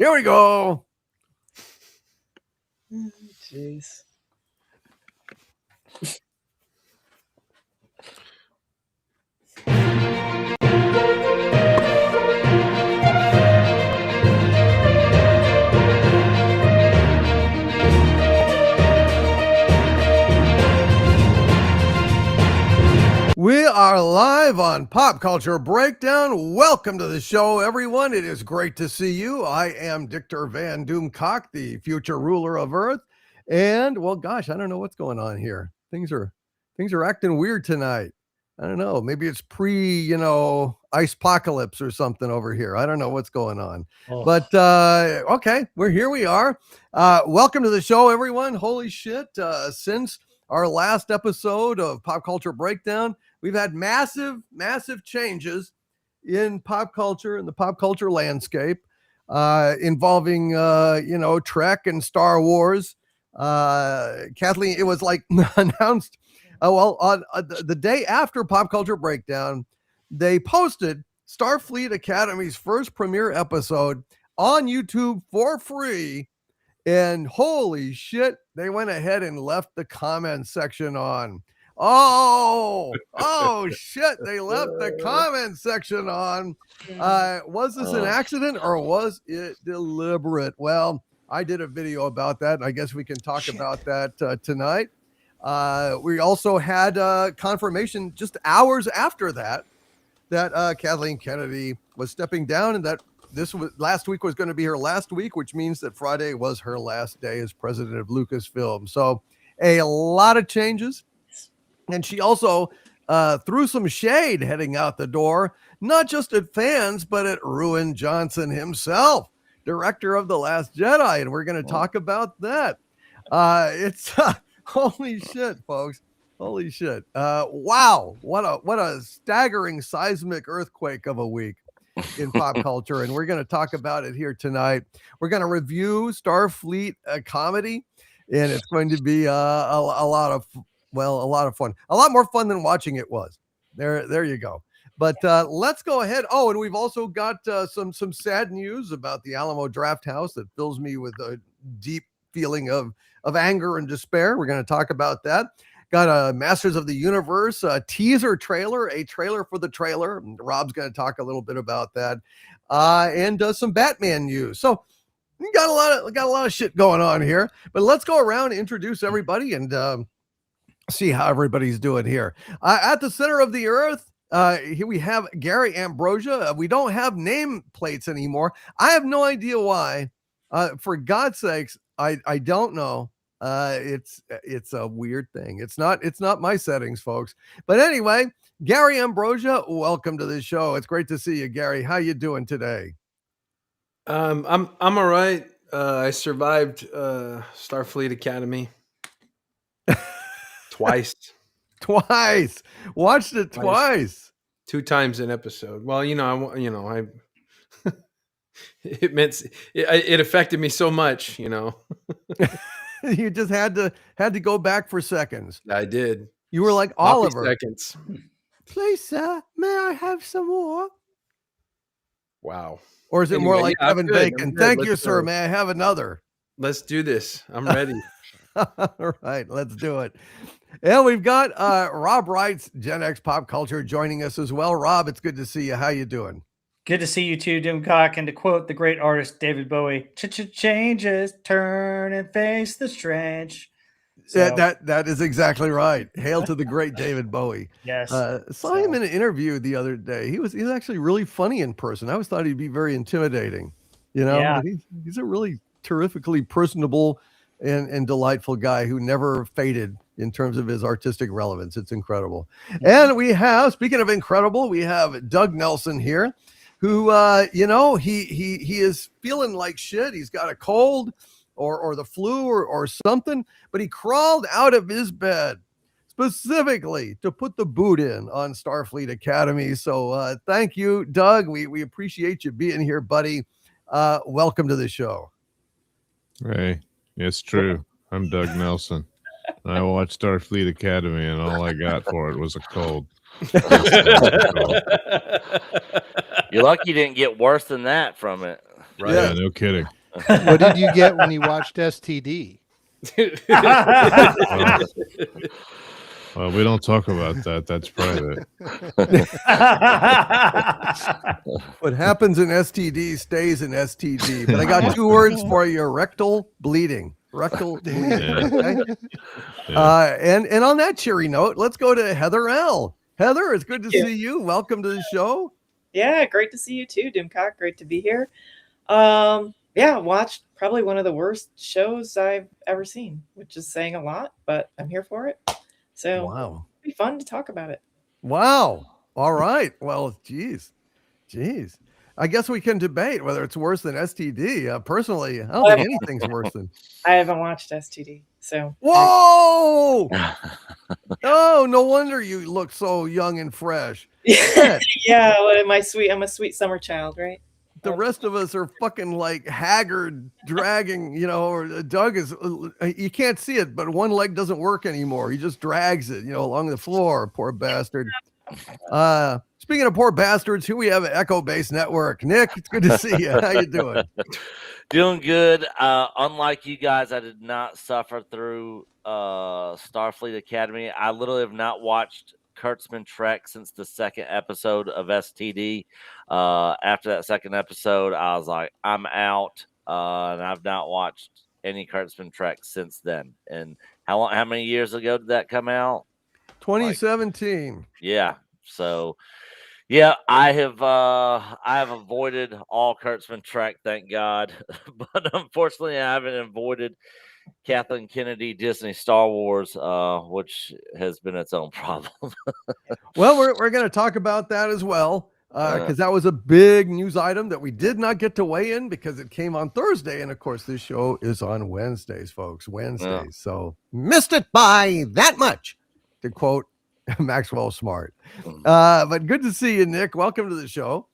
Here we go. Jeez. We are live on Pop Culture Breakdown. Welcome to the show, everyone. It is great to see you. I am Dictor Van Doomcock, the future ruler of Earth. And, well, gosh, I don't know what's going on here. Things are acting weird tonight. I don't know. Maybe it's ice apocalypse or something over here. I don't know what's going on. Oh. But, okay, here we are. Welcome to the show, everyone. Holy shit. Since our last episode of Pop Culture Breakdown, we've had massive changes in pop culture and the pop culture landscape involving, Trek and Star Wars. Kathleen, it was like announced, on the day after Pop Culture Breakdown, they posted Starfleet Academy's first premiere episode on YouTube for free. And holy shit, they went ahead and left the comment section on. Oh shit, they left the comment section on. Was this an accident or was it deliberate? Well, I did a video about that, and I guess we can talk about that tonight. We also had confirmation just hours after that Kathleen Kennedy was stepping down, and that last week was going to be her last week, which means that Friday was her last day as president of Lucasfilm. So a lot of changes. And she also threw some shade heading out the door, not just at fans, but at Rian Johnson himself, director of The Last Jedi. And we're going to talk about that. It's holy shit, folks. Holy shit. Wow. What a staggering seismic earthquake of a week in pop culture. And we're going to talk about it here tonight. We're going to review Starfleet Acomedy, and it's going to be a lot of fun, a lot more fun than watching it was. There you go. But let's go ahead. Oh, and we've also got some sad news about the Alamo Drafthouse that fills me with a deep feeling of anger and despair. We're going to talk about that. Got a Masters of the Universe teaser trailer, a trailer for the trailer. Rob's going to talk a little bit about that, and some Batman news. So we got a lot of shit going on here. But let's go around and introduce everybody and see how everybody's doing here. At the center of the earth, here we have Gary Ambrosia. We don't have name plates anymore. I have no idea why. For God's sakes, I don't know. It's a weird thing. It's not my settings, folks. But anyway, Gary Ambrosia, welcome to the show. It's great to see you, Gary. How you doing today? I'm all right. I survived Starfleet Academy twice. Watched it twice. 2 times an episode. Well, it affected me so much, You just had to go back for seconds. I did. You were like Oliver. Seconds. Please, sir, may I have some more? Wow. Or is it more like Kevin Bacon? Thank you, sir. May I have another? Let's do this. I'm ready. All right, let's do it. And we've got Rob Wright's Gen X Pop Culture joining us as well. Rob, it's good to see you. How you doing? Good to see you too, Doomcock. And to quote the great artist David Bowie, changes, turn and face the strange. So, that is exactly right. Hail to the great David Bowie. Yes. Saw him in an interview the other day. He's actually really funny in person. I always thought he'd be very intimidating. Yeah. He's a really terrifically personable and delightful guy who never faded in terms of his artistic relevance. It's incredible. And we have, speaking of incredible, we have Doug Nelson here, who he is feeling like shit. He's got a cold or the flu or something, but he crawled out of his bed specifically to put the boot in on Starfleet Academy. So thank you, Doug. We appreciate you being here, buddy. Welcome to the show. Hey, it's true. I'm Doug Nelson. I watched Starfleet Academy, and all I got for it was a cold. You're lucky you didn't get worse than that from it. Right. Yeah, no kidding. What did you get when you watched STD? Well, we don't talk about that. That's private. What happens in STD stays in STD. But I got two words for you: rectal bleeding. Rectal bleeding. Yeah. Okay? Yeah. And on that cheery note, let's go to Heather L. Heather, it's good to Thank you. see you. Welcome to the show. Yeah, great to see you too, Doomcock. Great to be here. Yeah, watched probably one of the worst shows I've ever seen, which is saying a lot, but I'm here for it. So Wow. it'll be fun to talk about it. Wow. All right. Well, geez. I guess we can debate whether it's worse than STD. Personally, I don't think anything's worse than. I haven't watched STD, so. Whoa! Oh, no wonder you look so young and fresh. Yeah, well, I'm a sweet summer child, right? The rest of us are fucking like haggard, dragging, or Doug is, you can't see it, but one leg doesn't work anymore. He just drags it, along the floor. Poor bastard. Speaking of poor bastards, here we have an Echo Base Network. Nick, it's good to see you. How you doing? Doing good. Unlike you guys, I did not suffer through Starfleet Academy. I literally have not watched Kurtzman Trek since the second episode of STD. After that second episode, I was like, I'm out. And I've not watched any Kurtzman Trek since then. And how many years ago did that come out? 2017. Yeah. So, yeah, I have avoided all Kurtzman Trek, thank God. But unfortunately, I haven't avoided Kathleen Kennedy Disney Star Wars, which has been its own problem. Well, we're going to talk about that as well, because that was a big news item that we did not get to weigh in because it came on Thursday. And of course, this show is on Wednesdays, folks. Wednesdays. So missed it by that much, to quote Maxwell Smart. But good to see you, Nick. Welcome to the show.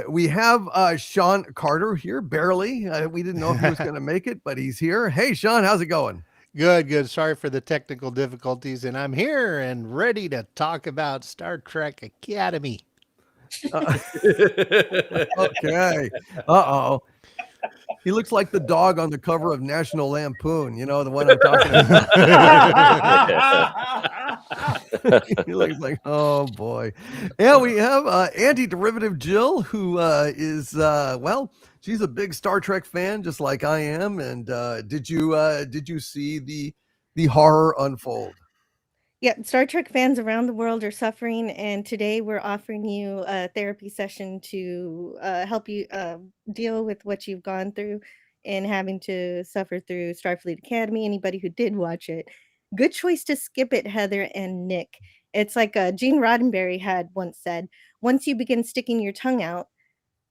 We have Sean Carter here, barely. We didn't know if he was going to make it, but he's here. Hey, Sean, how's it going? Good. Sorry for the technical difficulties, and I'm here and ready to talk about Star Trek Academy. Okay. Uh-oh. He looks like the dog on the cover of National Lampoon, the one I'm talking about. He looks like, oh boy. Yeah, we have anti-derivative Jill, who is she's a big Star Trek fan, just like I am. And did you see the horror unfold? Yeah, Star Trek fans around the world are suffering, and today we're offering you a therapy session to help you deal with what you've gone through and having to suffer through Starfleet Academy. Anybody who did watch it, good choice to skip it, Heather and Nick. It's like Gene Roddenberry had once said, once you begin sticking your tongue out,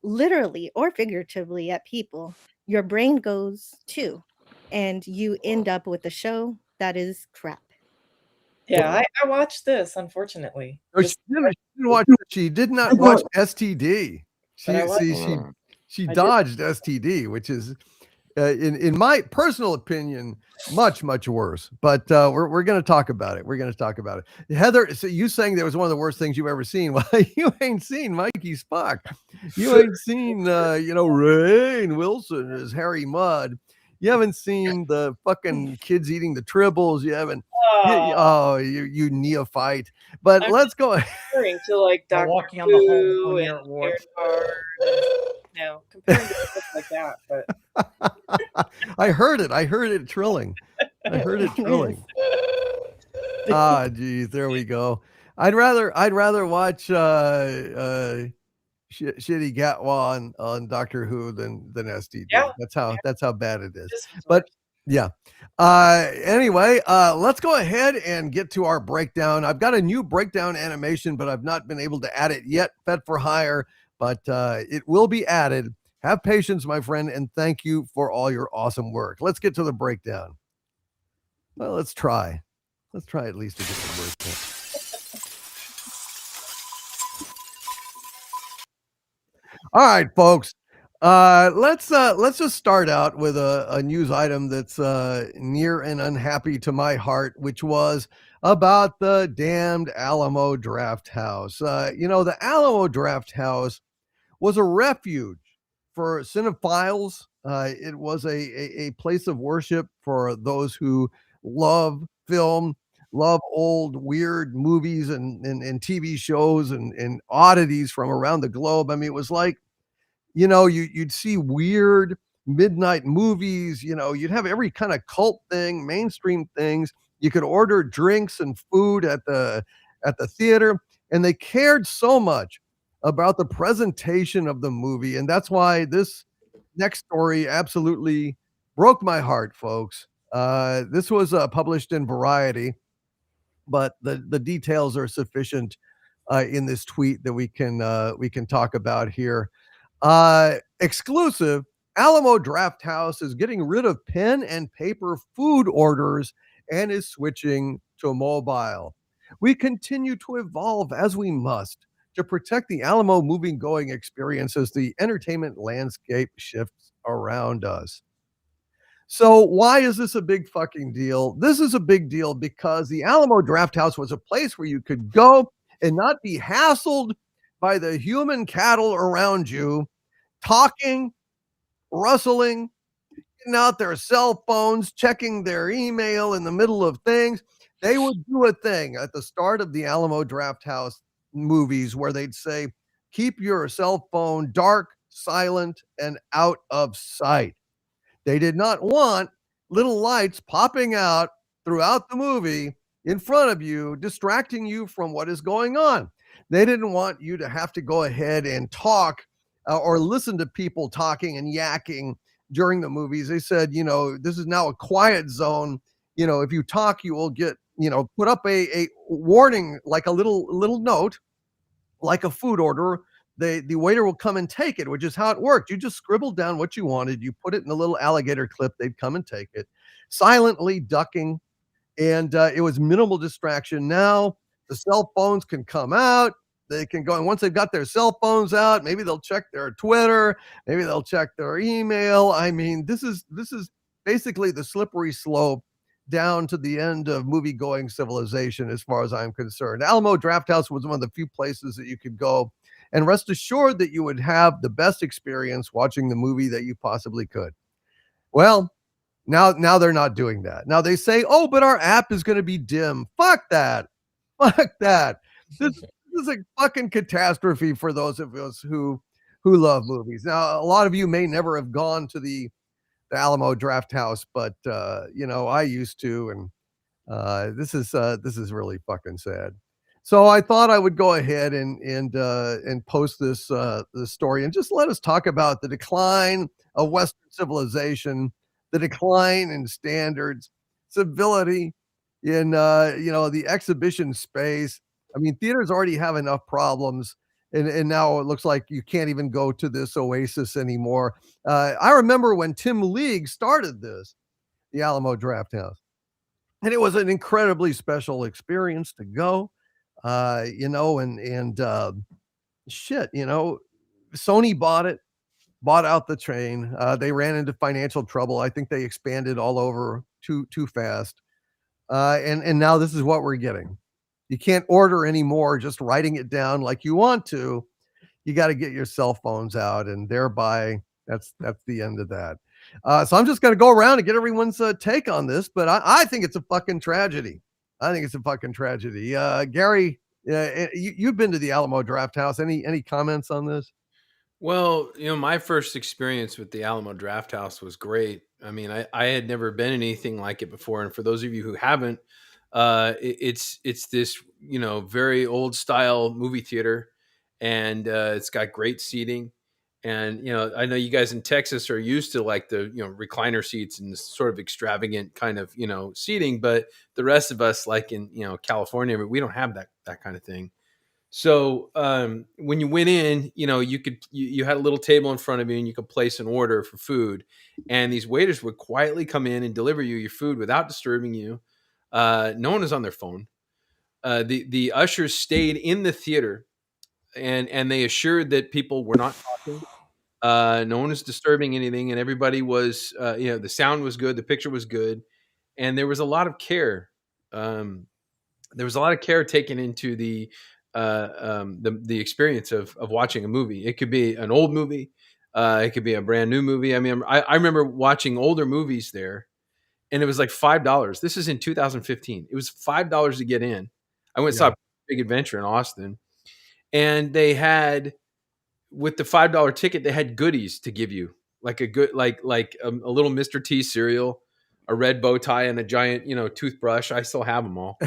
literally or figuratively at people, your brain goes too, and you end up with a show that is crap. Yeah, I watched this, unfortunately. She did not watch STD. But She dodged STD, which is, in my personal opinion, much worse. But we're going to talk about it. Heather, so you saying that was one of the worst things you've ever seen. Well, you ain't seen Mikey Spock. You ain't seen Rainn Wilson as Harry Mudd. You haven't seen the fucking kids eating the tribbles. You haven't. You neophyte. But let's go. Comparing to like Dr. Walking on the hole when you're at war. Comparing to stuff like that. But I heard it trilling. Geez, there we go. I'd rather watch Shitty Gatwa on Doctor Who than STD. Yeah. That's how bad it is. But yeah. Anyway, let's go ahead and get to our breakdown. I've got a new breakdown animation, but I've not been able to add it yet. Fed for hire, but it will be added. Have patience, my friend, and thank you for all your awesome work. Let's get to the breakdown. Well, let's try. Let's try at least to get the breakdown. All right, folks. Let's just start out with a news item that's near and unhappy to my heart, which was about the damned Alamo Drafthouse. The Alamo Drafthouse was a refuge for cinephiles. It was a place of worship for those who love film, love old weird movies and TV shows and oddities from around the globe. I mean, it was like, you'd see weird midnight movies, you'd have every kind of cult thing, mainstream things. You could order drinks and food at the theater, and they cared so much about the presentation of the movie. And that's why this next story absolutely broke my heart, folks. This was published in Variety, but the details are sufficient in this tweet that we can talk about here. Exclusive: Alamo Drafthouse is getting rid of pen and paper food orders and is switching to mobile. We continue to evolve as we must to protect the Alamo moving going experience as the entertainment landscape shifts around us. So why is this a big fucking deal? This is a big deal because the Alamo Drafthouse was a place where you could go and not be hassled by the human cattle around you, talking, rustling, getting out their cell phones, checking their email in the middle of things. They would do a thing at the start of the Alamo Drafthouse movies where they'd say, keep your cell phone dark, silent, and out of sight. They did not want little lights popping out throughout the movie in front of you, distracting you from what is going on. They didn't want you to have to go ahead and talk or listen to people talking and yakking during the movies. They said, this is now a quiet zone. If you talk, you will get, put up a warning, like a little note, like a food order. The waiter will come and take it, which is how it worked. You just scribbled down what you wanted. You put it in a little alligator clip. They'd come and take it, silently ducking, and it was minimal distraction. Now the cell phones can come out. They can go, and once they've got their cell phones out, maybe they'll check their Twitter, maybe they'll check their email. I mean, this is basically the slippery slope down to the end of movie-going civilization, as far as I'm concerned. Alamo Drafthouse was one of the few places that you could go and rest assured that you would have the best experience watching the movie that you possibly could. Well, now they're not doing that. Now they say, oh, but our app is going to be dim. Fuck that. Fuck that. This is a fucking catastrophe for those of us who love movies. Now, a lot of you may never have gone to the Alamo Drafthouse, but I used to, and this is really fucking sad. So I thought I would go ahead and post this story and just let us talk about the decline of Western civilization, the decline in standards, civility in the exhibition space. I mean, theaters already have enough problems, and now it looks like you can't even go to this oasis anymore. I remember when Tim League started this, the Alamo Drafthouse, and it was an incredibly special experience to go. Shit, Sony bought out the chain. They ran into financial trouble. I think they expanded all over too fast. And now this is what we're getting. You can't order anymore just writing it down like you want to. You got to get your cell phones out, and thereby that's the end of that. So I'm just going to go around and get everyone's take on this, but I think it's a fucking tragedy. I think it's a fucking tragedy. Gary, you've been to the Alamo Drafthouse. Any comments on this? Well, my first experience with the Alamo Drafthouse was great. I mean, I had never been in anything like it before. And for those of you who haven't, it's this, very old style movie theater, and it's got great seating. And, I know you guys in Texas are used to like the, recliner seats and this sort of extravagant kind of, seating, but the rest of us, like in, California, we don't have that kind of thing. So when you went in, you had a little table in front of you and you could place an order for food, and these waiters would quietly come in and deliver you your food without disturbing you. No one was on their phone. The ushers stayed in the theater, and they assured that people were not talking. No one was disturbing anything, and everybody was, the sound was good, the picture was good, and there was a lot of care. There was a lot of care taken into the experience of watching a movie. It could be an old movie. It could be a brand new movie. I mean, I remember watching older movies there, and it was like $5. This is in 2015. It was $5 to get in. I went and saw Big Adventure in Austin, and they had, with the $5 ticket, they had goodies to give you, like a good, like a little Mr. T cereal, a red bow tie, and a giant, toothbrush. I still have them all.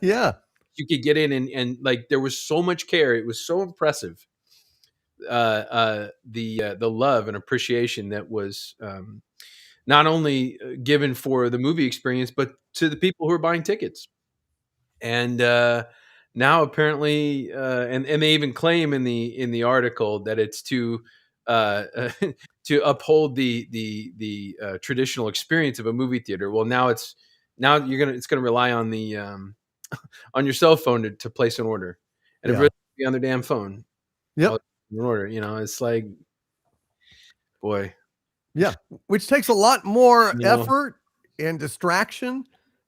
Yeah. You could get in, and like there was so much care. It was so impressive. The love and appreciation that was not only given for the movie experience, but to the people who are buying tickets. And now apparently, and they even claim in the article that it's to to uphold the traditional experience of a movie theater. Well, now it's gonna rely on the on your cell phone to place an order, and everybody be on their damn phone. Yep. In order, it's like, boy. Yeah, which takes a lot more effort and distraction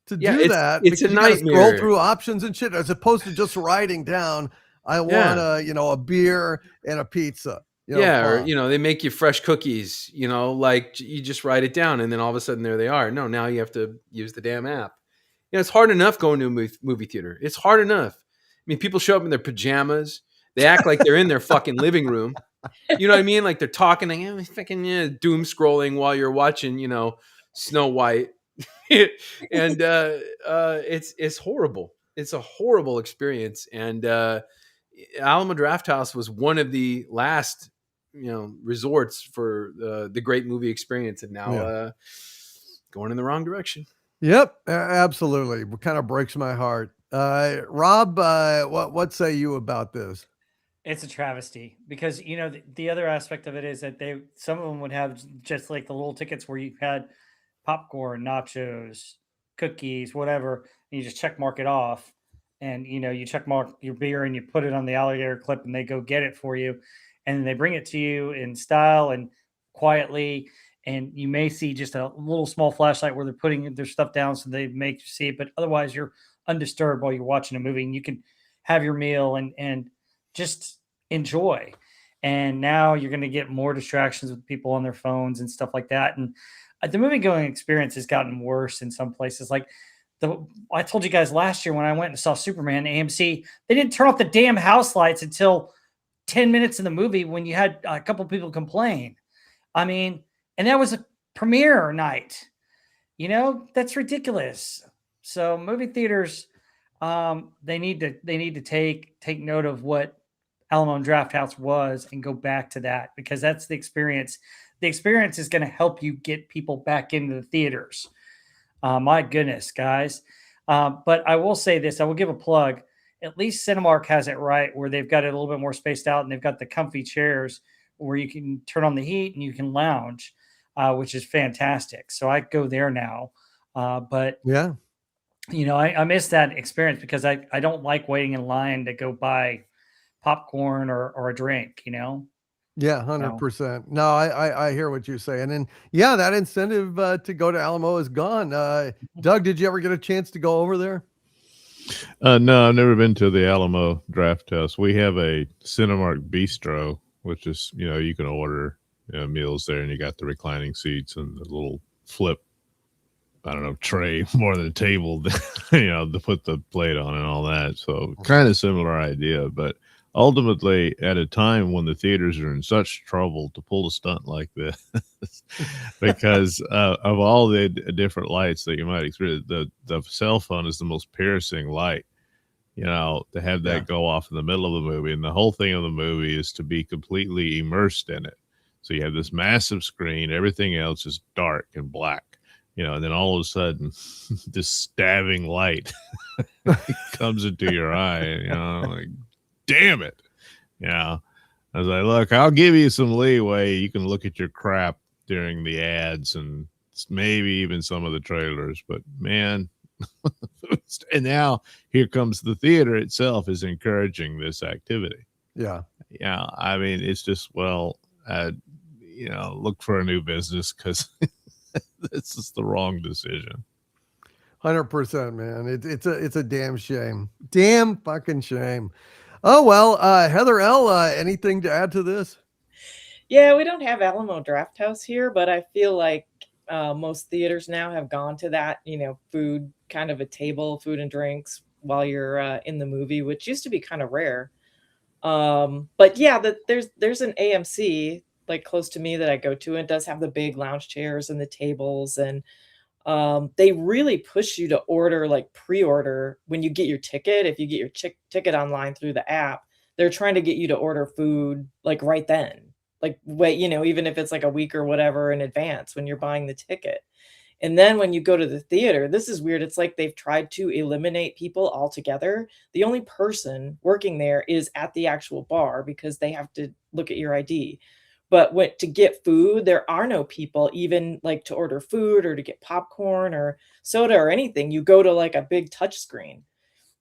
to do that. It's a you gotta nightmare. scroll through options and shit, as opposed to just writing down, I want a beer and a pizza. Or they make you fresh cookies. Like you just write it down, and then all of a sudden there they are. No, now you have to use the damn app. It's hard enough going to a movie theater. It's hard enough. I mean, people show up in their pajamas. They act like they're in their fucking living room. You know what I mean? Like they're talking, like, fucking doom scrolling while you're watching, Snow White, and it's horrible. It's a horrible experience. And Alamo Drafthouse was one of the last, resorts for the great movie experience, and now going in the wrong direction. Yep, absolutely. It kind of breaks my heart. Rob, what say you about this? It's a travesty because the other aspect of it is that some of them would have just like the little tickets where you had popcorn, nachos, cookies, whatever, and you just check mark it off, and you check mark your beer and you put it on the alligator clip, and they go get it for you, and they bring it to you in style and quietly, and you may see just a little small flashlight where they're putting their stuff down so they make you see it, but otherwise you're undisturbed while you're watching a movie, and you can have your meal and just enjoy. And now you're going to get more distractions with people on their phones and stuff like that. And the movie going experience has gotten worse in some places. Like I told you guys last year when I went and saw Superman AMC, they didn't turn off the damn house lights until 10 minutes in the movie when you had a couple people complain. I mean, and that was a premiere night. That's ridiculous. So movie theaters, they need to take note of what Alamo Drafthouse was and go back to that, because that's the experience. The experience is going to help you get people back into the theaters. My goodness, guys. But I will say this, I will give a plug. At least Cinemark has it right, where they've got it a little bit more spaced out, and they've got the comfy chairs where you can turn on the heat and you can lounge, which is fantastic. So I go there now. But yeah, I miss that experience because I don't like waiting in line to go buy popcorn or a drink, Yeah, 100%. No, I hear what you're saying. And yeah, that incentive to go to Alamo is gone. Doug, did you ever get a chance to go over there? No, I've never been to the Alamo Drafthouse. We have a Cinemark Bistro, which is, you can order meals there, and you got the reclining seats and the little flip, I don't know, tray more than a table, to put the plate on and all that. So kind of similar idea, but ultimately at a time when the theaters are in such trouble, to pull a stunt like this because of all the different lights that you might experience, the cell phone is the most piercing light, to have that go off in the middle of the movie. And the whole thing of the movie is to be completely immersed in it. So you have this massive screen, everything else is dark and black. And then all of a sudden, this stabbing light comes into your eye. Like, damn it! I was like, look, I'll give you some leeway. You can look at your crap during the ads and maybe even some of the trailers, but man. And now here comes the theater itself is encouraging this activity. Yeah. I mean, it's just look for a new business, because this is the wrong decision. 100%, man. It's a damn shame. Damn fucking shame. Oh, well, Heather L., anything to add to this? Yeah, we don't have Alamo Drafthouse here, but I feel like most theaters now have gone to that, food, kind of a table, food and drinks while you're in the movie, which used to be kind of rare. But yeah, there's an AMC like close to me that I go to, and it does have the big lounge chairs and the tables, and they really push you to order, like pre-order when you get your ticket. If you get your ticket online through the app, they're trying to get you to order food like right then. Like wait, even if it's like a week or whatever in advance when you're buying the ticket. And then when you go to the theater, this is weird. It's like they've tried to eliminate people altogether. The only person working there is at the actual bar because they have to look at your ID. But to get food, there are no people even like to order food or to get popcorn or soda or anything. You go to like a big touch screen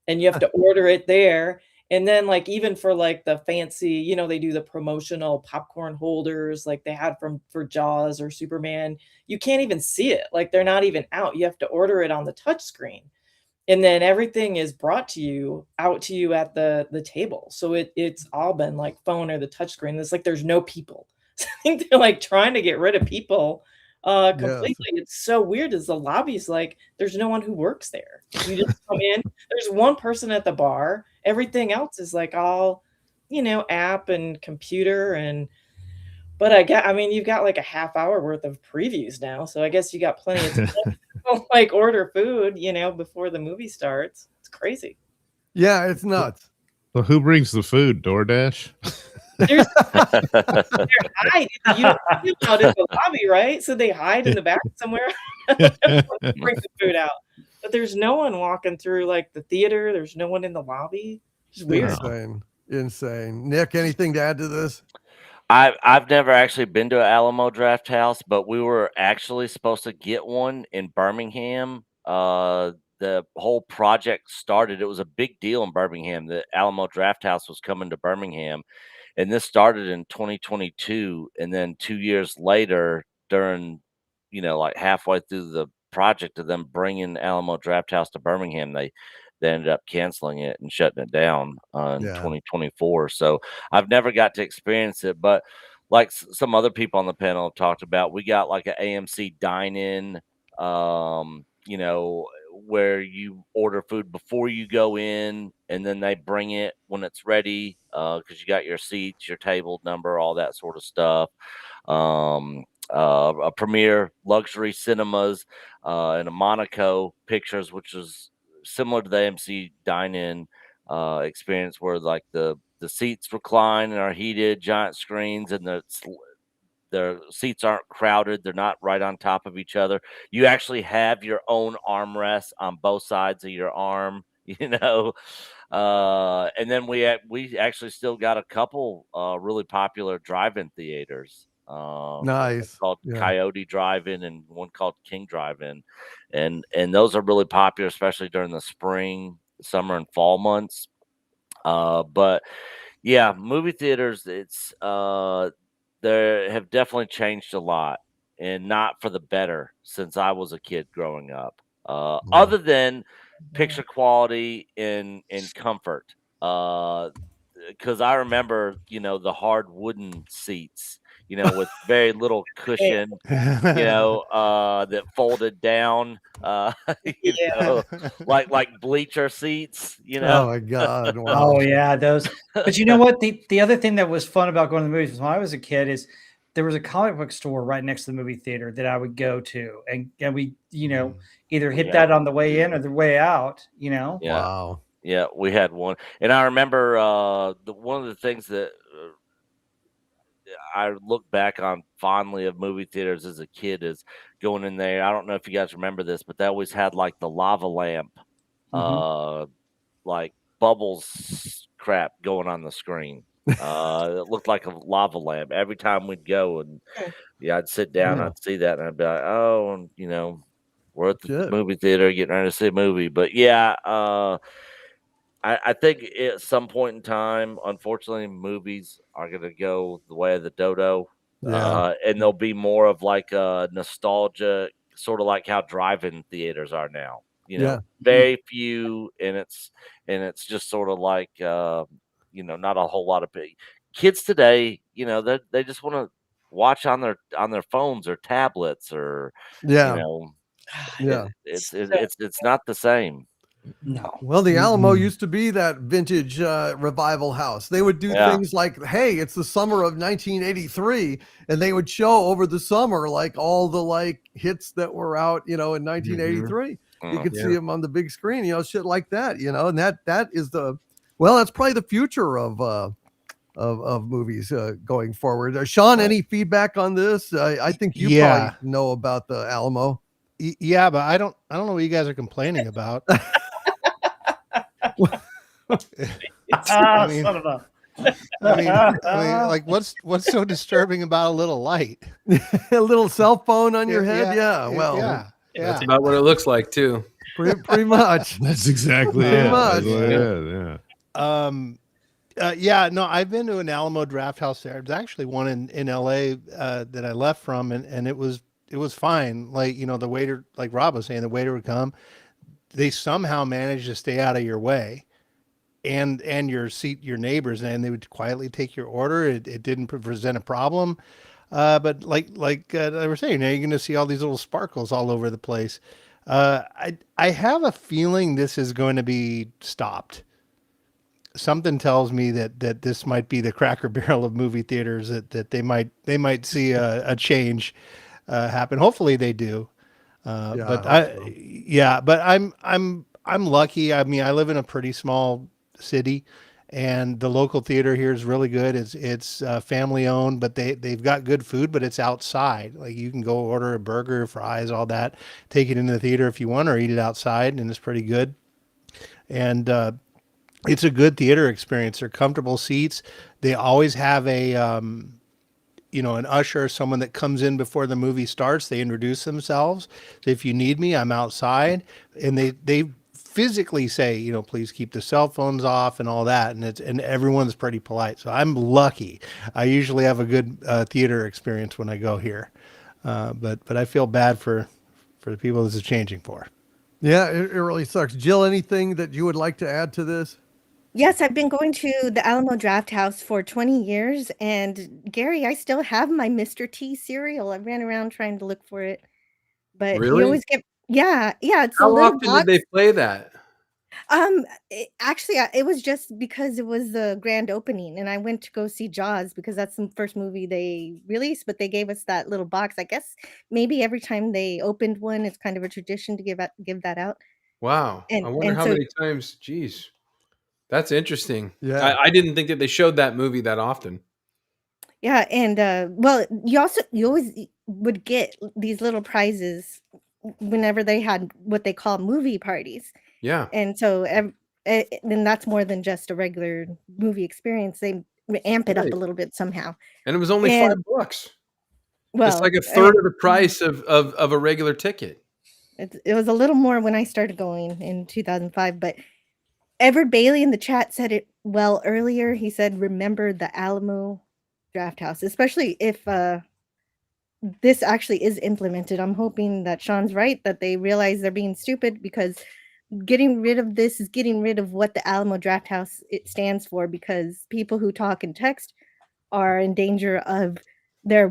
and you have to order it there. And then like even for like the fancy, they do the promotional popcorn holders like they had for Jaws or Superman. You can't even see it. Like they're not even out. You have to order it on the touch screen. And then everything is brought to you out to you at the table. So it's all been like phone or the touch screen. It's like there's no people. So I think they're like trying to get rid of people completely. Yes. It's so weird as the lobby's like there's no one who works there. You just come in, there's one person at the bar, everything else is like all app and computer. And but I mean you've got like a half hour worth of previews now, so I guess you got plenty of time to like order food before the movie starts. It's crazy. Yeah, it's nuts. Well, who brings the food? DoorDash? They're hide. You don't see them out in the lobby, right? So they hide in the back somewhere. Bring the food out, but there's no one walking through like the theater. There's no one in the lobby. It's weird. Insane. Nick, anything to add to this? I've never actually been to an Alamo Drafthouse, but we were actually supposed to get one in Birmingham. The whole project started. It was a big deal in Birmingham. The Alamo Drafthouse was coming to Birmingham, and this started in 2022. And then 2 years later, during like halfway through the project of them bringing Alamo Drafthouse to Birmingham, they ended up canceling it and shutting it down in 2024. So I've never got to experience it, but like some other people on the panel have talked about, we got like an AMC dine-in, where you order food before you go in, and then they bring it when it's ready, because you got your seats, your table number, all that sort of stuff. A Premier Luxury Cinemas and a Monaco Pictures, which is similar to the AMC dine-in experience, where like the seats recline and are heated, giant screens, and the seats aren't crowded. They're not right on top of each other. You actually have your own armrests on both sides of your arm, and then we actually still got a couple really popular drive-in theaters. Nice. Called Yeah. Coyote Drive-In and one called King Drive-In, and those are really popular, especially during the spring, summer, and fall months. But yeah, movie theaters, it's they have definitely changed a lot, and not for the better since I was a kid growing up. Other than picture quality and comfort, because I remember the hard wooden seats, with very little cushion, that folded down, Yeah. like bleacher seats, Oh my God. Wow. Oh yeah, those. But you know what? The other thing that was fun about going to the movies when I was a kid is there was a comic book store right next to the movie theater that I would go to, and we either hit that on the way in or the way out. Yeah. Wow. Yeah, we had one, and I remember one of the things that I look back on fondly of movie theaters as a kid is going in there. I don't know if you guys remember this, but they always had like the lava lamp, like bubbles crap going on the screen. It looked like a lava lamp every time we'd go, and I'd sit down, I'd see that, and I'd be like, oh, and we're at the movie theater getting ready to see a movie. But I think at some point in time, unfortunately, movies are going to go the way of the dodo. And they'll be more of like a nostalgia, sort of like how drive-in theaters are now. Very few, and it's just sort of like not a whole lot of kids today. They just want to watch on their phones or tablets or Yeah. Yeah. it's not the same. No. Well, the Alamo Mhm. used to be that vintage revival house. They would do Yeah. things like, hey, it's the summer of 1983, and they would show over the summer like all the like hits that were out, in 1983. You could see them on the big screen, shit like that, and that is that's probably the future of movies going forward. Sean, any feedback on this? I think you probably know about the Alamo. Yeah, but I don't know what you guys are complaining about. I mean, son of a. like what's so disturbing about a little light? A little cell phone on your head? Yeah, That's about what it looks like too. Pretty much. That's exactly Pretty it. much. That's what it is, No, I've been to an Alamo Drafthouse there. There's actually one in LA that I left from, and it was fine. Like, the waiter, like Rob was saying, the waiter would come. They somehow managed to stay out of your way and your neighbors, and they would quietly take your order. It didn't present a problem. But like I was saying, now you're going to see all these little sparkles all over the place. I have a feeling this is going to be stopped. Something tells me that this might be the Cracker Barrel of movie theaters, that they might see a change happen. Hopefully they do. But I'm lucky. I mean, I live in a pretty small city, and the local theater here is really good. It's family owned, but they've got good food, but it's outside. Like, you can go order a burger, fries, all that, take it into the theater if you want, or eat it outside, and it's pretty good. And it's a good theater experience. They're comfortable seats. They always have an usher, someone that comes in before the movie starts. They introduce themselves. So if you need me, I'm outside. And they physically say, please keep the cell phones off and all that. And everyone's pretty polite. So I'm lucky. I usually have a good theater experience when I go here. But I feel bad for the people this is changing for. Yeah, it really sucks. Jill, anything that you would like to add to this? Yes, I've been going to the Alamo Drafthouse for 20 years, and Gary, I still have my Mr. T cereal. I ran around trying to look for it, but you Really? always get it's a How little often box. did they play that? It was just because it was the grand opening, and I went to go see Jaws because that's the first movie they released, but they gave us that little box. I guess maybe every time they opened one, it's kind of a tradition to give that out. Wow. I wonder how so many times. Geez. That's interesting. Yeah. I didn't think that they showed that movie that often. yeah, and you always would get these little prizes whenever they had what they call movie parties. Yeah. And so then that's more than just a regular movie experience. They amp it up Right. a little bit somehow. And it was only And- $5. Well, It's like a third of the price of a regular ticket. it was a little more when I started going in 2005, but Edward Bailey in the chat said it well earlier. He said, remember the Alamo Drafthouse, especially if this actually is implemented. I'm hoping that Sean's right, that they realize they're being stupid, because getting rid of this is getting rid of what the Alamo Drafthouse it stands for, because people who talk and text are in danger of they're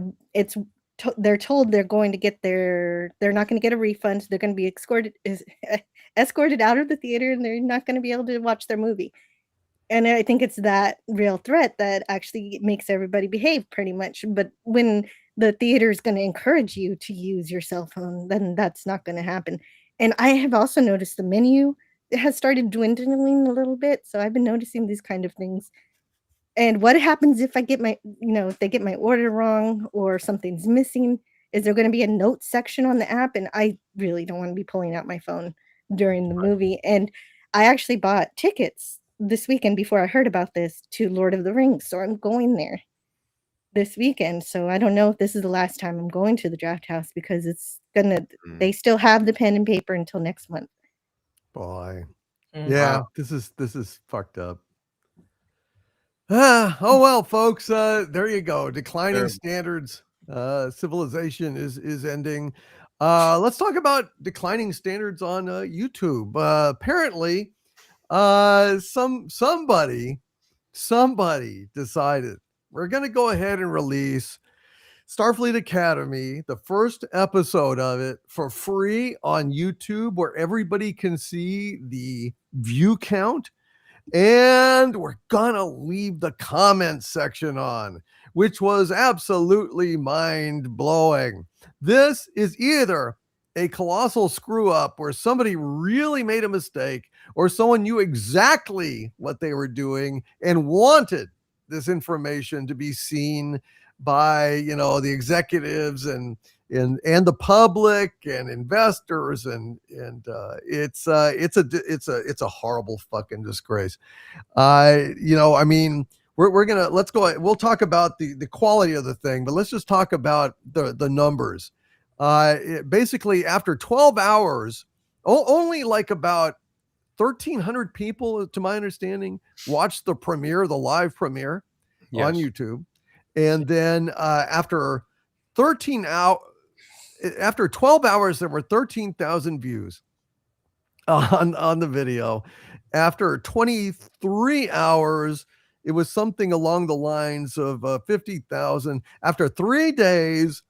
told they're going to get they're not going to get a refund. They're going to be escorted out of the theater, and they're not going to be able to watch their movie. And I think it's that real threat that actually makes everybody behave pretty much. But when the theater is going to encourage you to use your cell phone, then that's not going to happen. And I have also noticed the menu has started dwindling a little bit. So I've been noticing these kind of things. And what happens if I get if they get my order wrong or something's missing? Is there going to be a notes section on the app? And I really don't want to be pulling out my phone during the movie. And I actually bought tickets this weekend before I heard about this to Lord of the Rings. So I'm going there this weekend. So I don't know if this is the last time I'm going to the Drafthouse, because they still have the pen and paper until next month. Boy. Mm. Yeah, Wow. this is fucked up. Oh well, folks, there you go. Declining Terrible. standards. Civilization is ending. Let's talk about declining standards on YouTube. Apparently, somebody decided we're going to go ahead and release Starfleet Academy, the first episode of it for free on YouTube, where everybody can see the view count. And we're gonna leave the comments section on, which was absolutely mind blowing. This is either a colossal screw up where somebody really made a mistake, or someone knew exactly what they were doing and wanted this information to be seen by, you know, the executives and the public and investors, and it's a horrible fucking disgrace. You know, I mean, we're gonna let's go. We'll talk about the quality of the thing, but let's just talk about the numbers. Basically, after 12 hours, only like about 1,300 people, to my understanding, watched the premiere, the live premiere on Yes. YouTube, and then after 12 hours, there were 13,000 views on the video. After 23 hours, it was something along the lines of 50,000. After 3 days,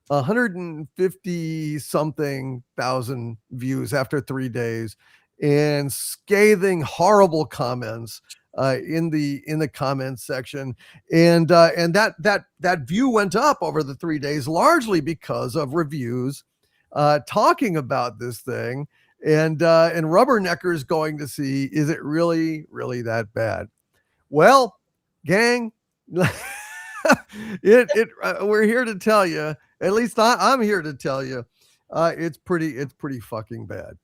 150 something thousand views after 3 days, and scathing, horrible comments in the comments section, and that view went up over the 3 days, largely because of reviews talking about this thing, and rubberneckers going to see, is it really that bad? Well, gang, we're here to tell you, at least I'm here to tell you, it's pretty fucking bad.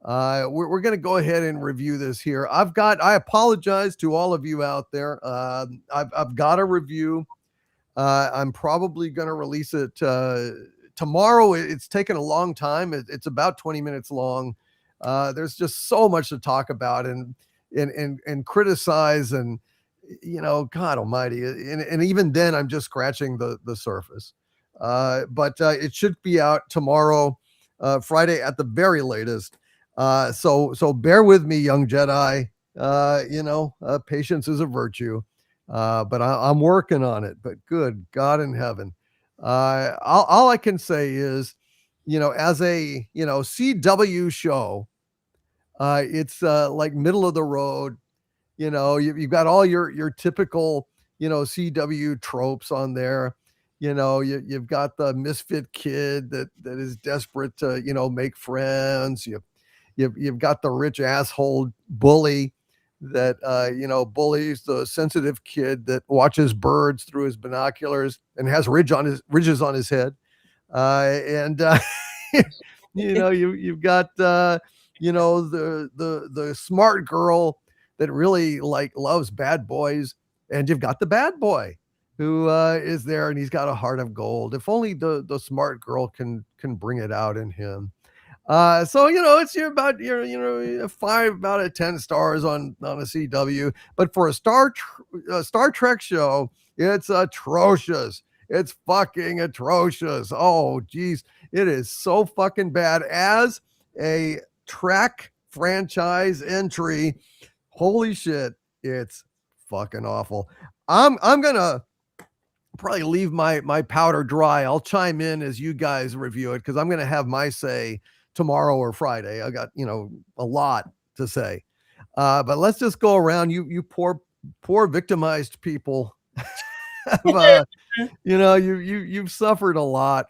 We're going to go ahead and review this here. I apologize to all of you out there. I've got a review. I'm probably going to release it tomorrow. It's taken a long time. It's about 20 minutes long. There's just so much to talk about and criticize, and, you know, God almighty. And even then I'm just scratching the surface. But it should be out tomorrow, Friday at the very latest. So bear with me, young Jedi. You know, patience is a virtue. But I'm working on it. But good God in heaven. All I can say is, you know, as a, you know, CW show, it's like middle of the road. You know, you've got all your typical, you know, CW tropes on there. You know, you've got the misfit kid that is desperate to, you know, make friends. You've got the rich asshole bully that you know, bullies the sensitive kid that watches birds through his binoculars and has ridges on his head. And you know, you've got you know, the smart girl that really like loves bad boys, and you've got the bad boy who is there, and he's got a heart of gold. If only the smart girl can bring it out in him. So, you know, it's about your, you know, 5 out of 10 stars on a CW, but for a Star Trek show, it's atrocious. It's fucking atrocious. Oh, geez, it is so fucking bad. As a Trek franchise entry, holy shit, it's fucking awful. I'm gonna probably leave my powder dry. I'll chime in as you guys review it, because I'm gonna have my say tomorrow or Friday. I got, you know, a lot to say. But let's just go around. You poor victimized people. You know, you've suffered a lot.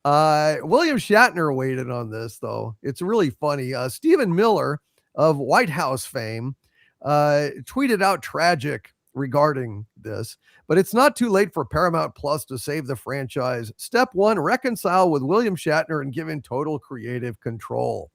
William Shatner weighed in on this, though. It's really funny. Stephen Miller of White House fame tweeted out tragic regarding this, but it's not too late for Paramount Plus to save the franchise. Step 1, reconcile with William Shatner and give him total creative control.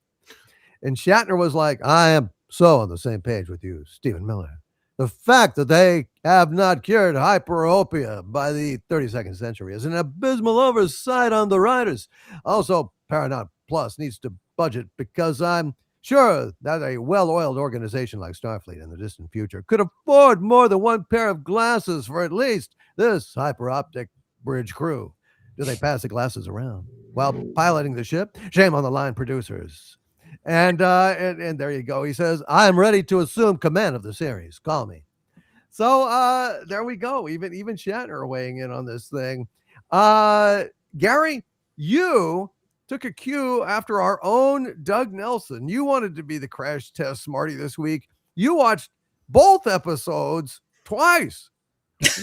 And Shatner was like, I am so on the same page with you, Stephen Miller. The fact that they have not cured hyperopia by the 32nd century is an abysmal oversight on the writers. Also, Paramount Plus needs to budget, because I'm sure that a well-oiled organization like Starfleet in the distant future could afford more than one pair of glasses for at least this hyperoptic bridge crew. Do they pass the glasses around while piloting the ship? Shame on the line producers. And there you go. He says, I'm ready to assume command of the series. Call me. So there we go. Even Shatner weighing in on this thing. Gary, you took a cue after our own Doug Nelson. You wanted to be the crash test smarty this week. You watched both episodes twice.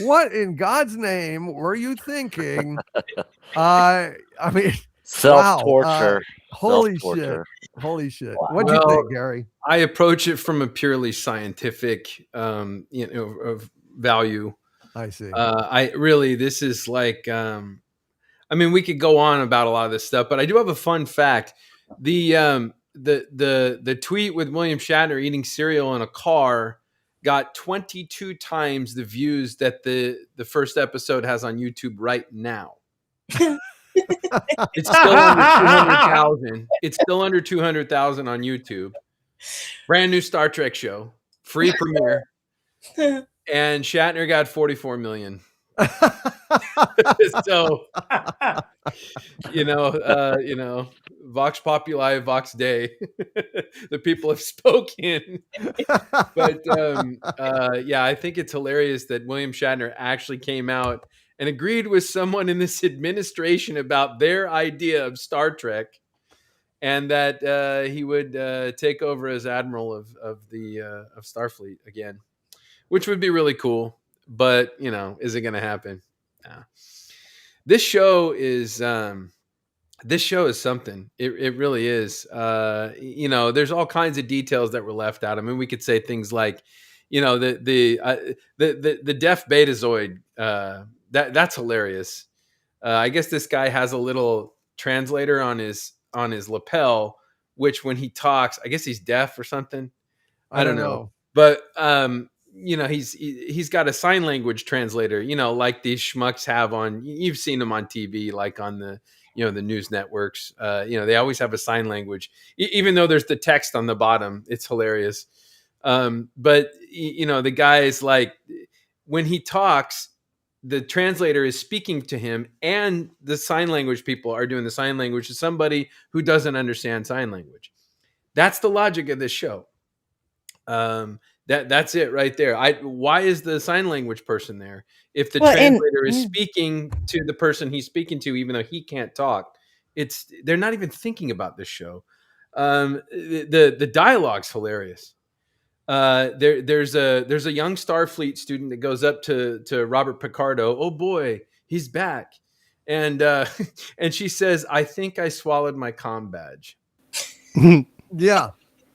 What in God's name were you thinking? I mean, Self-torture. wow. Holy Self-torture. shit. Holy shit. Wow. What'd you think, Gary? I approach it from a purely scientific, of value. I see. This is like, I mean, we could go on about a lot of this stuff, but I do have a fun fact. The tweet with William Shatner eating cereal in a car got 22 times the views that the first episode has on YouTube right now. It's still under 200,000. It's still under 200,000 on YouTube. Brand new Star Trek show, free premiere, and Shatner got 44 million. So, Vox Populi, Vox Dei, the people have spoken. But I think it's hilarious that William Shatner actually came out and agreed with someone in this administration about their idea of Star Trek, and that he would take over as admiral of Starfleet again, which would be really cool. But is it going to happen? Nah. This show is something. It really is. There's all kinds of details that were left out. I mean, we could say things like, the deaf Betazoid. That's hilarious. I guess this guy has a little translator on his lapel, which when he talks, I guess he's deaf or something. I don't know. But he's got a sign language translator, like these schmucks have on. You've seen them on TV, like on the the news networks. They always have a sign language, even though there's the text on the bottom. It's hilarious. But the guy is like, when he talks, the translator is speaking to him, and the sign language people are doing the sign language to somebody who doesn't understand sign language. That's the logic of this show. That's it right there. Why is the sign language person there if the translator is speaking to the person he's speaking to, even though he can't talk? They're not even thinking about this show. The dialogue's hilarious. There's a young Starfleet student that goes up to Robert Picardo. Oh boy, he's back, and she says, "I think I swallowed my comm badge." Yeah.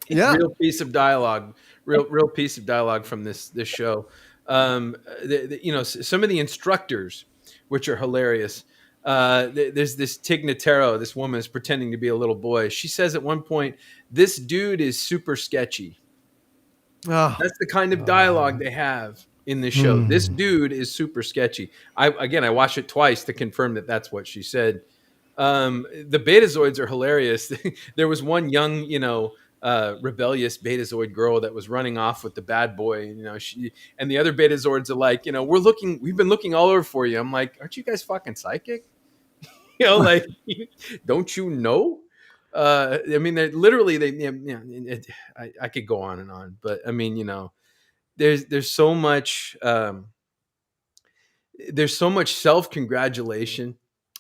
Real piece of dialogue. Real piece of dialogue from this show. Some of the instructors, which are hilarious. There's this Tig Notaro, this woman is pretending to be a little boy. She says at one point, "This dude is super sketchy." That's the kind of dialogue they have in this show. This dude is super sketchy. I watched it twice to confirm that that's what she said. The Betazoids are hilarious. There was one young, rebellious Betazoid girl that was running off with the bad boy. She and the other Betazoids are like, we've been looking all over for you. I'm like, aren't you guys fucking psychic? Like, don't you know? I mean, they're literally, I could go on and on, but I mean, there's so much self-congratulation.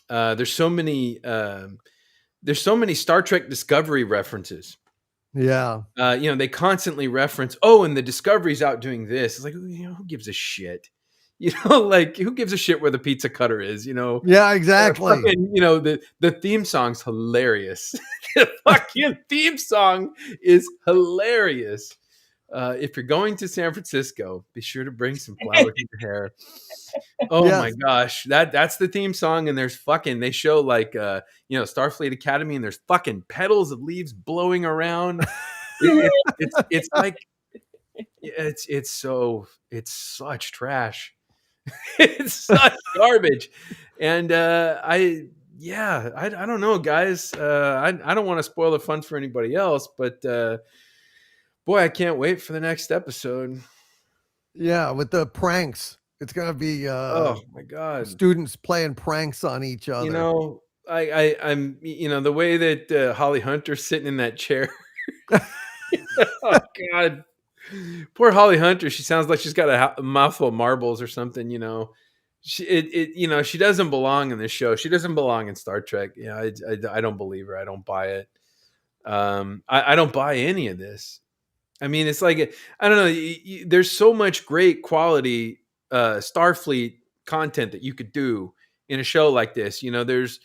There's so many Star Trek Discovery references. Yeah. They constantly reference, and the Discovery's out doing this. It's like, who gives a shit? Like, who gives a shit where the pizza cutter is? Yeah, exactly. The theme song's hilarious. The fucking theme song is hilarious. If you're going to San Francisco, be sure to bring some flowers in your hair. My gosh, that's the theme song. And they show like Starfleet Academy, and there's fucking petals of leaves blowing around. It's like it's such trash. It's such garbage. And I don't know, guys. I don't want to spoil the fun for anybody else, but boy, I can't wait for the next episode. Yeah, with the pranks. It's gonna be oh my god, students playing pranks on each other. I'm the way that Holly Hunter's sitting in that chair. Oh god, poor Holly Hunter. She sounds like she's got a mouthful of marbles or something. she doesn't belong in this show. She doesn't belong in Star Trek. I don't believe her. I don't buy it. I don't buy any of this. I mean, it's like, I don't know. There's so much great quality Starfleet content that you could do in a show like this. There's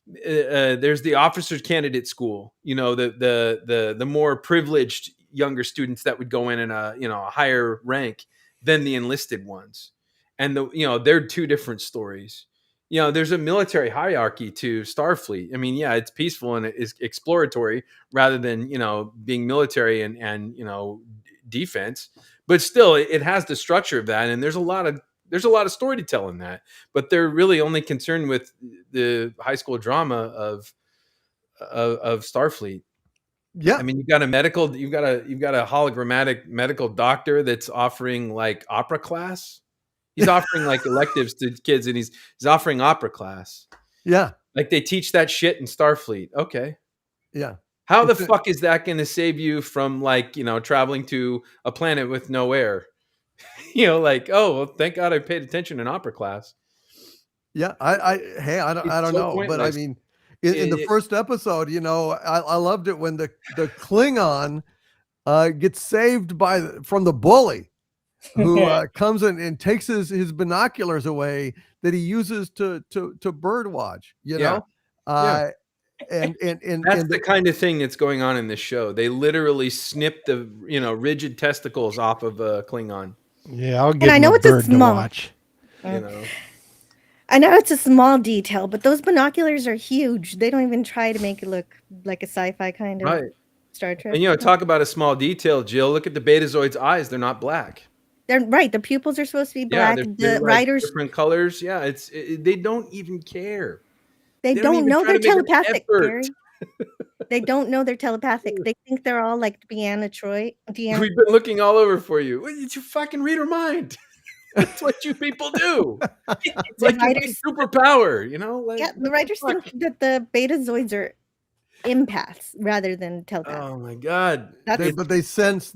the officers candidate school. The more privileged younger students that would go in a higher rank than the enlisted ones, and they're two different stories. There's a military hierarchy to Starfleet. I mean, yeah, it's peaceful and it's exploratory rather than, being military and defense, but still it has the structure of that. And there's a lot of story to tell in that, but they're really only concerned with the high school drama of Starfleet. Yeah. I mean, you've got a hologrammatic medical doctor that's offering like opera class. He's offering like electives to kids, and he's offering opera class. Yeah. Like they teach that shit in Starfleet. Okay. Yeah. How the fuck is that going to save you from traveling to a planet with no air? Like, oh, well, thank God I paid attention in opera class. Yeah. I don't know. Pointless. But I mean, in the first episode, I loved it when the Klingon gets saved from the bully who comes in and takes his binoculars away that he uses to bird watch, And that's the kind of thing that's going on in this show. They literally snip the rigid testicles off of a Klingon. Yeah, I'll give I know a it's a bird to small. watch. I know it's a small detail, but those binoculars are huge. They don't even try to make it look like a sci-fi kind of Star Trek. And talk about a small detail, Jill. Look at the Betazoid's eyes; they're not black. They're right. The pupils are supposed to be black. They're the writers different colors. Yeah, they don't even care. They don't know they're telepathic, Gary. They don't know they're telepathic. They think they're all like Deanna Troy. We've been looking all over for you. Did you fucking read her mind? That's what you people do. It's like a superpower, the writers think that the Betazoids are empaths rather than telepaths. Oh my God! But they sense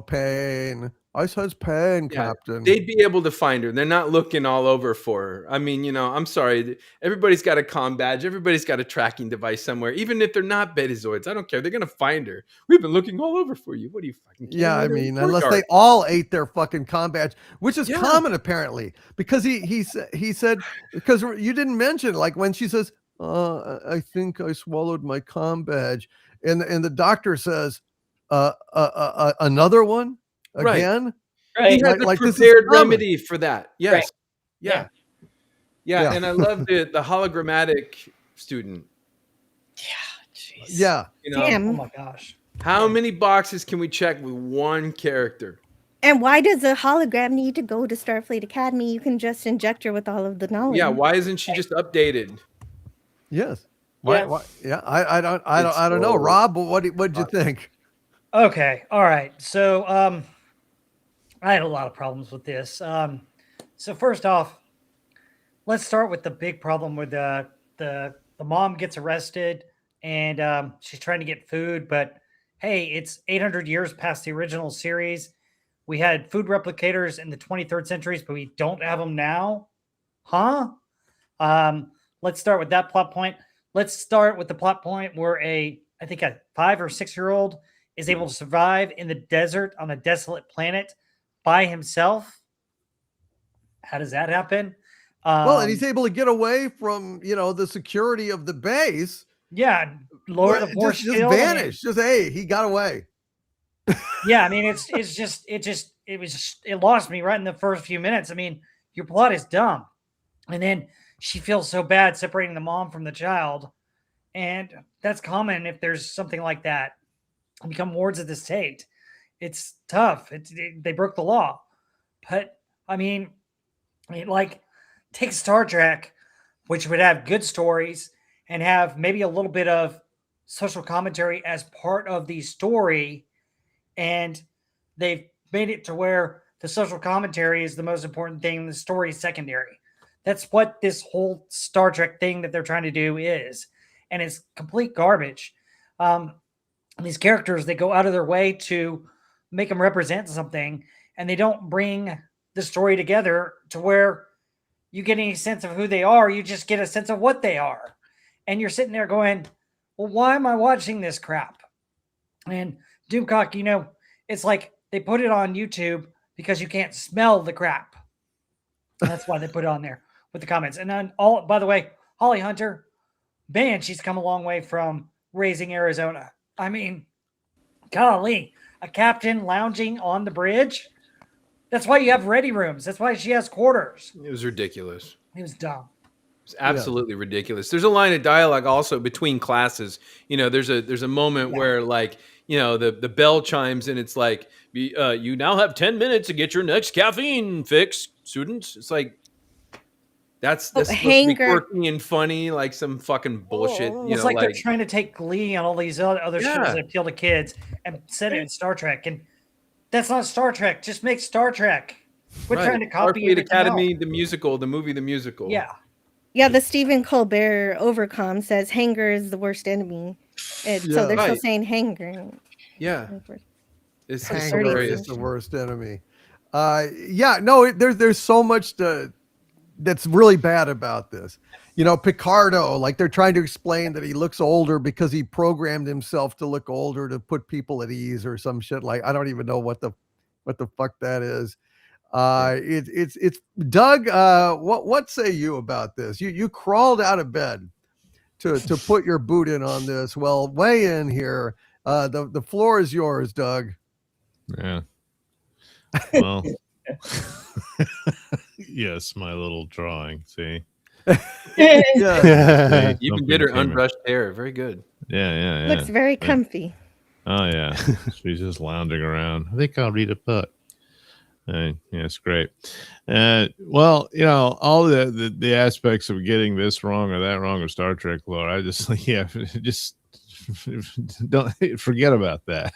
pain. I says pain, Captain. They'd be able to find her. They're not looking all over for her. I mean, I'm sorry. Everybody's got a comm badge. Everybody's got a tracking device somewhere. Even if they're not Betazoids, I don't care. They're going to find her. We've been looking all over for you. What are you fucking kidding? Yeah, I mean, unless they all ate their fucking comm badge, which is common apparently, because he said, because you didn't mention, like when she says, I think I swallowed my comm badge, and the doctor says, another one. Again, right? He has a prepared remedy for that. Yes, right. Yeah. And I love the hologrammatic student. Yeah, jeez. Yeah. Oh my gosh. How many boxes can we check with one character? And why does a hologram need to go to Starfleet Academy? You can just inject her with all of the knowledge. Yeah. Why isn't she just updated? Yes. Why? Yeah. I don't know, Rob. What'd you think? Okay. All right. So, I had a lot of problems with this. So first off, let's start with the big problem with the mom gets arrested and she's trying to get food, but hey, it's 800 years past the original series. We had food replicators in the 23rd centuries, but we don't have them now. Huh? Let's start with that plot point. Let's start with the plot point where I think a 5 or 6 year old is able to survive in the desert on a desolate planet by himself. How does that happen? Well, and he's able to get away from, the security of the base. Yeah. Lower the force just vanish. He got away. Yeah. I mean, it lost me right in the first few minutes. I mean, your plot is dumb. And then she feels so bad separating the mom from the child. And that's common if there's something like that. Become wards of the state. It's tough. They broke the law. But I mean, take Star Trek, which would have good stories and have maybe a little bit of social commentary as part of the story. And they've made it to where the social commentary is the most important thing. The story is secondary. That's what this whole Star Trek thing that they're trying to do is. And it's complete garbage. These characters, they go out of their way to make them represent something, and they don't bring the story together to where you get any sense of who they are. You just get a sense of what they are. And you're sitting there going, well, why am I watching this crap? And Doomcock, you know, it's like they put it on YouTube because you can't smell the crap. That's why they put it on there with the comments. And then by the way, Holly Hunter, man, she's come a long way from Raising Arizona. I mean, golly, a captain lounging on the bridge. That's why you have ready rooms. That's why she has quarters. It was ridiculous. It was dumb. It's absolutely ridiculous. There's a line of dialogue also between classes. You know, there's a moment where, like, you know, the bell chimes and it's like, you now have 10 minutes to get your next caffeine fix, students. It's like, that's supposed to be quirky and funny, like some fucking bullshit. You It's know, like they're trying to take Glee on all these other shows that appeal to kids and set it in Star Trek. And that's not Star Trek. Just make Star Trek. Quit trying to copy Starfleet Academy, the musical, the movie, the musical. Yeah. Yeah, the Stephen Colbert overcom says Hanger is the worst enemy. And so they're still saying Hanger. Yeah. It's Hanger is the worst enemy. There's so much that's really bad about this. You know, Picardo, like they're trying to explain that he looks older because he programmed himself to look older to put people at ease or some shit. Like, I don't even know what the fuck that is. It's Doug. What say you about this? You crawled out of bed to put your boot in on this. Well, weigh in here. The floor is yours, Doug. Yeah. Well, yes, my little drawing. See. Yeah. You can get her unbrushed hair. Very good. Yeah. Looks very comfy. Oh yeah. She's just lounging around. I think I'll read a book. Yeah, it's great. Well, you know, all the aspects of getting this wrong or that wrong with Star Trek lore, I just just don't forget about that.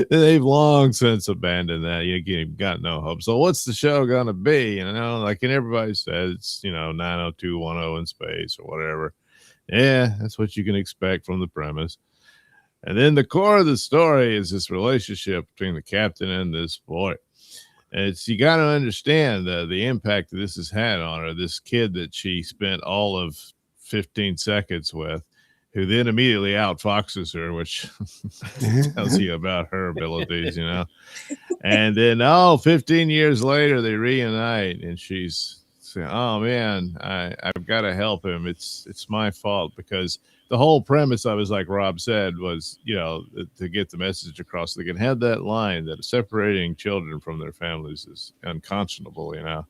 They've long since abandoned that. You've got no hope. So what's the show gonna be? You know, like, and everybody says it's, you know, 90210 in space or whatever. Yeah, that's what you can expect from the premise. And then the core of the story is this relationship between the captain and this boy. And you got to understand the impact that this has had on her. This kid that she spent all of 15 seconds with, who then immediately outfoxes her, which tells you about her abilities, you know. And then, 15 years later, they reunite, and she's saying, oh, man, I've got to help him. It's my fault, because the whole premise of it, like Rob said, was, you know, to get the message across. They can have that line that separating children from their families is unconscionable, you know.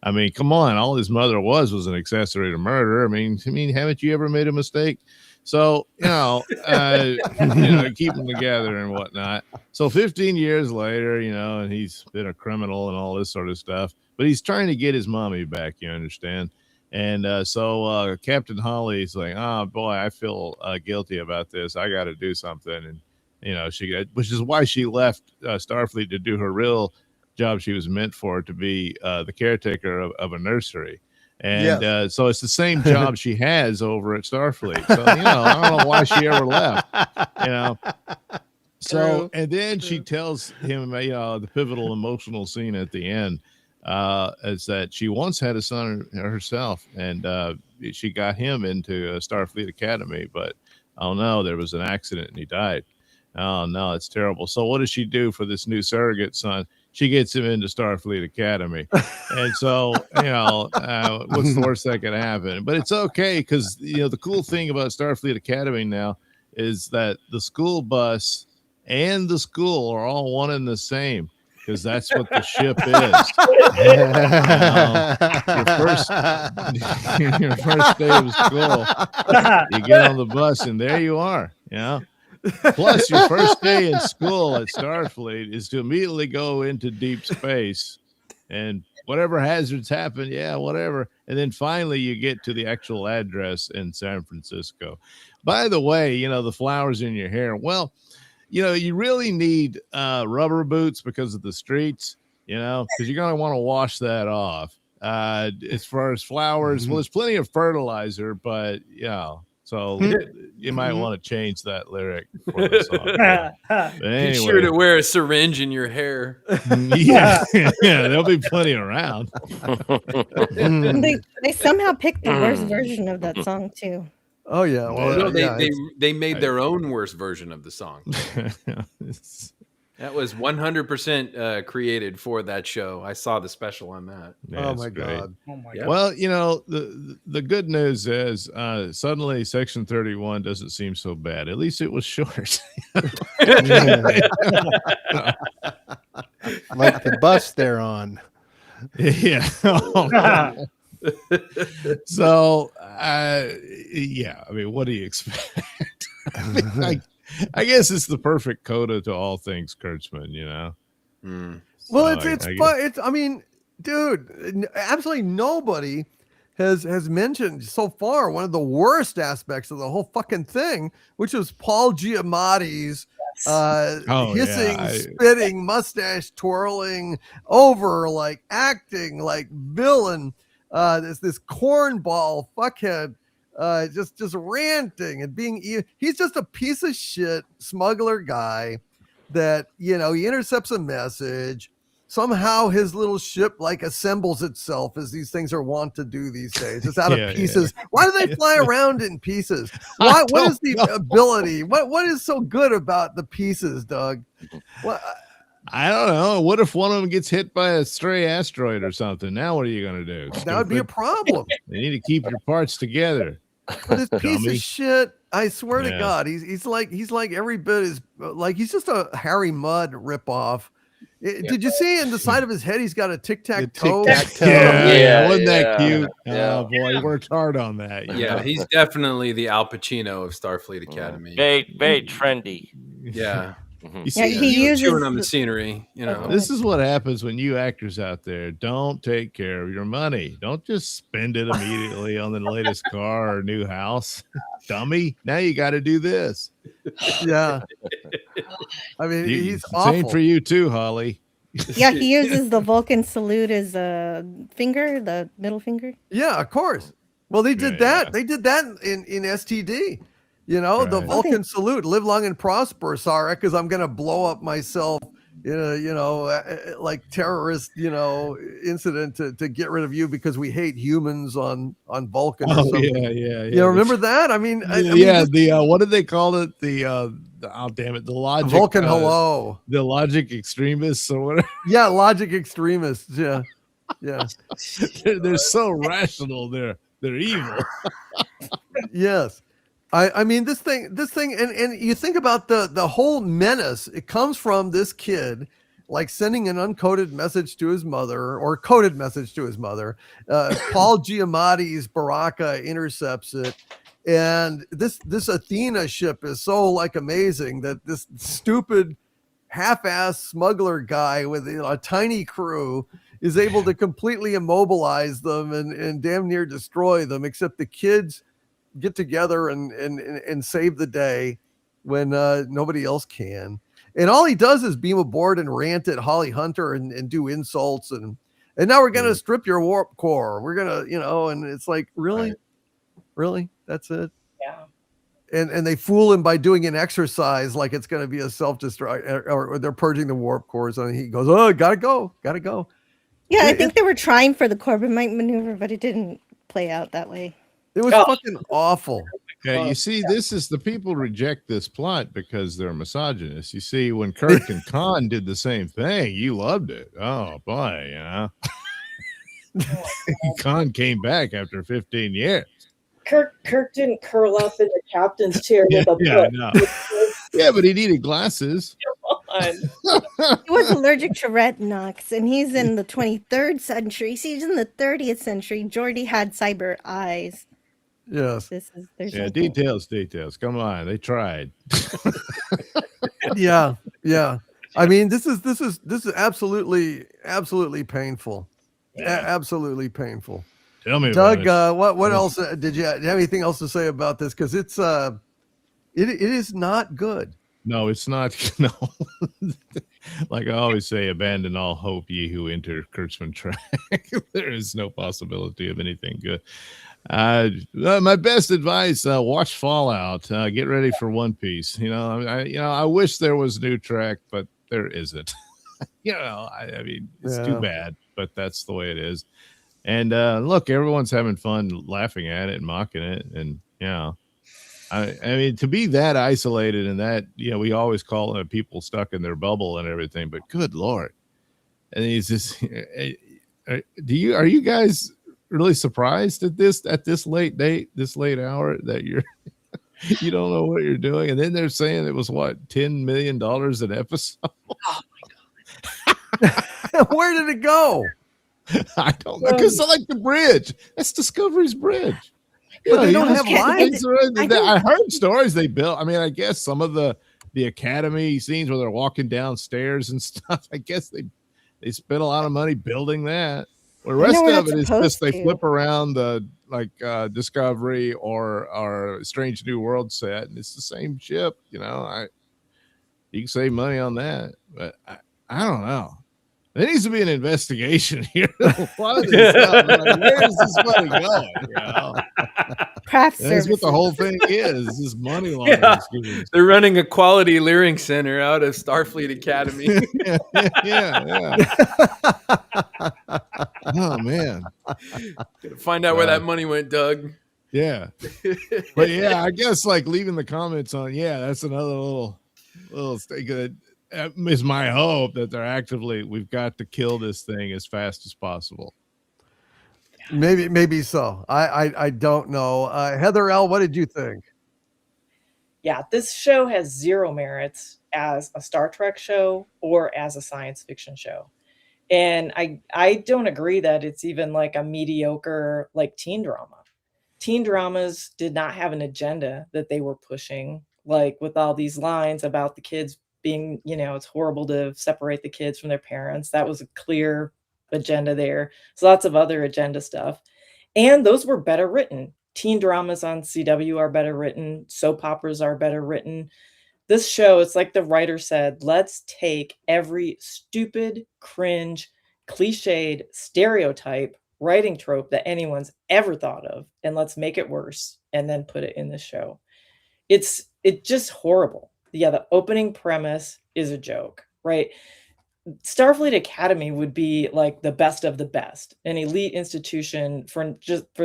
I mean, come on, all his mother was an accessory to murder. I mean, haven't you ever made a mistake? So, you know, keep them together and whatnot. So 15 years later, you know, and he's been a criminal and all this sort of stuff, but he's trying to get his mommy back, you understand? And so Captain Holly's like, oh boy, I feel guilty about this. I got to do something. And, you know, which is why she left Starfleet to do her real job she was meant for, to be the caretaker of a nursery. And so it's the same job she has over at Starfleet. So, you know, I don't know why she ever left, you know. So, and then she tells him, you know, the pivotal emotional scene at the end is that she once had a son herself, and she got him into Starfleet Academy, but oh no, there was an accident and he died. Oh no, it's terrible. So what does she do for this new surrogate son? She gets him into Starfleet Academy. And so, you know, what's the worst that could happen? But it's okay, because, you know, the cool thing about Starfleet Academy now is that the school bus and the school are all one and the same, because that's what the ship is. Your first day of school, you get on the bus and there you are, you know. Plus, your first day in school at Starfleet is to immediately go into deep space, and whatever hazards happen, whatever. And then finally you get to the actual address in San Francisco. By the way, you know, the flowers in your hair, well, you know, you really need rubber boots because of the streets, you know, because you're going to want to wash that off. As far as flowers, well, there's plenty of fertilizer, but, you know, So Mhm. you might want to change that lyric for the song. But Be anyway, sure to wear a syringe in your hair. yeah, yeah, there'll be plenty around. And they somehow picked the worst version of that song too. Oh yeah, well, No, yeah, they made their own worst version of the song. That was 100% created for that show. I saw the special on that. oh my god. Oh my Yeah. god. Well, the good news is suddenly Section 31 doesn't seem so bad. At least it was short. Like the bus they're on. Yeah. So, yeah. I mean, what do you expect? I guess it's the perfect coda to all things Kurtzman. Well, So it's I fun. I mean, dude, absolutely nobody has mentioned so far one of the worst aspects of the whole fucking thing, which was Paul Giamatti's hissing, yeah, spitting, mustache twirling, over like acting like villain. This cornball fuckhead, just ranting and being. He's just a piece of shit smuggler guy that he intercepts a message. Somehow his little ship like assembles itself, as these things are wont to do these days. It's out of pieces. Yeah. Why do they fly around in pieces? What is the ability? What is so good about the pieces, Doug? What? I don't know. What if one of them gets hit by a stray asteroid or something? Now what are you going to do? That would be a problem. You need to keep your parts together. This piece of shit, I swear to God, he's like every bit as like he's just a Harry Mudd ripoff. Did you see in the side of his head he's got a tic-tac-toe? Yeah, wasn't that cute? Oh boy, he worked hard on that. Yeah, he's definitely the Al Pacino of Starfleet Academy. Very, very trendy. Yeah. You see, he uses chewing on the scenery. This is what happens when you actors out there don't take care of your money. Don't just spend it immediately on the latest car or new house, dummy. Now you got to do this. Yeah, I mean he's same awful. for you too, Holly. Yeah, he uses the Vulcan salute as a finger, the middle finger. Yeah, of course. Well, they did that. Yeah. They did that in STD. The Vulcan salute, live long and prosper, Sarek, because I'm going to blow up myself in a, like terrorist, incident to get rid of you because we hate humans on Vulcan. Or something. Yeah. Remember that? I mean, what did they call it? The logic Vulcan hello. The logic extremists or whatever. Yeah, logic extremists. Yeah. they're so rational. They're evil. Yes. I mean, this thing, and you think about the whole menace. It comes from this kid, like sending an uncoded message to his mother or coded message to his mother. Paul Giamatti's Baraka intercepts it, and this Athena ship is so like amazing that this stupid half-ass smuggler guy with a tiny crew is able to completely immobilize them and damn near destroy them. Except the kids get together and save the day when nobody else can. And all he does is beam aboard and rant at Holly Hunter and do insults and now we're gonna strip your warp core. We're gonna, and it's like, really? That's it? Yeah. And they fool him by doing an exercise like it's gonna be a self-destruct or they're purging the warp cores, and he goes, oh, gotta go. Yeah, I think they were trying for the Corbomite maneuver, but it didn't play out that way. It was fucking awful. Yeah, you see, this is the people reject this plot because they're misogynists. You see, when Kirk and Khan did the same thing, you loved it. Oh boy, Khan came back after 15 years. Kirk didn't curl up in the captain's chair with a book. Yeah, but he needed glasses. He was allergic to retinox, and he's in the 23rd century. See, he's in the 30th century. Geordi had cyber eyes. Yes. Details. Come on, they tried. Yeah. I mean, this is absolutely painful. Yeah. Absolutely painful. Tell me, Doug. What else did you have anything else to say about this? Because it's it is not good. No, it's not. No, like I always say, abandon all hope, ye who enter Kurtzman track. There is no possibility of anything good. My best advice: watch Fallout. Get ready for One Piece. I wish there was new Trek, but there isn't. I mean, it's too bad, but that's the way it is. And look, everyone's having fun laughing at it and mocking it, and I mean, to be that isolated and that, we always call it people stuck in their bubble and everything, but good Lord. And he's just, are you guys really surprised at this late date, this late hour, that you don't know what you're doing? And then they're saying it was what, $10 million an episode? Oh my God. Where did it go? I don't know, because I like the bridge. That's Discovery's bridge. But they don't have lines. I heard stories they built. I mean, I guess some of the Academy scenes where they're walking downstairs and stuff, I guess they spent a lot of money building that. The rest of it is just they flip around the Discovery or Strange New World set, and it's the same ship. You can save money on that, but I don't know. There needs to be an investigation here. Where is this money going? Craft That's what the whole thing is. This money laundering. Yeah. They're running a quality leering center out of Starfleet Academy. yeah. Oh man. Gotta find out where that money went, Doug. Yeah. But yeah, I guess like leaving the comments on, that's another little thing that is my hope, that we've got to kill this thing as fast as possible. Maybe so. I don't know. Heather L., what did you think? Yeah, this show has zero merits as a Star Trek show or as a science fiction show. And I don't agree that it's even like a mediocre like teen drama. Teen dramas did not have an agenda that they were pushing, like with all these lines about the kids being, it's horrible to separate the kids from their parents. That was a clear agenda there. So lots of other agenda stuff. And those were better written. Teen dramas on CW are better written. Soap operas are better written. This show, it's like the writer said, let's take every stupid, cringe, cliched, stereotype writing trope that anyone's ever thought of, and let's make it worse and then put it in the show. It's just horrible. Yeah, the opening premise is a joke, right? Starfleet Academy would be like the best of the best, an elite institution for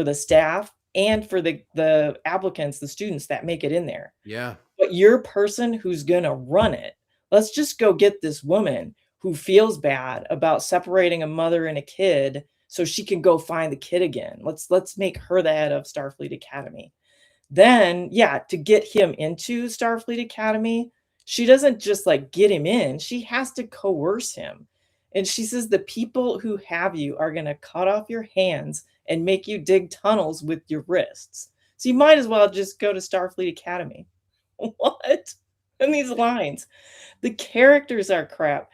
the staff and for the applicants, the students that make it in there. Yeah. But your person who's going to run it, let's just go get this woman who feels bad about separating a mother and a kid so she can go find the kid again. Let's make her the head of Starfleet Academy. Then, to get him into Starfleet Academy, she doesn't just like get him in. She has to coerce him. And she says the people who have you are going to cut off your hands and make you dig tunnels with your wrists. So you might as well just go to Starfleet Academy. What? And these lines. The characters are crap.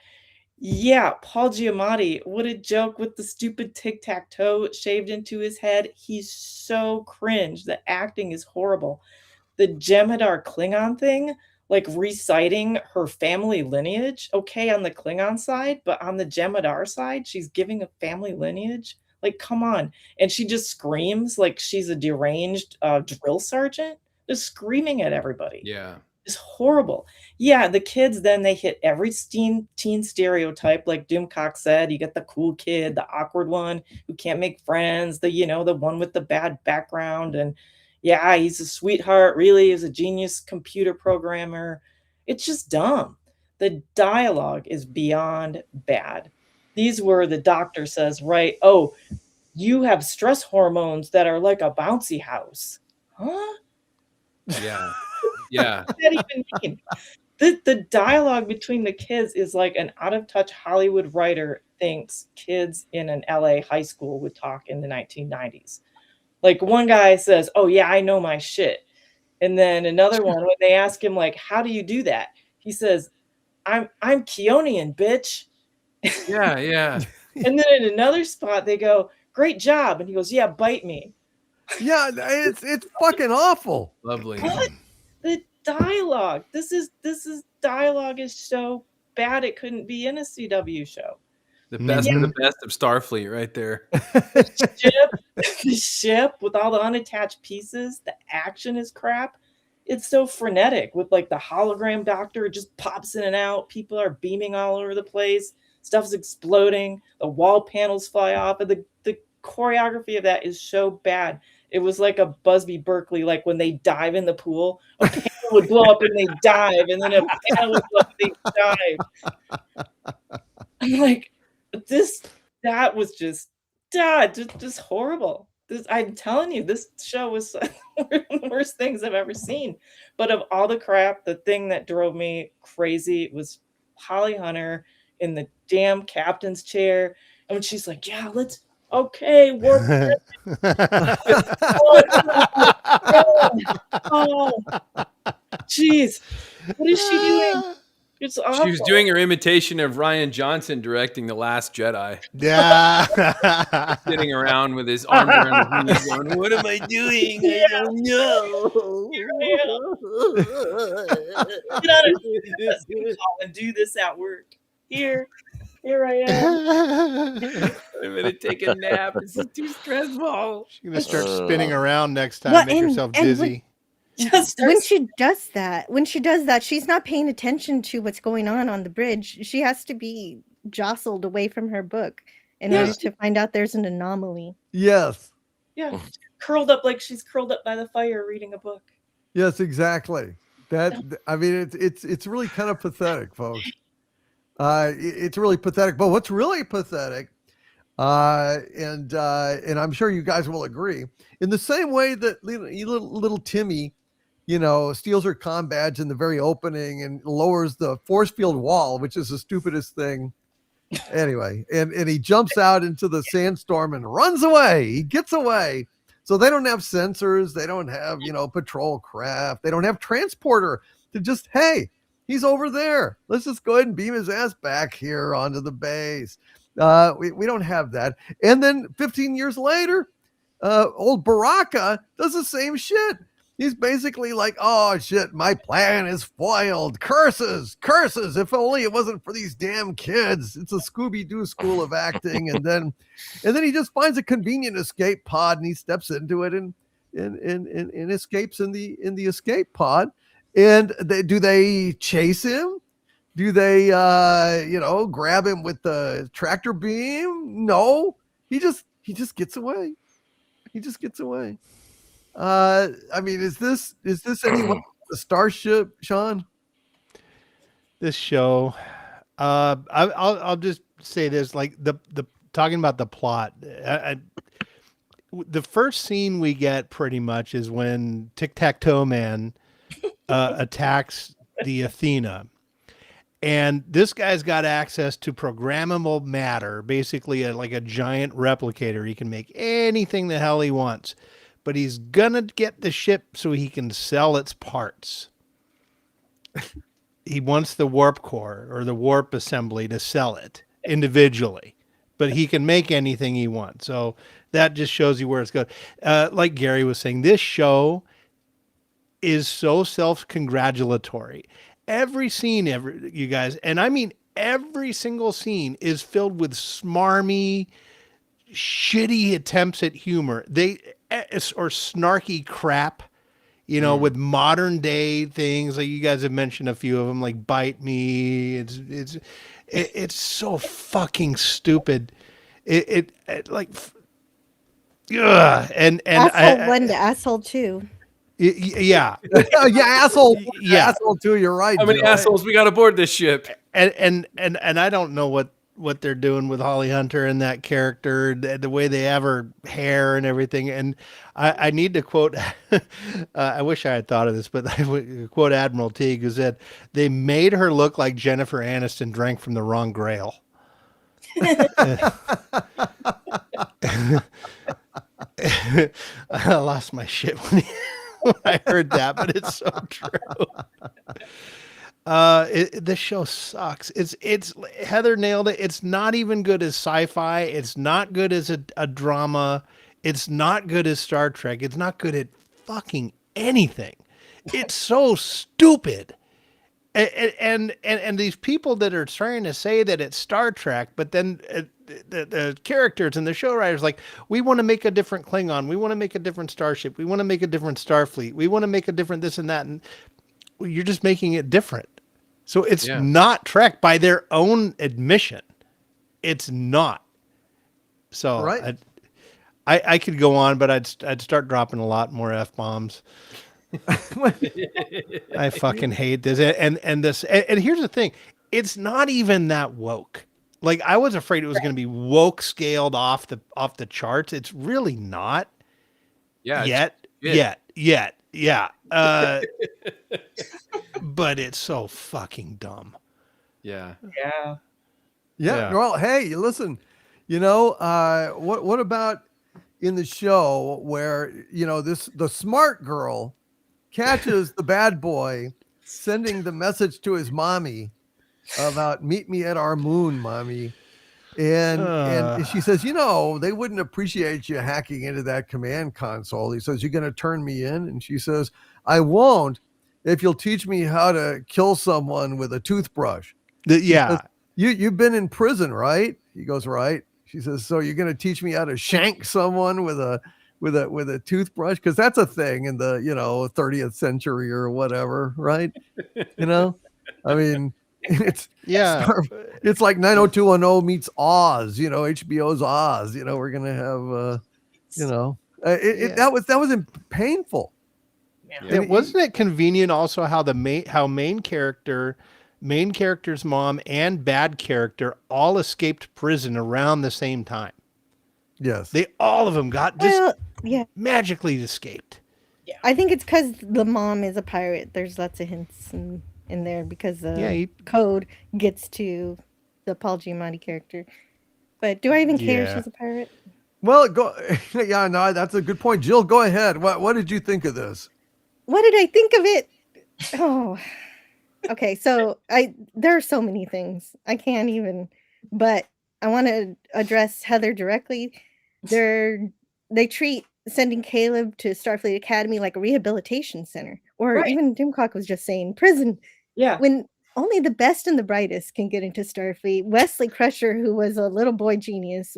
Yeah, Paul Giamatti, what a joke with the stupid tic-tac-toe shaved into his head. He's so cringe. The acting is horrible. The Jem'Hadar Klingon thing, like reciting her family lineage, okay, on the Klingon side, but on the Jem'Hadar side, she's giving a family lineage. Like, come on. And she just screams like she's a deranged drill sergeant, just screaming at everybody. Yeah. It's horrible. Yeah, the kids, then they hit every teen stereotype, like Doomcock said. You get the cool kid, the awkward one who can't make friends, the one with the bad background. And yeah, he's a sweetheart, really, he's a genius computer programmer. It's just dumb. The dialogue is beyond bad. These were, the doctor says, right, oh, you have stress hormones that are like a bouncy house. Huh? Yeah. Yeah. What does that even mean? The dialogue between the kids is like an out-of-touch Hollywood writer thinks kids in an LA high school would talk in the 1990s. Like one guy says, oh yeah, I know my shit. And then another one, when they ask him, like, how do you do that? He says, I'm Keonian, bitch. Yeah, yeah. And then in another spot, they go, great job. And he goes, yeah, bite me. Yeah, it's fucking awful. Lovely. What? The dialogue. This is dialogue is so bad it couldn't be in a CW show. The best of the best of Starfleet right there. The ship the ship with all the unattached pieces. The action is crap. It's so frenetic with like the hologram doctor. It just pops in and out. People are beaming all over the place. Stuff's exploding. The wall panels fly off. And the choreography of that is so bad. It was like a Busby Berkeley, like when they dive in the pool, a panel would blow up and they dive, and then a panel would blow up and they dive. I'm like, that was just horrible. I'm telling you, this show was one of the worst things I've ever seen. But of all the crap, the thing that drove me crazy was Holly Hunter in the damn captain's chair. And when she's like, yeah, okay, warp. Oh, jeez. What is she doing? It's awful. She was doing her imitation of Rian Johnson directing The Last Jedi. Yeah. Sitting around with his arms around his knees going, what am I doing? I don't know. Get out of here and do this at work. Here I am. I'm going to take a nap. This is too stressful. She's going to start spinning around next time, Well, make herself dizzy. When she does that, she's not paying attention to what's going on the bridge. She has to be jostled away from her book in order to find out there's an anomaly. Yes. Yeah, curled up like she's curled up by the fire reading a book. Yes, exactly. I mean, it's really kind of pathetic, folks. It's really pathetic. But what's really pathetic, and I'm sure you guys will agree, in the same way that little Timmy, steals her comm badge in the very opening and lowers the force field wall, which is the stupidest thing. Anyway, and he jumps out into the sandstorm and runs away. He gets away. So they don't have sensors. They don't have, patrol craft. They don't have transporter to just, hey, he's over there. Let's just go ahead and beam his ass back here onto the base. We don't have that. And then 15 years later, old Baraka does the same shit. He's basically like, oh shit, my plan is foiled. Curses. If only it wasn't for these damn kids. It's a Scooby-Doo school of acting. And then he just finds a convenient escape pod and he steps into it and escapes in the escape pod. And do they chase him? Do they grab him with the tractor beam? No. He just gets away. He just gets away. I mean, is this anyone the Starship, Sean? This show, I'll just say this, like the talking about the plot. The first scene we get pretty much is when Tic-Tac-Toe Man attacks the Athena. And this guy's got access to programmable matter, basically like a giant replicator. He can make anything the hell he wants. But he's going to get the ship so he can sell its parts. He wants the warp core or the warp assembly to sell it individually. But he can make anything he wants. So that just shows you where it's going. Like Gary was saying, this show is so self-congratulatory. Every scene, you guys, and I mean every single scene is filled with smarmy, shitty attempts at humor. Or snarky crap, with modern day things. Like you guys have mentioned a few of them, like Bite Me. It's so fucking stupid. And Asshole 1 to Asshole 2. Yeah. Yeah, asshole. Yeah, asshole 2. You're right. How many assholes we got aboard this ship? And I don't know what they're doing with Holly Hunter and that character, the way they have her hair and everything. And I need to quote, I wish I had thought of this, but I would quote Admiral Teague, who said, they made her look like Jennifer Aniston drank from the wrong grail. I lost my shit when I heard that, but it's so true. This show sucks. It's Heather nailed it. It's not even good as sci-fi. It's not good as a drama. It's not good as Star Trek. It's not good at fucking anything. It's so stupid. And these people that are trying to say that it's Star Trek, but then the characters and the show writers like, we want to make a different Klingon, we want to make a different starship, we want to make a different Starfleet, we want to make a different this and that, and you're just making it different. So it's not Trek by their own admission. It's not. So Right. I could go on, but I'd start dropping a lot more F-bombs. I fucking hate this. And here's the thing. It's not even that woke. Like, I was afraid it was going to be woke scaled off the charts. It's really not. Yeah. Yet. Yeah. But it's so fucking dumb. Yeah. Yeah. Yeah. Well, hey, listen, what about in the show where, the smart girl catches the bad boy sending the message to his mommy about meet me at our moon, mommy. And she says, they wouldn't appreciate you hacking into that command console. He says, you're going to turn me in? And she says, I won't if you'll teach me how to kill someone with a toothbrush. Yeah. You've been in prison, right? He goes, right. She says, so you're going to teach me how to shank someone with a toothbrush? Because that's a thing in the, 30th century or whatever, right? I mean, it's like 90210 meets Oz, HBO's Oz. We're going to have, that was painful. Yeah. Wasn't it convenient also how main character's mom and bad character all escaped prison around the same time? Yes. All of them got magically escaped. Yeah. I think it's because the mom is a pirate. There's lots of hints in there because the code gets to the Paul Giamatti character. But do I even care if she's a pirate? Well, no, that's a good point. Jill, go ahead. What did you think of this? What did I think of it? Oh, okay. So there are so many things I can't even, but I want to address Heather directly. They treat sending Caleb to Starfleet Academy like a rehabilitation center, or even Doomcock was just saying prison. Yeah. When only the best and the brightest can get into Starfleet. Wesley Crusher, who was a little boy genius,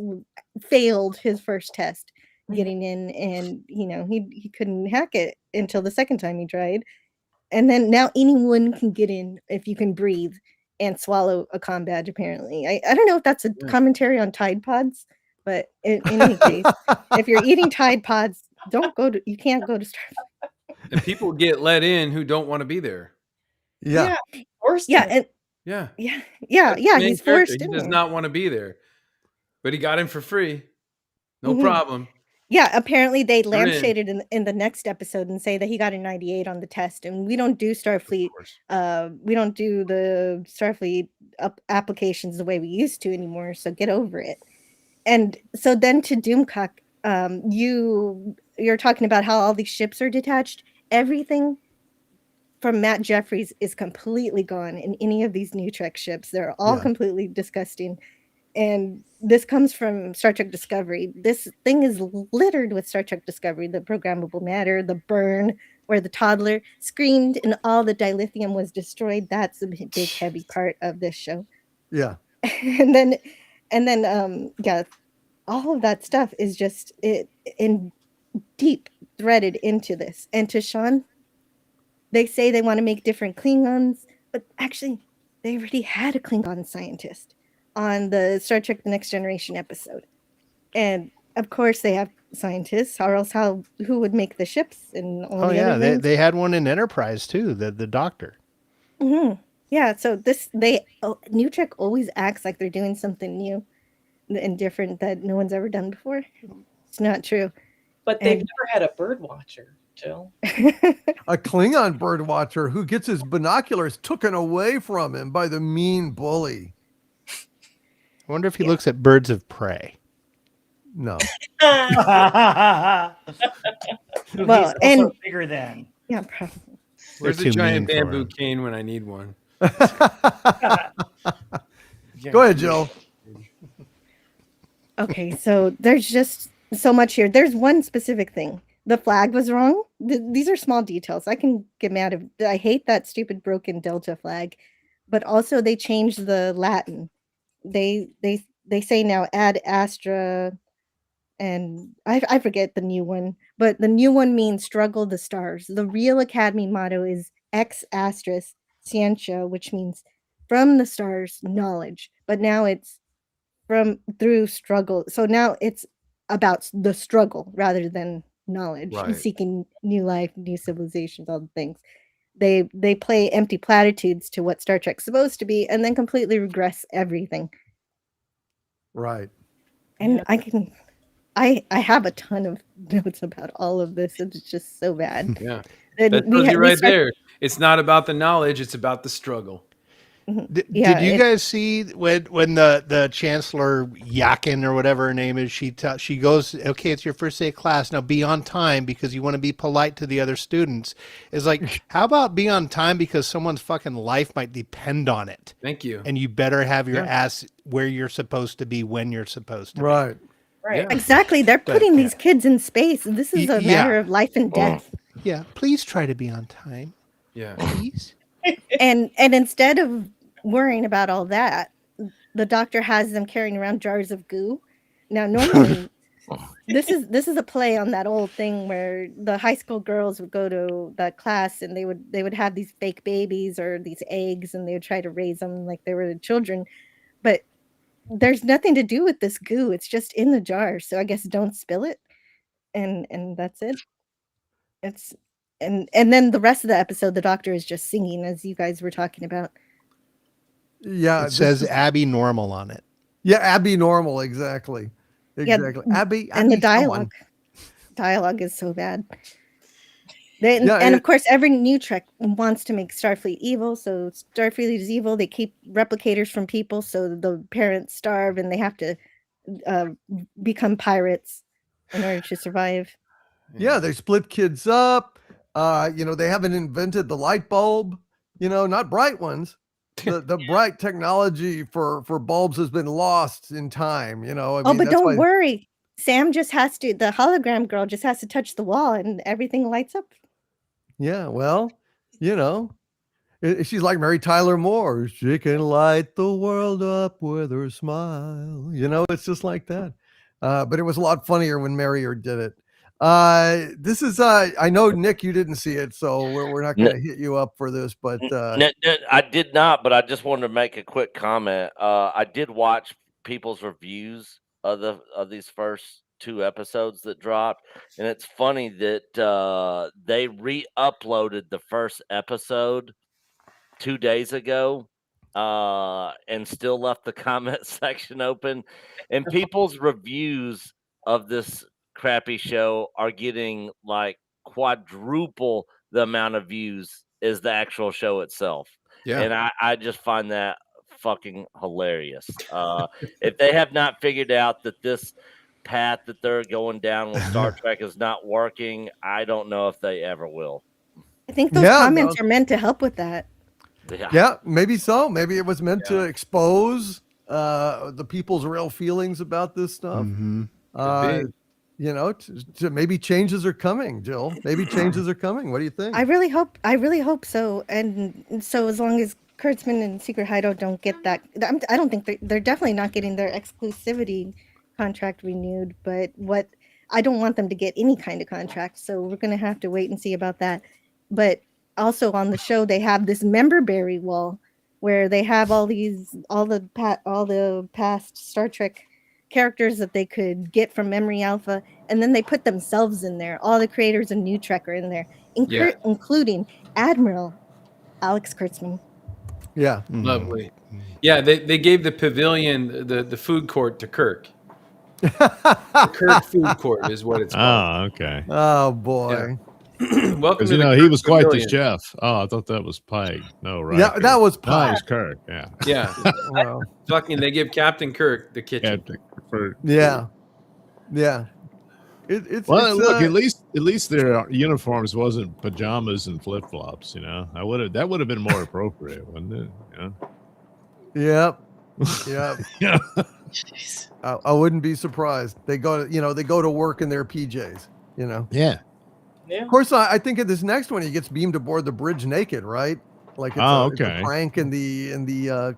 failed his first test getting in, and he couldn't hack it until the second time he tried. And then now anyone can get in if you can breathe and swallow a comm badge, apparently. I don't know if that's a commentary on Tide Pods, but in any case, if you're eating Tide Pods, you can't go to Starfleet. And people get let in who don't want to be there. Yeah. Forced Yeah. in. He's forced in. He does not want to be there, but he got in for free. No Mhm. problem. Yeah, apparently they lampshaded in the next episode and say that he got a 98 on the test, and we don't do Starfleet. We don't do the Starfleet applications the way we used to anymore. So get over it. And so then to Doomcock, you're talking about how all these ships are detached. Everything from Matt Jeffries is completely gone in any of these new Trek ships. They're all completely disgusting. And this comes from Star Trek Discovery. This thing is littered with Star Trek Discovery, the programmable matter, the burn, where the toddler screamed and all the dilithium was destroyed. That's a big, heavy part of this show. Yeah. and then all of that stuff is just deep threaded into this. And to Sean, they say they want to make different Klingons, but actually they already had a Klingon scientist on the Star Trek The Next Generation episode. And of course they have scientists, or else who would make the ships and all the other things? They had one in Enterprise too, the doctor. Mm-hmm. Yeah, so New Trek always acts like they're doing something new and different that no one's ever done before. It's not true. But they've never had a bird watcher, Jill. A Klingon bird watcher who gets his binoculars taken away from him by the mean bully. I wonder if he looks at birds of prey. No. Well, and bigger than. Yeah, probably. Where's the giant bamboo cane when I need one? Go ahead, Jill. Okay, so there's just so much here. There's one specific thing the flag was wrong. These are small details. I can get mad if I hate that stupid broken Delta flag, but also they changed the Latin. They say now ad astra, and I forget the new one, but the new one means struggle the stars. The real Academy motto is ex asterisk scientia, which means from the stars knowledge. But now it's from through struggle. So now it's about the struggle rather than knowledge and Right. seeking new life, new civilizations, all the things. They play empty platitudes to what Star Trek's supposed to be, and then completely regress everything. Right. And I have a ton of notes about all of this. It's just so bad. Yeah. And That tells you right there. It's not about the knowledge, it's about the struggle. Did you guys see when the chancellor Yakin or whatever her name is, she goes, okay, it's your first day of class, now be on time because you want to be polite to the other students. It's like, how about be on time because someone's fucking life might depend on it? Thank you. And you better have your ass where you're supposed to be when you're supposed to be. Right. Yeah. Exactly. They're putting these kids in space. This is a matter of life and death. Yeah, please try to be on time. Yeah. Please. And instead of worrying about all that, the doctor has them carrying around jars of goo. Now, normally, this is a play on that old thing where the high school girls would go to the class and they would have these fake babies or these eggs, and they would try to raise them like they were children. But there's nothing to do with this goo. It's just in the jar. So I guess don't spill it, and that's it. It's and then the rest of the episode, the doctor is just singing, as you guys were talking about. Yeah. It says Abby Normal on it. Yeah, Abby Normal, exactly. Exactly. Yeah, Abby and the someone. dialogue is so bad. Of course, every new Trek wants to make Starfleet evil. So Starfleet is evil. They keep replicators from people, so the parents starve and they have to become pirates in order to survive. Yeah, they split kids up. They haven't invented the light bulb. Not bright ones. The bright technology for bulbs has been lost in time. But don't worry. Sam just has to. The hologram girl just has to touch the wall, and everything lights up. Yeah, well, she's like Mary Tyler Moore. She can light the world up with her smile. It's just like that. But it was a lot funnier when Marrier did it. This is I know, Nick, you didn't see it, so we're not going to hit you up for this, but I did not, but I just wanted to make a quick comment. I did watch people's reviews of these first 2 episodes that dropped, and it's funny that they re-uploaded the first episode 2 days ago and still left the comment section open, and people's reviews of this crappy show are getting like quadruple the amount of views as the actual show itself. Yeah. And I just find that fucking hilarious. If they have not figured out that this path that they're going down with Star Trek is not working, I don't know if they ever will. I think those comments are meant to help with that. Yeah, maybe so. Maybe it was meant to expose the people's real feelings about this stuff. To maybe changes are coming, Jill. Maybe changes are coming. What do you think? I really hope so. And so as long as Kurtzman and Secret Hideout don't get that, I don't think they're definitely not getting their exclusivity contract renewed. But I don't want them to get any kind of contract. So we're going to have to wait and see about that. But also on the show, they have this member berry wall where they have all the past Star Trek characters that they could get from Memory Alpha, and then they put themselves in there. All the creators of New Trek are in there, including Admiral Alex Kurtzman. Yeah, lovely. Yeah, they gave the pavilion, the food court to Kirk. The Kirk food court is what it's called. Oh, okay. Oh boy. Welcome to he was quite the pavilion. chef. Oh, I thought that was Pike. No, right? Yeah, that was No, it Pike. was Kirk. Yeah. Yeah. Well, Fucking, they give Captain Kirk the kitchen. yeah. It's Look, at least their uniforms wasn't pajamas and flip flops. That would have been more appropriate, wouldn't it? Yep. Yeah. I wouldn't be surprised. They go to work in their PJs. Yeah. Yeah. Of course, I think in this next one he gets beamed aboard the bridge naked, right? Like it's it's a okay. prank in the in the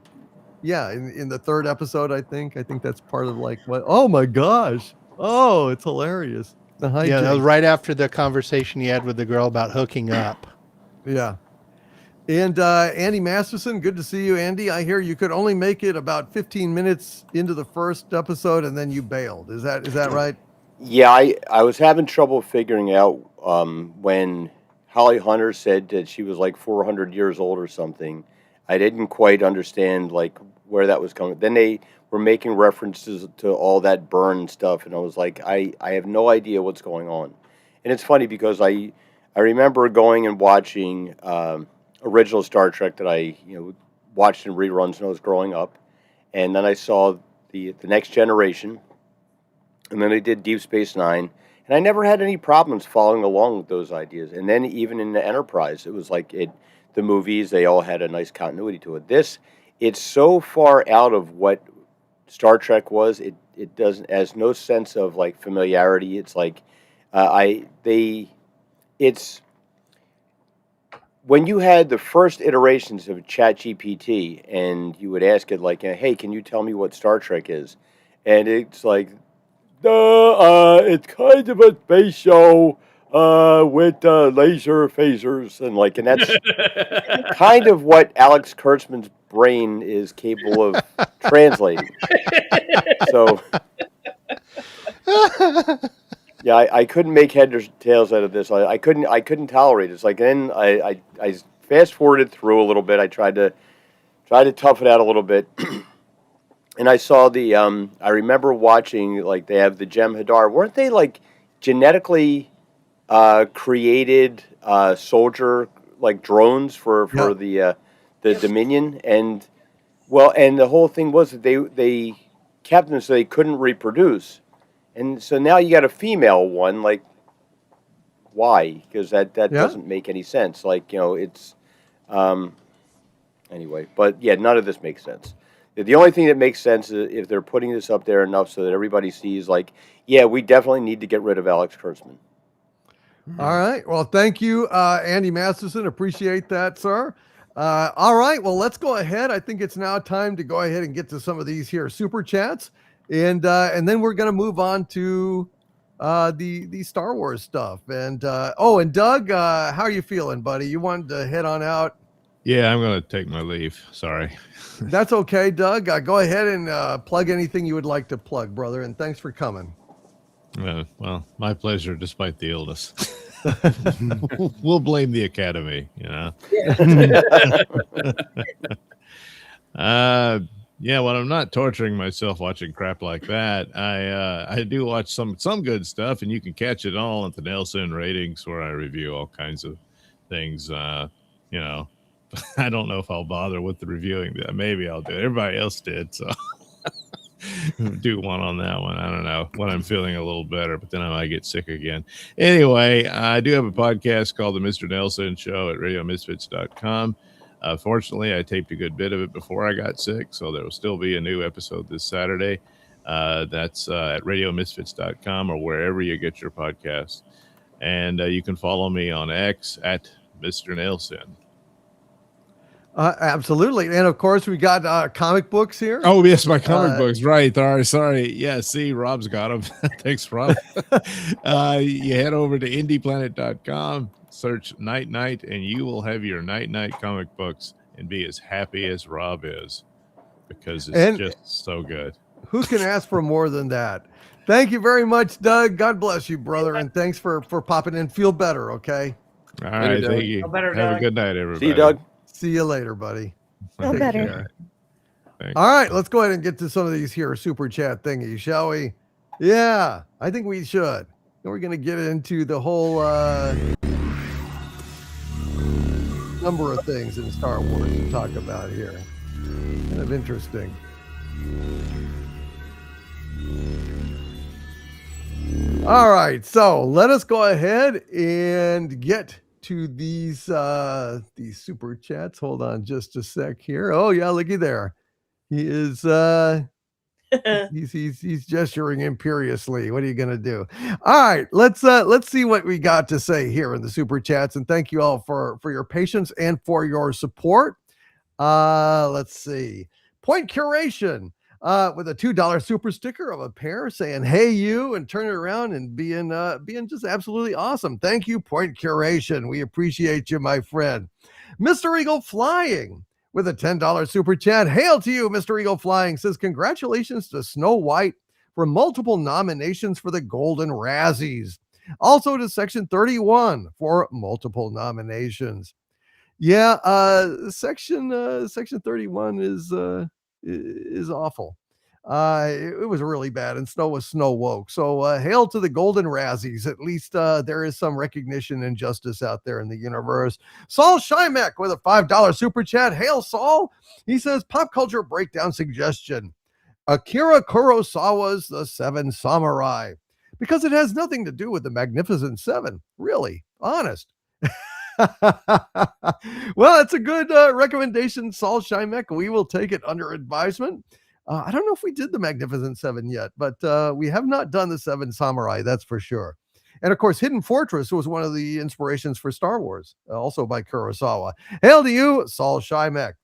third episode. I think that's part of like what? Oh my gosh! Oh, it's hilarious. The Yeah, that was hijinks. right after the conversation he had with the girl about hooking up. Yeah. And Andy Masterson, good to see you, Andy. I hear you could only make it about 15 minutes into the first episode and then you bailed. Is that right? Yeah, I was having trouble figuring out when Holly Hunter said that she was like 400 years old or something. I didn't quite understand like where that was coming. Then they were making references to all that burn stuff, and I was like, I have no idea what's going on. And it's funny because I remember going and watching original Star Trek that I watched in reruns when I was growing up, and then I saw the Next Generation. And then they did Deep Space Nine, and I never had any problems following along with those ideas. And then even in the Enterprise, it was like the movies, they all had a nice continuity to it. It's so far out of what Star Trek was. It doesn't has no sense of like familiarity. It's like it's when you had the first iterations of ChatGPT, and you would ask it like, "Hey, can you tell me what Star Trek is?" And it's like, it's kind of a space show with laser phasers and that's kind of what Alex Kurtzman's brain is capable of translating. So, yeah, I couldn't make head or tails out of this. I couldn't tolerate it. It's like then I fast forwarded through a little bit. I tried to tough it out a little bit. And I saw I remember watching, like, they have the Jem'Hadar. Weren't they, like, genetically created soldier, like, drones for the Dominion? And the whole thing was that they kept them so they couldn't reproduce. And so now you got a female one, like, why? Because that doesn't make any sense. Like, it's... anyway, but, yeah, none of this makes sense. The only thing that makes sense is if they're putting this up there enough so that everybody sees, like, yeah, we definitely need to get rid of Alex Kurtzman. All right. Well, thank you, Andy Masterson. Appreciate that, sir. All right. Well, let's go ahead. I think it's now time to go ahead and get to some of these here super chats, and then we're going to move on to the Star Wars stuff. And and Doug, how are you feeling, buddy? You wanted to head on out? Yeah, I'm going to take my leave. Sorry. That's okay, Doug. Go ahead and plug anything you would like to plug, brother. And thanks for coming. Well, my pleasure, despite the illness. We'll blame the Academy, Yeah, when I'm not torturing myself watching crap like that, I do watch some good stuff, and you can catch it all at the Nelson Ratings, where I review all kinds of things. I don't know if I'll bother with the reviewing. Maybe I'll do it. Everybody else did, so do one on that one. I don't know when I'm feeling a little better, but then I might get sick again. Anyway, I do have a podcast called The Mr. Nelson Show at RadioMisfits.com. Fortunately, I taped a good bit of it before I got sick, so there will still be a new episode this Saturday. That's at RadioMisfits.com or wherever you get your podcasts. And you can follow me on X at Mr. Nelson. Absolutely. And of course, we got comic books here. Oh, yes, my comic books. Right. All right. Sorry. Yeah. See, Rob's got them. Thanks, Rob. You head over to indieplanet.com, search Night Night, and you will have your Night Night comic books and be as happy as Rob is, because it's just so good. Who can ask for more than that? Thank you very much, Doug. God bless you, brother. And thanks for popping in. Feel better. Okay. All right. Thank you. Have a good night, everybody. See you, Doug. See you later, buddy. Feel better. All right, let's go ahead and get to some of these here super chat thingies, shall we? Yeah, I think we should. And we're going to get into the whole number of things in Star Wars to talk about here. Kind of interesting. All right, so let us go ahead and get to these super chats. Hold on just a sec here. Oh yeah, looky there. He is He's gesturing imperiously. What are you gonna do? All right, let's see what we got to say here in the super chats, and thank you all for your patience and for your support. Let's see. Point Curation with a $2 super sticker of a pair saying "Hey you" and turn it around and being just absolutely awesome. Thank you, Point Curation. We appreciate you, my friend. Mr. Eagle Flying with a $10 super chat. Hail to you, Mr. Eagle Flying. Says congratulations to Snow White for multiple nominations for the Golden Razzies. Also to Section 31 for multiple nominations. Yeah, section 31 is awful. It was really bad, and Snow was Snow woke. So hail to the Golden Razzies. At least there is some recognition and justice out there in the universe. Saul Shymek with a $5 super chat. Hail, Saul. He says, pop culture breakdown suggestion. Akira Kurosawa's The Seven Samurai. Because it has nothing to do with the Magnificent Seven. Really, honest. Well, it's a good recommendation, Saul Shymek. We will take it under advisement. I don't know if we did the Magnificent Seven yet, but we have not done the Seven Samurai, that's for sure. And of course, Hidden Fortress was one of the inspirations for Star Wars, also by Kurosawa. Hail to you, Saul Shymek.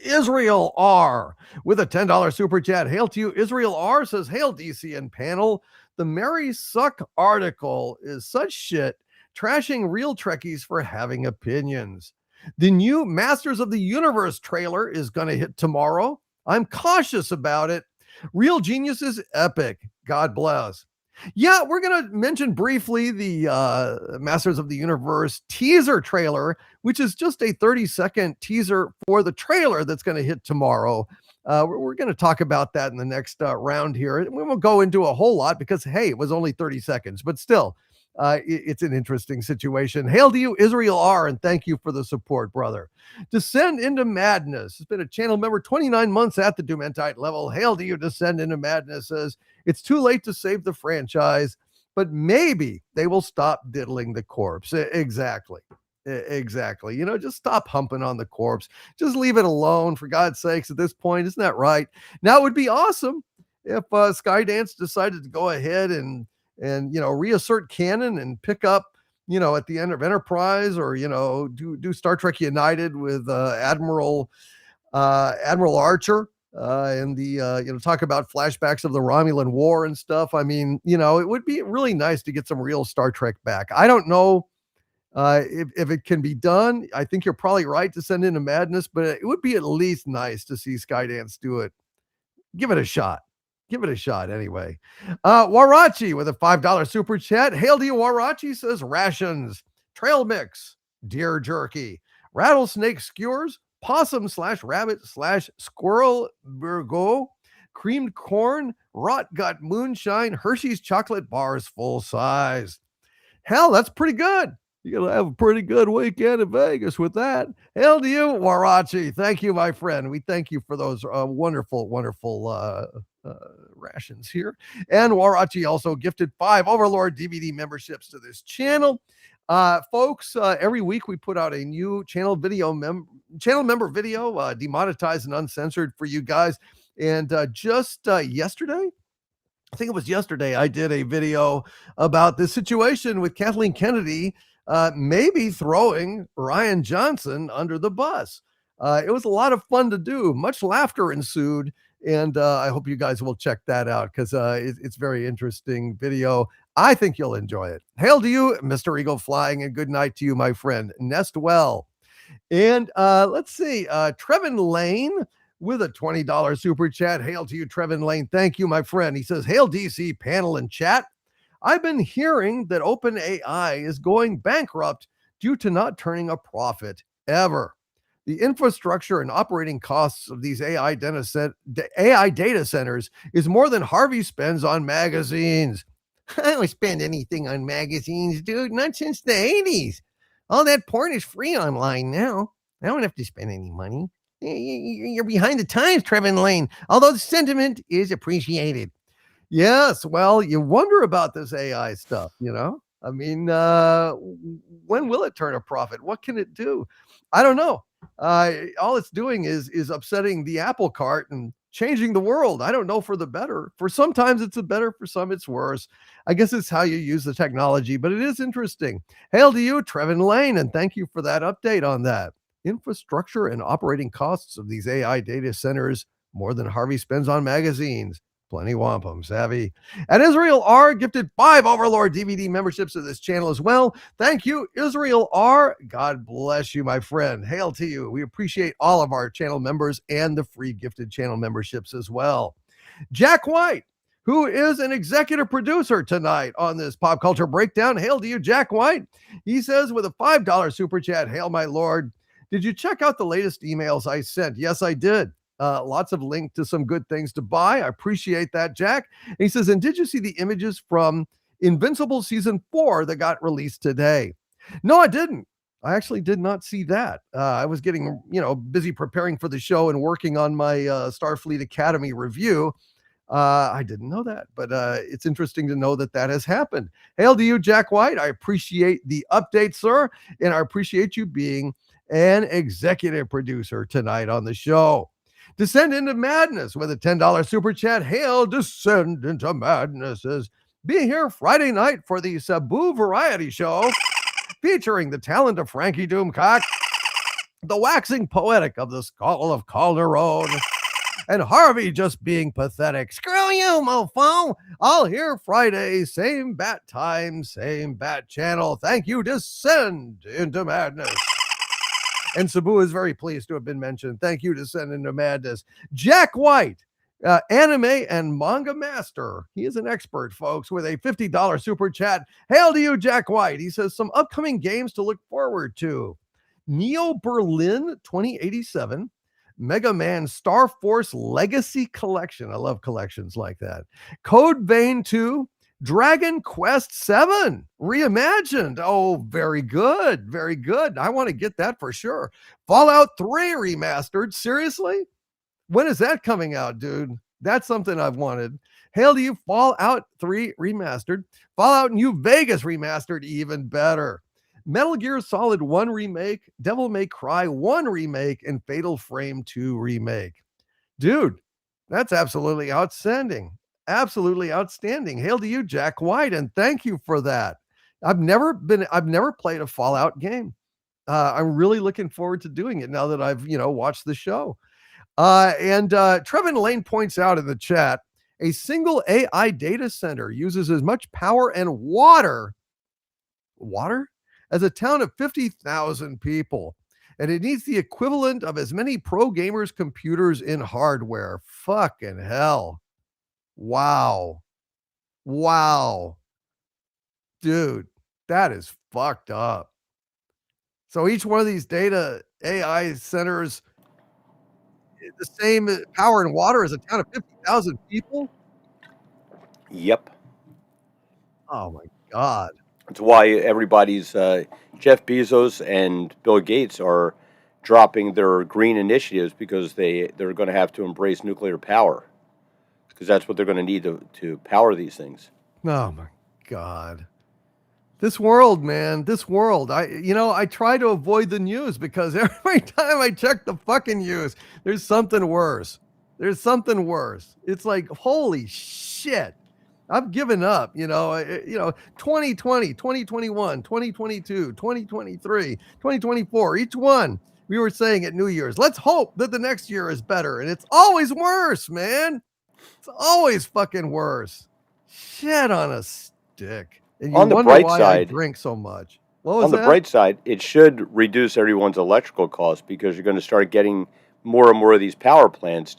Israel R with a $10 super chat. Hail to you, Israel R says, hail DC and panel. The Mary Suck article is such shit, trashing real Trekkies for having opinions. The new Masters of the Universe trailer is going to hit tomorrow. I'm cautious about it. Real Genius is epic. God bless. Yeah, we're going to mention briefly the Masters of the Universe teaser trailer, which is just a 30-second teaser for the trailer that's going to hit tomorrow. We're going to talk about that in the next round here. We won't go into a whole lot because, hey, it was only 30 seconds, but still, it's an interesting situation. Hail to you, Israel R, and thank you for the support, brother. Descend into Madness has been a channel member 29 months at the Dumentite level. Hail to you, Descend into Madness says, it's too late to save the franchise, but maybe they will stop diddling the corpse. Exactly. You know, just stop humping on the corpse. Just leave it alone, for God's sakes, at this point. Isn't that right? Now, it would be awesome if Skydance decided to go ahead and reassert canon and pick up, at the end of Enterprise, or do Star Trek United with Admiral Archer, and the talk about flashbacks of the Romulan War and stuff. I mean, it would be really nice to get some real Star Trek back. I don't know if it can be done. I think you're probably right to send into Madness, but it would be at least nice to see Skydance do it. Give it a shot. Anyway. Warachi with a $5 super chat. Hail to you, Warachi, says rations, trail mix, deer jerky, rattlesnake skewers, possum/rabbit/squirrel burgo, creamed corn, rot gut moonshine, Hershey's chocolate bars full size. Hell, that's pretty good. You're going to have a pretty good weekend in Vegas with that. Hail to you, Warachi. Thank you, my friend. We thank you for those wonderful rations here. And Warachi also gifted 5 Overlord DVD memberships to this channel. Folks, every week we put out a new channel member video, demonetized and uncensored for you guys. And just yesterday, I think it was yesterday, I did a video about the situation with Kathleen Kennedy maybe throwing Rian Johnson under the bus. It was a lot of fun to do. Much laughter ensued. And I hope you guys will check that out, because it's very interesting video. I think you'll enjoy it. Hail to you, Mr. Eagle Flying, and good night to you, my friend. Nest well. And let's see, Trevin Lane with a $20 super chat. Hail to you, Trevin Lane. Thank you, my friend. He says, hail DC panel and chat. I've been hearing that OpenAI is going bankrupt due to not turning a profit ever. The infrastructure and operating costs of these AI data centers is more than Harvey spends on magazines. I don't spend anything on magazines, dude, not since the 80s. All that porn is free online now. I don't have to spend any money. You're behind the times, Trevin Lane, although the sentiment is appreciated. Yes, well, you wonder about this AI stuff, I mean, when will it turn a profit? What can it do? I don't know. All it's doing is upsetting the apple cart and changing the world. I don't know, for the better. For sometimes it's a better, for some it's worse. I guess it's how you use the technology, but it is interesting. Hail to you, Trevin Lane, and thank you for that update on that. Infrastructure and operating costs of these AI data centers more than Harvey spends on magazines. Plenty wampum, savvy. And Israel R gifted 5 Overlord DVD memberships to this channel as well. Thank you, Israel R. God bless you, my friend. Hail to you. We appreciate all of our channel members and the free gifted channel memberships as well. Jack White, who is an executive producer tonight on this Pop Culture Breakdown. Hail to you, Jack White. He says with a $5 super chat, hail my lord. Did you check out the latest emails I sent? Yes, I did. Lots of link to some good things to buy. I appreciate that, Jack. And he says, and did you see the images from Invincible Season 4 that got released today? No, I didn't. I actually did not see that. I was getting, busy preparing for the show and working on my Starfleet Academy review. I didn't know that, but it's interesting to know that that has happened. Hail to you, Jack White. I appreciate the update, sir, and I appreciate you being an executive producer tonight on the show. Descend into Madness with a $10 super chat. Hail, Descend into Madness is being here Friday night for the Sabu Variety Show, featuring the talent of Frankie Doomcock, the waxing poetic of the Skull of Calderon, and Harvey just being pathetic. Screw you, mofo. All here Friday, same bat time, same bat channel. Thank you. Descend into Madness. And Sabu is very pleased to have been mentioned. Thank you, Descend into Madness. Jack White, anime and manga master. He is an expert, folks, with a $50 super chat. Hail to you, Jack White. He says some upcoming games to look forward to. Neo Berlin 2087, Mega Man Star Force Legacy Collection. I love collections like that. Code Vein 2, Dragon Quest 7 reimagined. Oh, very good. Very good. I want to get that for sure. Fallout 3 remastered. Seriously? When is that coming out, dude? That's something I've wanted. Hail to you, Fallout 3 remastered. Fallout New Vegas remastered, even better. Metal Gear Solid 1 remake, Devil May Cry 1 remake, and Fatal Frame 2 remake. Dude, that's absolutely outstanding. Absolutely outstanding. Hail to you, Jack White, and thank you for that. I've never played a Fallout game. I'm really looking forward to doing it now that I've, watched the show. And Trevin Lane points out in the chat, a single AI data center uses as much power and water as a town of 50,000 people. And it needs the equivalent of as many pro gamers' computers in hardware. Fucking hell. Wow. Dude, that is fucked up. So each one of these data AI centers, the same power and water as a town of 50,000 people? Yep. Oh my God. That's why everybody's Jeff Bezos and Bill Gates are dropping their green initiatives, because they're going to have to embrace nuclear power, because that's what they're going to need to power these things. Oh my God. This world, man, this world. I try to avoid the news, because every time I check the fucking news, there's something worse. It's like, holy shit. I've given up, 2020, 2021, 2022, 2023, 2024, each one. We were saying at New Year's, let's hope that the next year is better. And it's always worse, man. It's always fucking worse. Shit on a stick. And you On the wonder bright why side, I drink so much. What was on the that? bright side, it should reduce everyone's electrical costs, because you're going to start getting more and more of these power plants.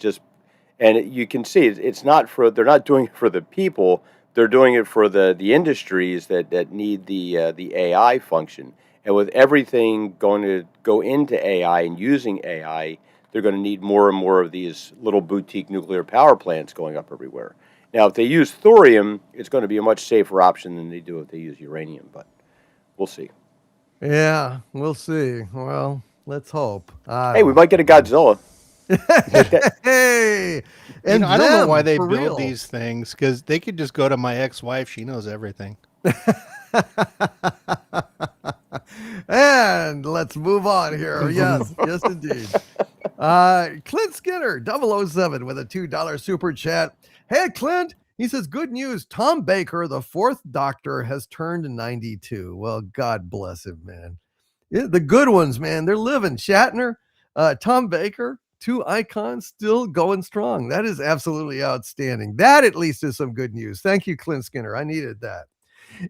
And you can see they're not doing it for the people. They're doing it for the industries that need the AI function. And with everything going to go into AI and using AI, they're going to need more and more of these little boutique nuclear power plants going up everywhere. Now, if they use thorium, it's going to be a much safer option than they do if they use uranium, but we'll see. Yeah, we'll see. Well, let's hope. Hey, we might get a Godzilla. Hey, and I don't know why they for build real. these things, because they could just go to my ex-wife. She knows everything. And let's move on here. Yes, indeed. Clint Skinner, 007 with a $2 super chat. Hey, Clint. He says, good news. Tom Baker, the fourth Doctor, has turned 92. Well, God bless him, man. Yeah, the good ones, man. They're living. Shatner, Tom Baker, two icons still going strong. That is absolutely outstanding. That at least is some good news. Thank you, Clint Skinner. I needed that.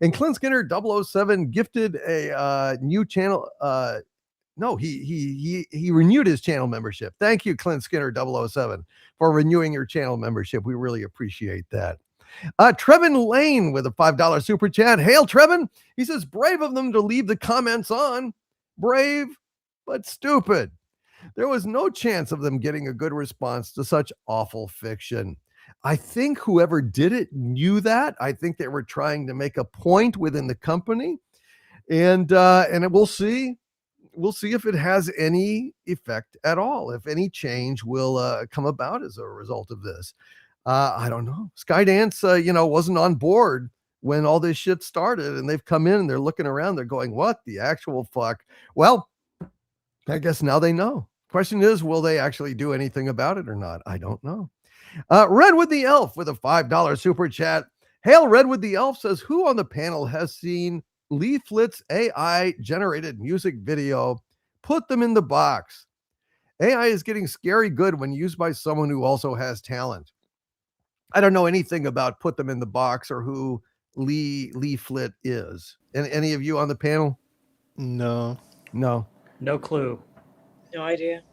And Clint Skinner 007 gifted a new channel. No, he renewed his channel membership. Thank you, Clint Skinner 007, for renewing your channel membership. We really appreciate that. Trevin Lane with a $5 super chat. Hail, Trevin. He says, brave of them to leave the comments on. Brave, but stupid. There was no chance of them getting a good response to such awful fiction. I think whoever did it knew that. I think they were trying to make a point within the company. And we'll see. We'll see if it has any effect at all, if any change will come about as a result of this. I don't know. Skydance, wasn't on board when all this shit started, and they've come in and they're looking around. They're going, what the actual fuck? Well, I guess now they know. Question is, will they actually do anything about it or not? I don't know. Redwood the Elf with a $5 super chat. Hail, Redwood the Elf says, who on the panel has seen Leaflet's AI generated music video? Put them in the box. AI is getting scary good when used by someone who also has talent. I don't know anything about put them in the box or who Leaflet is. Any of you on the panel? No. No clue. No idea.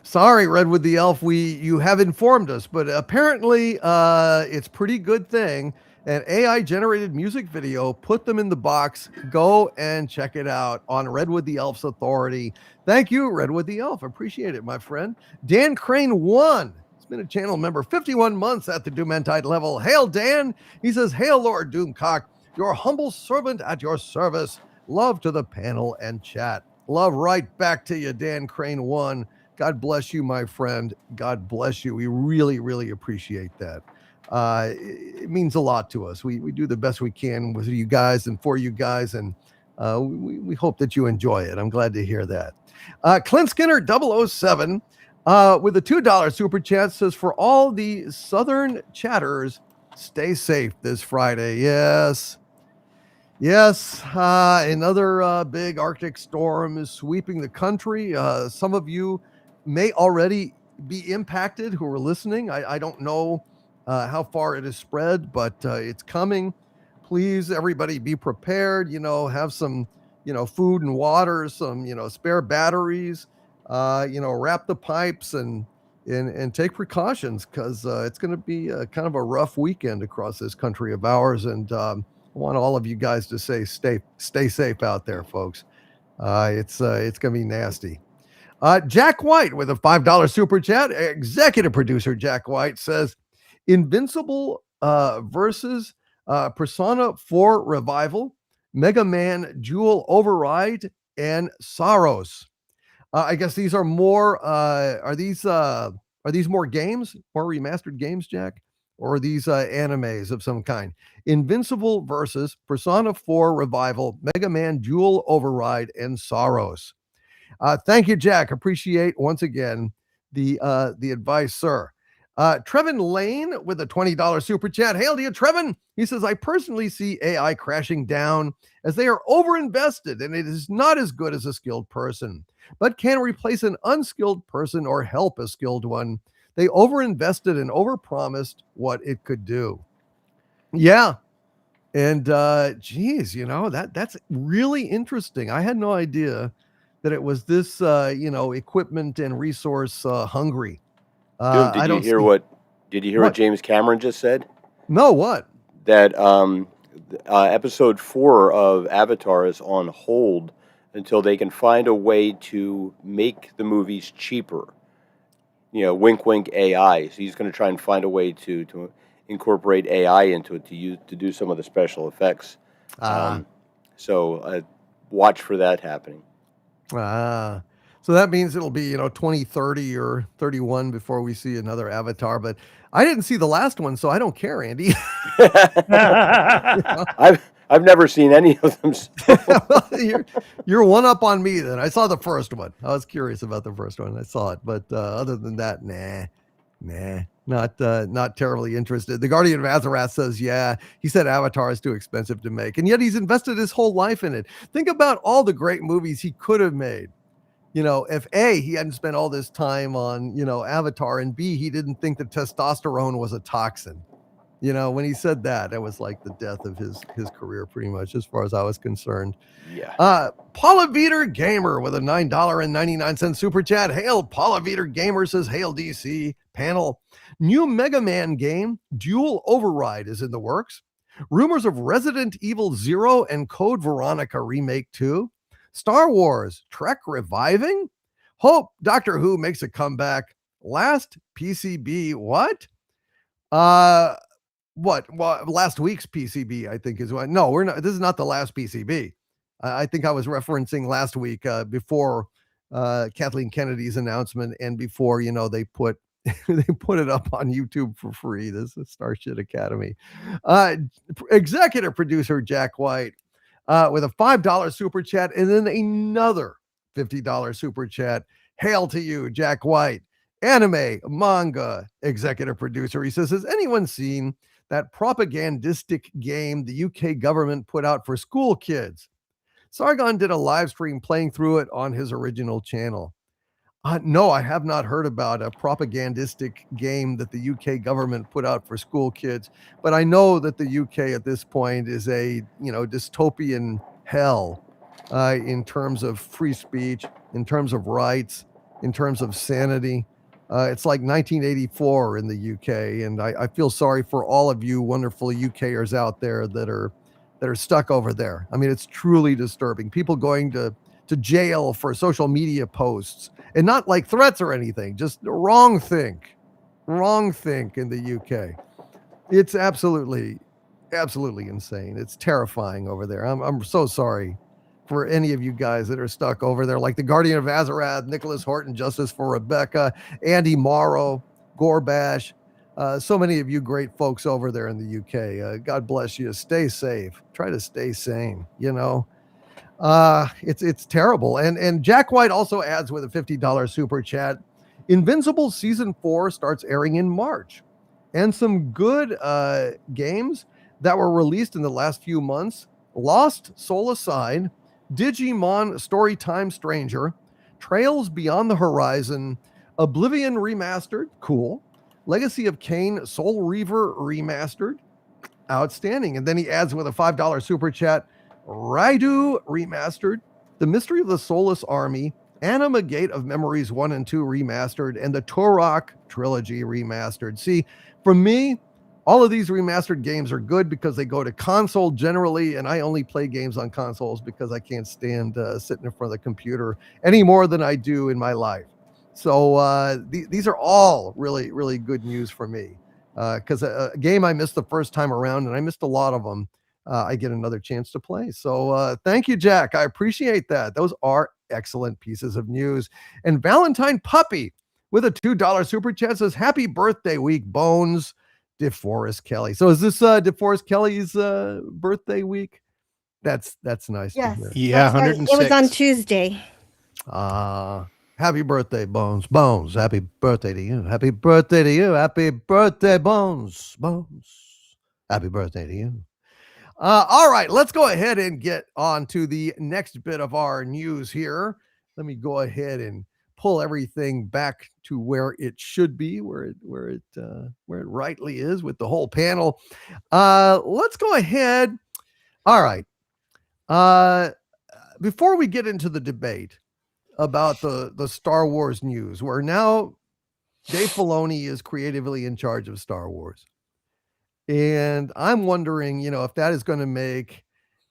Sorry, Redwood the Elf, you have informed us, but apparently it's pretty good thing. An AI generated music video, put them in the box. Go and check it out on Redwood the Elf's authority. Thank you, Redwood the Elf. Appreciate it, my friend. Dan Crane 1. He's been a channel member 51 months at the Doomentide level. Hail, Dan. He says, hail, Lord Doomcock, your humble servant at your service. Love to the panel and chat. Love right back to you, Dan Crane 1. God bless you, my friend. God bless you. We really, really appreciate that. It means a lot to us. We do the best we can with you guys and for you guys, and we hope that you enjoy it. I'm glad to hear that. Clint Skinner 007 with a $2 super chat says, for all the Southern chatters, stay safe this Friday. Yes, another big Arctic storm is sweeping the country. Some of you may already be impacted who are listening. I don't know how far it has spread, but it's coming. Please, everybody, be prepared. Have some, food and water, some, spare batteries. Wrap the pipes and take precautions, because it's going to be kind of a rough weekend across this country of ours. And I want all of you guys to stay safe out there, folks. It's going to be nasty. Jack White with a $5 super chat. Executive producer Jack White says, Invincible versus Persona 4 Revival, Mega Man Jewel Override, and Saros. I guess these are more. Are these more games, more remastered games, Jack, or are these animes of some kind? Invincible versus Persona 4 Revival, Mega Man Jewel Override, and Saros. Thank you, Jack. Appreciate once again the advice, sir. Trevin Lane with a $20 super chat. Hail to you, Trevin. He says, I personally see AI crashing down as they are overinvested and it is not as good as a skilled person, but can replace an unskilled person or help a skilled one. They overinvested and overpromised what it could do. Yeah. And that's really interesting. I had no idea that it was this, equipment and resource hungry. Did you hear what James Cameron just said? No, what? That episode 4 of Avatar is on hold until they can find a way to make the movies cheaper. Wink, wink, AI. So he's going to try and find a way to incorporate AI into it to do some of the special effects. So watch for that happening. So that means it'll be, 2030 or 31 before we see another Avatar. But I didn't see the last one, so I don't care, Andy. I've never seen any of them. So. You're one up on me then. I saw the first one. I was curious about the first one. I saw it, but other than that, not terribly interested. The Guardian of Azarath says, yeah, he said Avatar is too expensive to make, and yet he's invested his whole life in it. Think about all the great movies he could have made. If A, he hadn't spent all this time on, Avatar, and B, he didn't think that testosterone was a toxin. When he said that, it was like the death of his career, pretty much, as far as I was concerned. Yeah. Paula Veter Gamer with a $9.99 super chat. Hail, Paula Veter Gamer says, hail DC panel. New Mega Man game, Dual Override, is in the works. Rumors of Resident Evil 0 and Code Veronica Remake 2. Star Wars, Trek reviving. Hope Doctor Who makes a comeback. Last PCB, what? What? Well, last week's PCB, I think, is what. No, we're not. This is not the last PCB. I think I was referencing last week before Kathleen Kennedy's announcement, and before they put it up on YouTube for free. This is Starship Academy. Executive producer Jack White with a $5 super chat, and then another $50 super chat. Hail to you, Jack White. Anime, manga, executive producer. He says, has anyone seen that propagandistic game the UK government put out for school kids? Sargon did a live stream playing through it on his original channel. No, I have not heard about a propagandistic game that the UK government put out for school kids, but I know that the UK at this point is a dystopian hell in terms of free speech, in terms of rights, in terms of sanity. It's like 1984 in the UK, and I feel sorry for all of you wonderful UKers out there that are stuck over there. I mean, it's truly disturbing. People going to jail for social media posts, and not like threats or anything, just wrong think in the UK. It's absolutely insane. It's terrifying over there. I'm so sorry for any of you guys that are stuck over there, like the Guardian of Azarath, Nicholas Horton, Justice for Rebecca, Andy Morrow, Gorbash, so many of you great folks over there in the UK. God bless you. Stay safe. Try to stay sane. It's terrible. And Jack White also adds with a $50 super chat. Invincible season 4 starts airing in March, and some good games that were released in the last few months: Lost Soul Aside, Digimon Storytime Stranger, Trails Beyond the Horizon, Oblivion Remastered, cool, Legacy of Kain Soul Reaver Remastered, outstanding. And then he adds with a $5 super chat, Raidu Remastered, The Mystery of the Soulless Army, Anima Gate of Memories 1 and 2 Remastered, and the Turok Trilogy Remastered. See, for me, all of these remastered games are good because they go to console generally, and I only play games on consoles because I can't stand sitting in front of the computer any more than I do in my life. So these are all really, really good news for me, because a game I missed the first time around, and I missed a lot of them, I get another chance to play. So thank you, Jack. I appreciate that. Those are excellent pieces of news. And Valentine Puppy with a $2 super chat says, happy birthday week, Bones. DeForest Kelly. So is this DeForest Kelly's birthday week? That's nice. Yes. To hear. Yeah, That's right. 106. It was on Tuesday. Happy birthday, Bones. Bones, happy birthday to you. Happy birthday to you. Happy birthday, Bones. Bones. Happy birthday to you. All right, let's go ahead and get on to the next bit of our news here. Let me go ahead and pull everything back to where it should be, where it rightly is, with the whole panel. Let's go ahead. All right. Before we get into the debate about the Star Wars news, where now Dave Filoni is creatively in charge of Star Wars, and I'm wondering, if that is going to make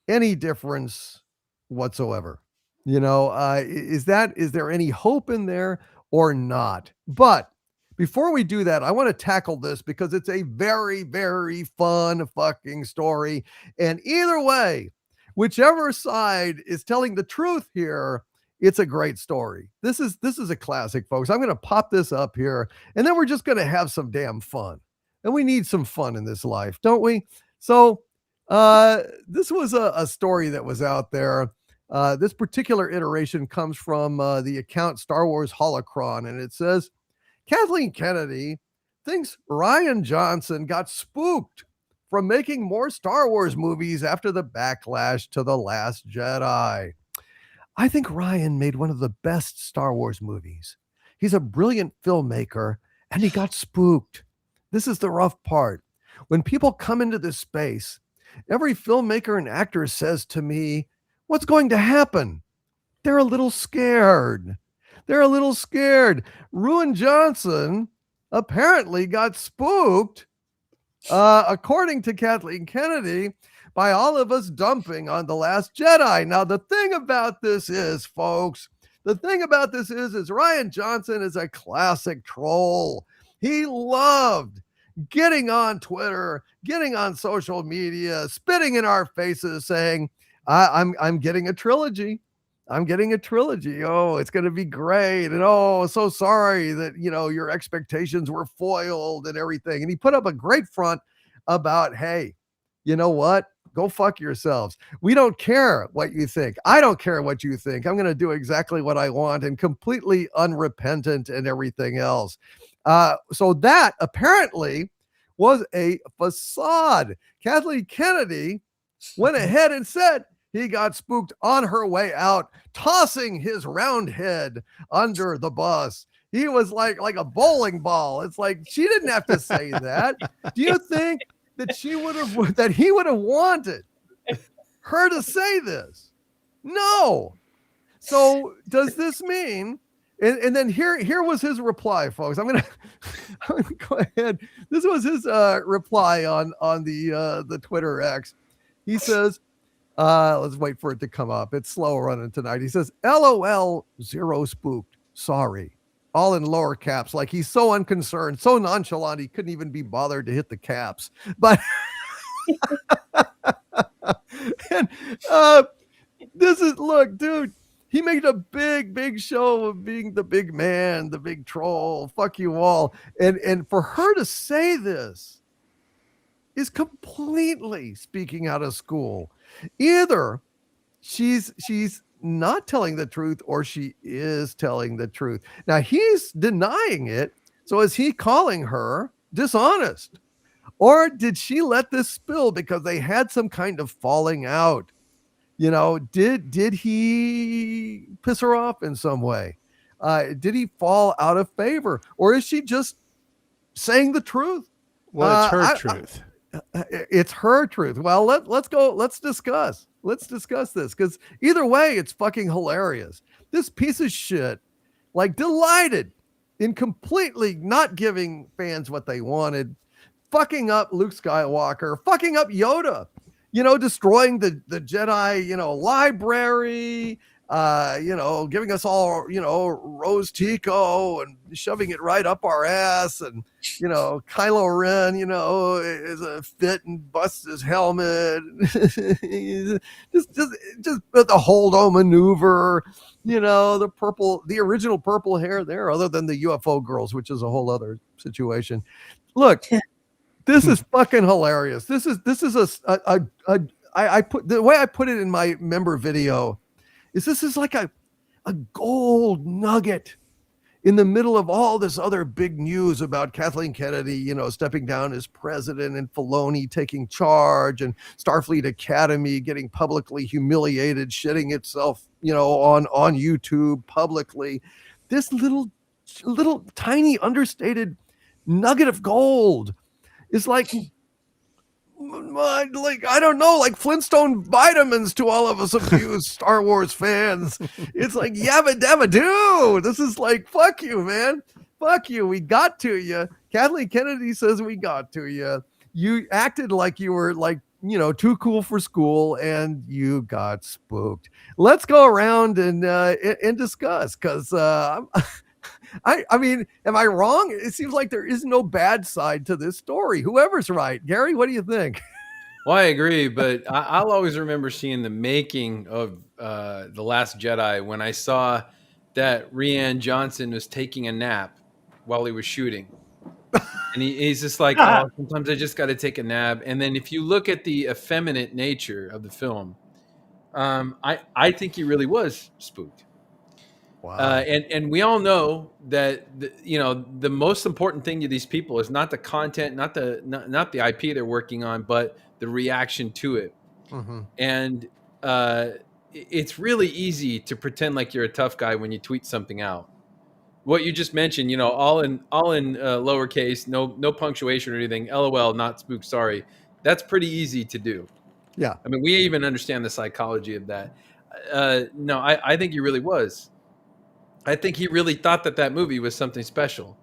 any difference whatsoever. Is there any hope in there or not? But before we do that, I want to tackle this because it's a very, very fun fucking story. And either way, whichever side is telling the truth here, it's a great story. This is a classic, folks. I'm going to pop this up here, and then we're just going to have some damn fun. And we need some fun in this life, don't we? So This was a story that was out there. This particular iteration comes from the account Star Wars Holocron, and it says Kathleen Kennedy thinks Rian Johnson got spooked from making more Star Wars movies after the backlash to The Last Jedi. I think Rian made one of the best Star Wars movies. He's a brilliant filmmaker, and he got spooked. This is the rough part. When people come into this space, every filmmaker and actor says to me, "What's going to happen?" They're a little scared. They're a little scared. Rian Johnson apparently got spooked, according to Kathleen Kennedy, by all of us dumping on The Last Jedi. Now, the thing about this is, folks, Rian Johnson is a classic troll. He loved getting on Twitter, getting on social media, spitting in our faces, saying, I'm getting a trilogy. I'm getting a trilogy. Oh, it's going to be great. And oh, so sorry that, your expectations were foiled and everything. And he put up a great front about, hey, you know what? Go fuck yourselves. We don't care what you think. I don't care what you think. I'm going to do exactly what I want, and completely unrepentant and everything else. So that apparently was a facade. Kathleen Kennedy went ahead and said he got spooked on her way out, tossing his round head under the bus. He was like a bowling ball. It's like, she didn't have to say that. Do you think that he would have wanted her to say this? No. So does this mean, and then here was his reply, folks. I'm gonna go ahead. This was his reply on the Twitter X. He says, let's wait for it to come up. It's slow running tonight. He says, LOL, zero spooked. Sorry. All in lower caps, like he's so unconcerned, so nonchalant, he couldn't even be bothered to hit the caps. But and this is, look, dude, he made a big show of being the big man, the big troll. Fuck you all. And for her to say this is completely speaking out of school. Either she's not telling the truth, or she is telling the truth. Now, he's denying it. So is he calling her dishonest? Or did she let this spill because they had some kind of falling out? Did he piss her off in some way? Did he fall out of favor? Or is she just saying the truth? Well, it's her truth. It's her truth. Well, let's go. Let's discuss this, because either way, it's fucking hilarious. This piece of shit, delighted in completely not giving fans what they wanted, fucking up Luke Skywalker, fucking up Yoda, destroying the Jedi, library, giving us all, Rose Tico and shoving it right up our ass. And, Kylo Ren, is a fit and busts his helmet. just the Holdo maneuver, the original purple hair there, other than the UFO girls, which is a whole other situation. Look, this is fucking hilarious. This is I put the way I put it in my member video is this is like a gold nugget in the middle of all this other big news about Kathleen Kennedy, stepping down as president, and Filoni taking charge, and Starfleet Academy getting publicly humiliated, shitting itself, on YouTube publicly. This little tiny understated nugget of gold is like I don't know, like Flintstone vitamins to all of us abused Star Wars fans. It's like, yabba dabba doo. This is like, fuck you, man. Fuck you. We got to you. Kathleen Kennedy says we got to you. You acted like you were too cool for school, and you got spooked. Let's go around and discuss, because I mean, am I wrong? It seems like there is no bad side to this story. Whoever's right. Gary, what do you think? Well, I agree, but I'll always remember seeing the making of The Last Jedi when I saw that Rian Johnson was taking a nap while he was shooting. And he's just like, oh, sometimes I just got to take a nap. And then if you look at the effeminate nature of the film, I think he really was spooked. Wow. And we all know that the most important thing to these people is not the content, not the IP they're working on, but the reaction to it. Mm-hmm. And it's really easy to pretend like you're a tough guy when you tweet something out. What you just mentioned, all in lowercase, no punctuation or anything. LOL, not spooked. Sorry. That's pretty easy to do. Yeah. I mean, we even understand the psychology of that. No, I think he really was. I think he really thought that movie was something special.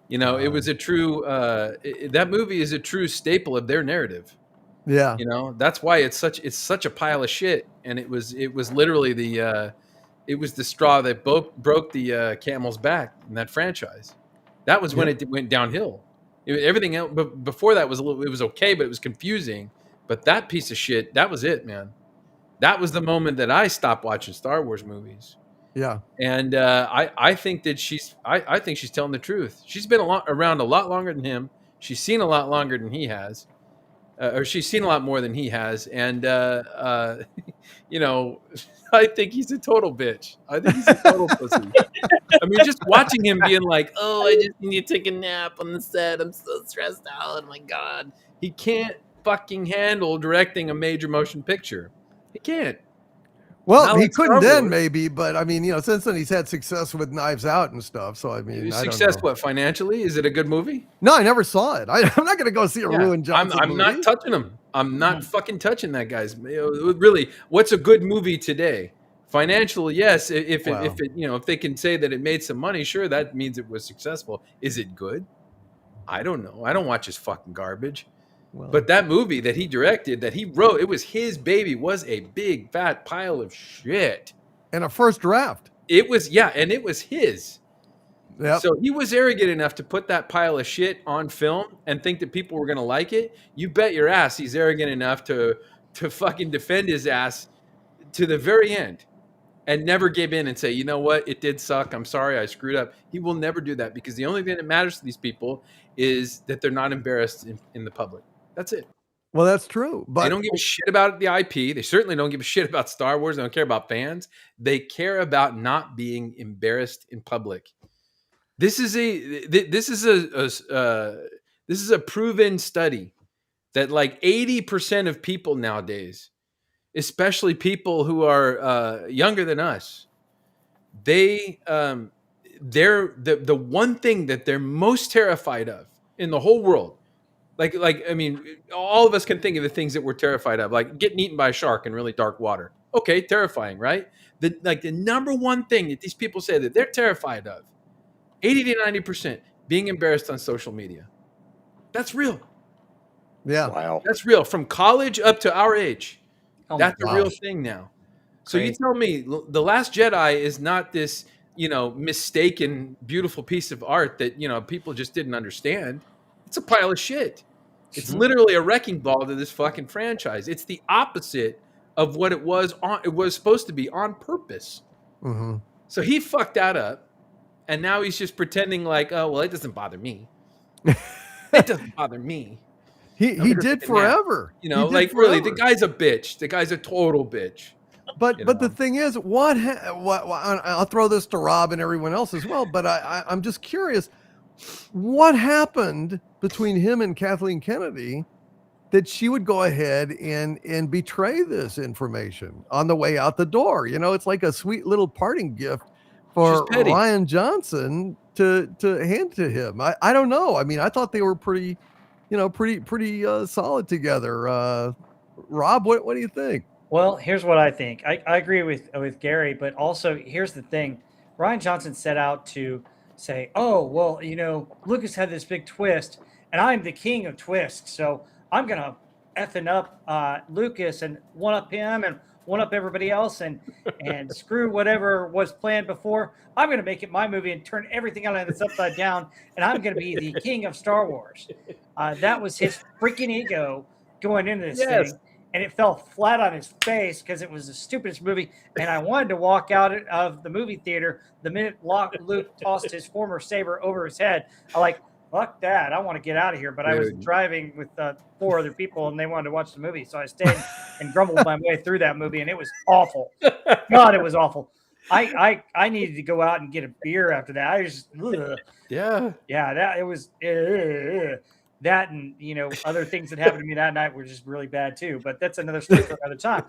It was a true. That movie is a true staple of their narrative. Yeah. That's why it's such a pile of shit. And it was literally the straw that broke the camel's back in that franchise. That was when it went downhill. Everything else, but before that it was okay, but it was confusing. But that piece of shit, that was it, man. That was the moment that I stopped watching Star Wars movies. Yeah. And I think that I think she's telling the truth. She's been around a lot longer than him. She's seen a lot longer than he has. Or she's seen a lot more than he has. And, I think he's a total bitch. I think he's a total pussy. I mean, just watching him being like, oh, I just need to take a nap on the set. I'm so stressed out. Oh, my God. He can't fucking handle directing a major motion picture. He can't. Well, Not he like couldn't Star then, Wars. maybe, but I mean, since then he's had success with Knives Out and stuff. So I mean, I don't Success, know. what, financially? Is it a good movie? No, I never saw it. I'm not going to go see a Rian Johnson I'm movie. not touching him. I'm not fucking touching that guy's. Really, what's a good movie today? Financially, yes. If they can say that it made some money, sure, that means it was successful. Is it good? I don't know. I don't watch his fucking garbage. Well, But that movie that he directed, that he wrote, it was his baby, was a big fat pile of shit. and a first draft. It was, and it was his. Yep. So he was arrogant enough to put that pile of shit on film and think that people were going to like it. You bet your ass he's arrogant enough to fucking defend his ass to the very end and never give in and say, you know what, it did suck. I'm sorry, I screwed up. He will never do that because the only thing that matters to these people is that they're not embarrassed in the public. That's it. Well, that's true. But They don't give a shit about the IP. They certainly don't give a shit about Star Wars. They don't care about fans. They care about not being embarrassed in public. This is a proven study that like 80% of people nowadays, especially people who are younger than us, they're the one thing that they're most terrified of in the whole world. Like I mean, all of us can think of the things that we're terrified of, like getting eaten by a shark in really dark water. Okay, terrifying, right? The number one thing that these people say that they're terrified of, 80 to 90%, being embarrassed on social media. That's real. yeah. Wow. That's real. From college up to our age. Oh my That's a real gosh. thing now. So you Crazy. tell me The Last Jedi is not this, mistaken, beautiful piece of art that, people just didn't understand. It's a pile of shit. It's literally a wrecking ball to this fucking franchise. It's the opposite of what it was supposed to be on purpose. Mm-hmm. So he fucked that up, and now he's just pretending like, oh, well, it doesn't bother me. It doesn't bother me. He gonna did take a nap. forever. He did Like really, the forever. guy's a bitch. The guy's a total bitch. But you but the know. thing is, what I'll throw this to Rob and everyone else as well. But I'm just curious, what happened between him and Kathleen Kennedy that she would go ahead and betray this information on the way out the door? It's like a sweet little parting gift for She's petty. Rian Johnson to hand to him. I don't know. I mean, I thought they were pretty solid together. Rob, what do you think? Well, here's what I think. I agree with Gary, but also here's the thing. Rian Johnson set out to say, oh, well, Lucas had this big twist, and I'm the king of twists, so I'm going to effing up Lucas and one up him and one up everybody else and screw whatever was planned before. I'm going to make it my movie and turn everything on that's upside down, and I'm going to be the king of Star Wars. That was his freaking ego going into this Yes. thing. And it fell flat on his face because it was the stupidest movie. And I wanted to walk out of the movie theater the minute Luke tossed his former saber over his head. I'm like, fuck that. I want to get out of here. But I was Dude. driving with 4 other people and they wanted to watch the movie. So I stayed and grumbled my way through that movie and it was awful. God, it was awful. I needed to go out and get a beer after that. I was just, ugh. Yeah. That it was that, and other things that happened to me that night were just really bad too. But that's another story for another time.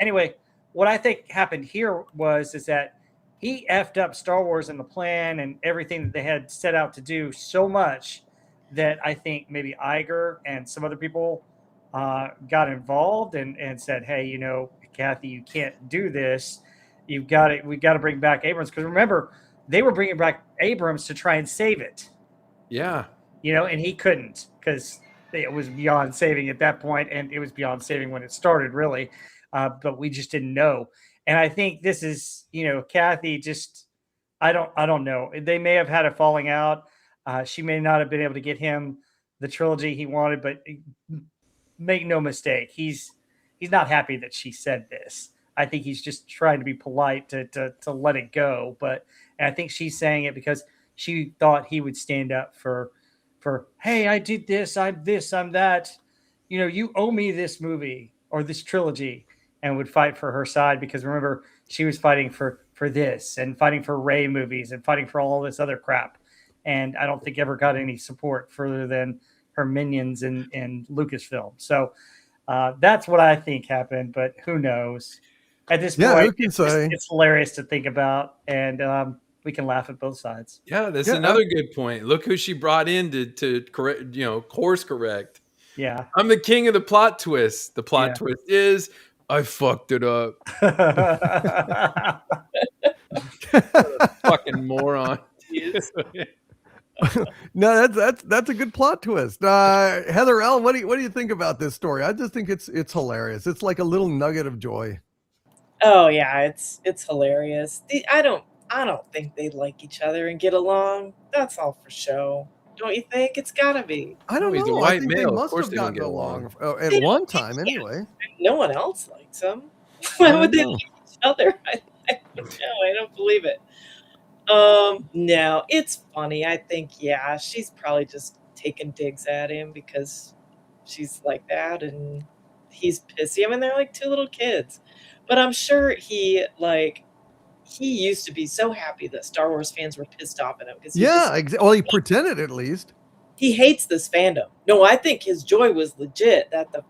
Anyway, what I think happened here is that he effed up Star Wars and the plan and everything that they had set out to do so much that I think maybe Iger and some other people got involved and said, hey, Kathy, you can't do this. We got to bring back Abrams. Because remember, they were bringing back Abrams to try and save it. Yeah. And he couldn't because it was beyond saving at that point, and it was beyond saving when it started, really. But we just didn't know. And I think this is, Kathy just, I don't know. They may have had a falling out. She may not have been able to get him the trilogy he wanted, but make no mistake, he's not happy that she said this. I think he's just trying to be polite to let it go. And I think she's saying it because she thought he would stand up for, hey, I did this, I'm that. You owe me this movie or this trilogy. And would fight for her side because remember, she was fighting for this and fighting for Rey movies and fighting for all this other crap. And I don't think ever got any support further than her minions in Lucasfilm. So that's what I think happened, but who knows? At this point, it's hilarious to think about, and we can laugh at both sides. Yeah, that's another good point. Look who she brought in to correct, course correct. Yeah. I'm the king of the plot twist. The plot twist is I fucked it up. Fucking moron. No, that's a good plot twist. Heather L, what do you think about this story? I just think it's hilarious. It's like a little nugget of joy. Oh yeah, it's hilarious. I don't think they like each other and get along. That's all for show. Don't you think? It's gotta be. I don't know. He's a white I think male. they Of course must they have don't gotten get along along. at one time, anyway. No one else likes them. Why would they like each other? I don't believe it. No, it's funny. I think, she's probably just taking digs at him because she's like that and he's pissy. I mean, they're like 2 little kids. But I'm sure he used to be so happy that Star Wars fans were pissed off at him. Well, he pretended at least. He hates this fandom. No, I think his joy was legit that the